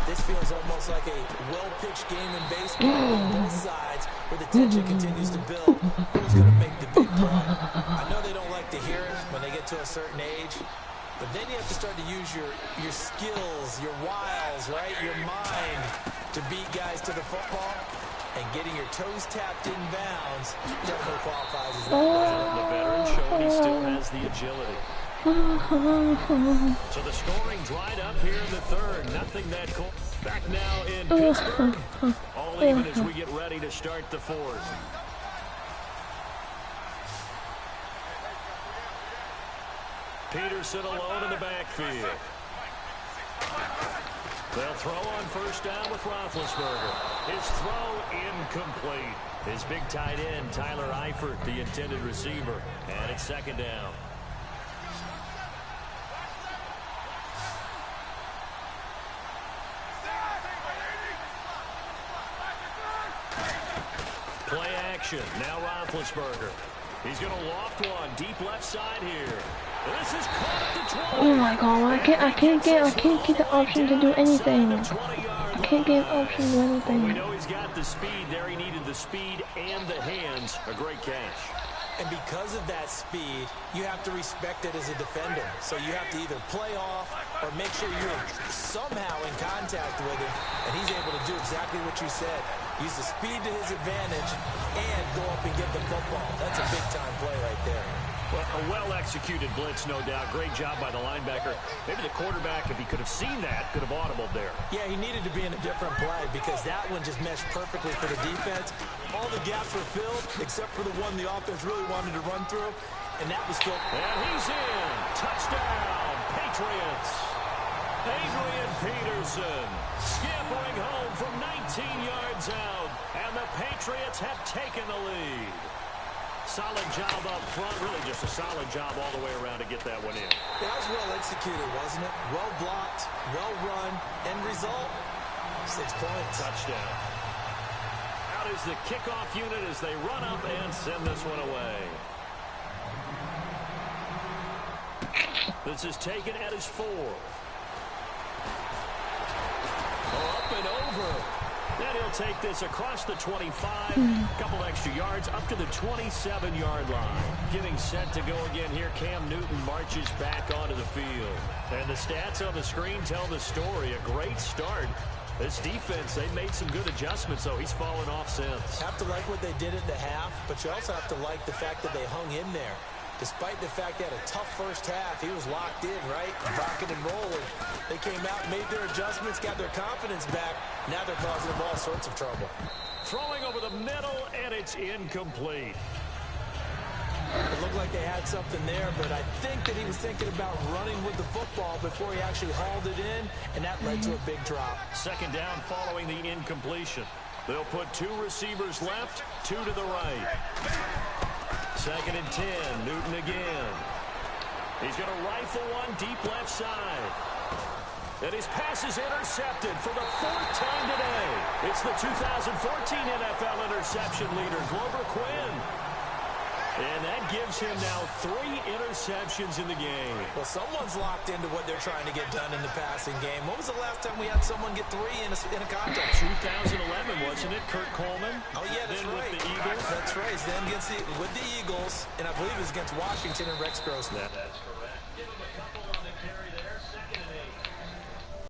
this feels almost like a well-pitched game in baseball on both sides, where the tension continues to build. Who's going to make the big play? I know they don't like to hear it when they get to a certain age, but then you have to start to use your skills, your wiles, right, your mind to beat guys to the football. And getting your toes tapped in bounds definitely qualifies as that. The veteran showing he still has the agility. So the scoring dried up here in the third. Nothing that cold. Back now in Pittsburgh. All even as we get ready to start the fourth. Peterson alone in the backfield. They'll throw on first down with Roethlisberger. His throw incomplete. His big tight end, Tyler Eifert, the intended receiver. And it's second down. Play action. Now Roethlisberger. He's going to loft one deep left side here. This is caught at the 20. Oh my god, I can't get the option to do anything. I can't get an option to do anything. We know he's got the speed there. He needed the speed and the hands. A great catch. And because of that speed, you have to respect it as a defender. So you have to either play off or make sure you're somehow in contact with him. And he's able to do exactly what you said. Use the speed to his advantage and go up and get the football. That's a big-time play right there. Well, a well-executed blitz, no doubt. Great job by the linebacker. Maybe the quarterback, if he could have seen that, could have audibled there. Yeah, he needed to be in a different play because that one just meshed perfectly for the defense. All the gaps were filled except for the one the offense really wanted to run through, and that was filled. And he's in. Touchdown, Patriots. Adrian Peterson scampering home from 19 yards out, and the Patriots have taken the lead. Solid job up front, really just a solid job all the way around to get that one in. That was well executed, wasn't it? Well blocked, well run, end result, 6 points. Touchdown. Out is the kickoff unit as they run up and send this one away. This is taken at his 4. Up and over. Then he'll take this across the 25. A couple extra yards up to the 27-yard line. Getting set to go again here. Cam Newton marches back onto the field. And the stats on the screen tell the story. A great start. This defense, they made some good adjustments, so he's fallen off since. Have to like what they did at the half, but you also have to like the fact that they hung in there. Despite the fact they had a tough first half, he was locked in, right? Rocking and rolling. They came out, made their adjustments, got their confidence back. Now they're causing them all sorts of trouble. Throwing over the middle, and it's incomplete. It looked like they had something there, but I think that he was thinking about running with the football before he actually hauled it in, and that led to a big drop. Second down following the incompletion. They'll put 2 receivers left, 2 to the right. Second and 10, Newton again. He's going to rifle one deep left side. And his pass is intercepted for the 4th time today. It's the 2014 NFL interception leader, Glover Quinn. And that gives him now 3 interceptions in the game. Well, someone's locked into what they're trying to get done in the passing game. When was the last time we had someone get 3 in a contest? 2011, wasn't it? Kurt Coleman. Oh, yeah, that's then right. With the Eagles. That's right. Then with the Eagles, and I believe it was against Washington and Rex Grossman. That's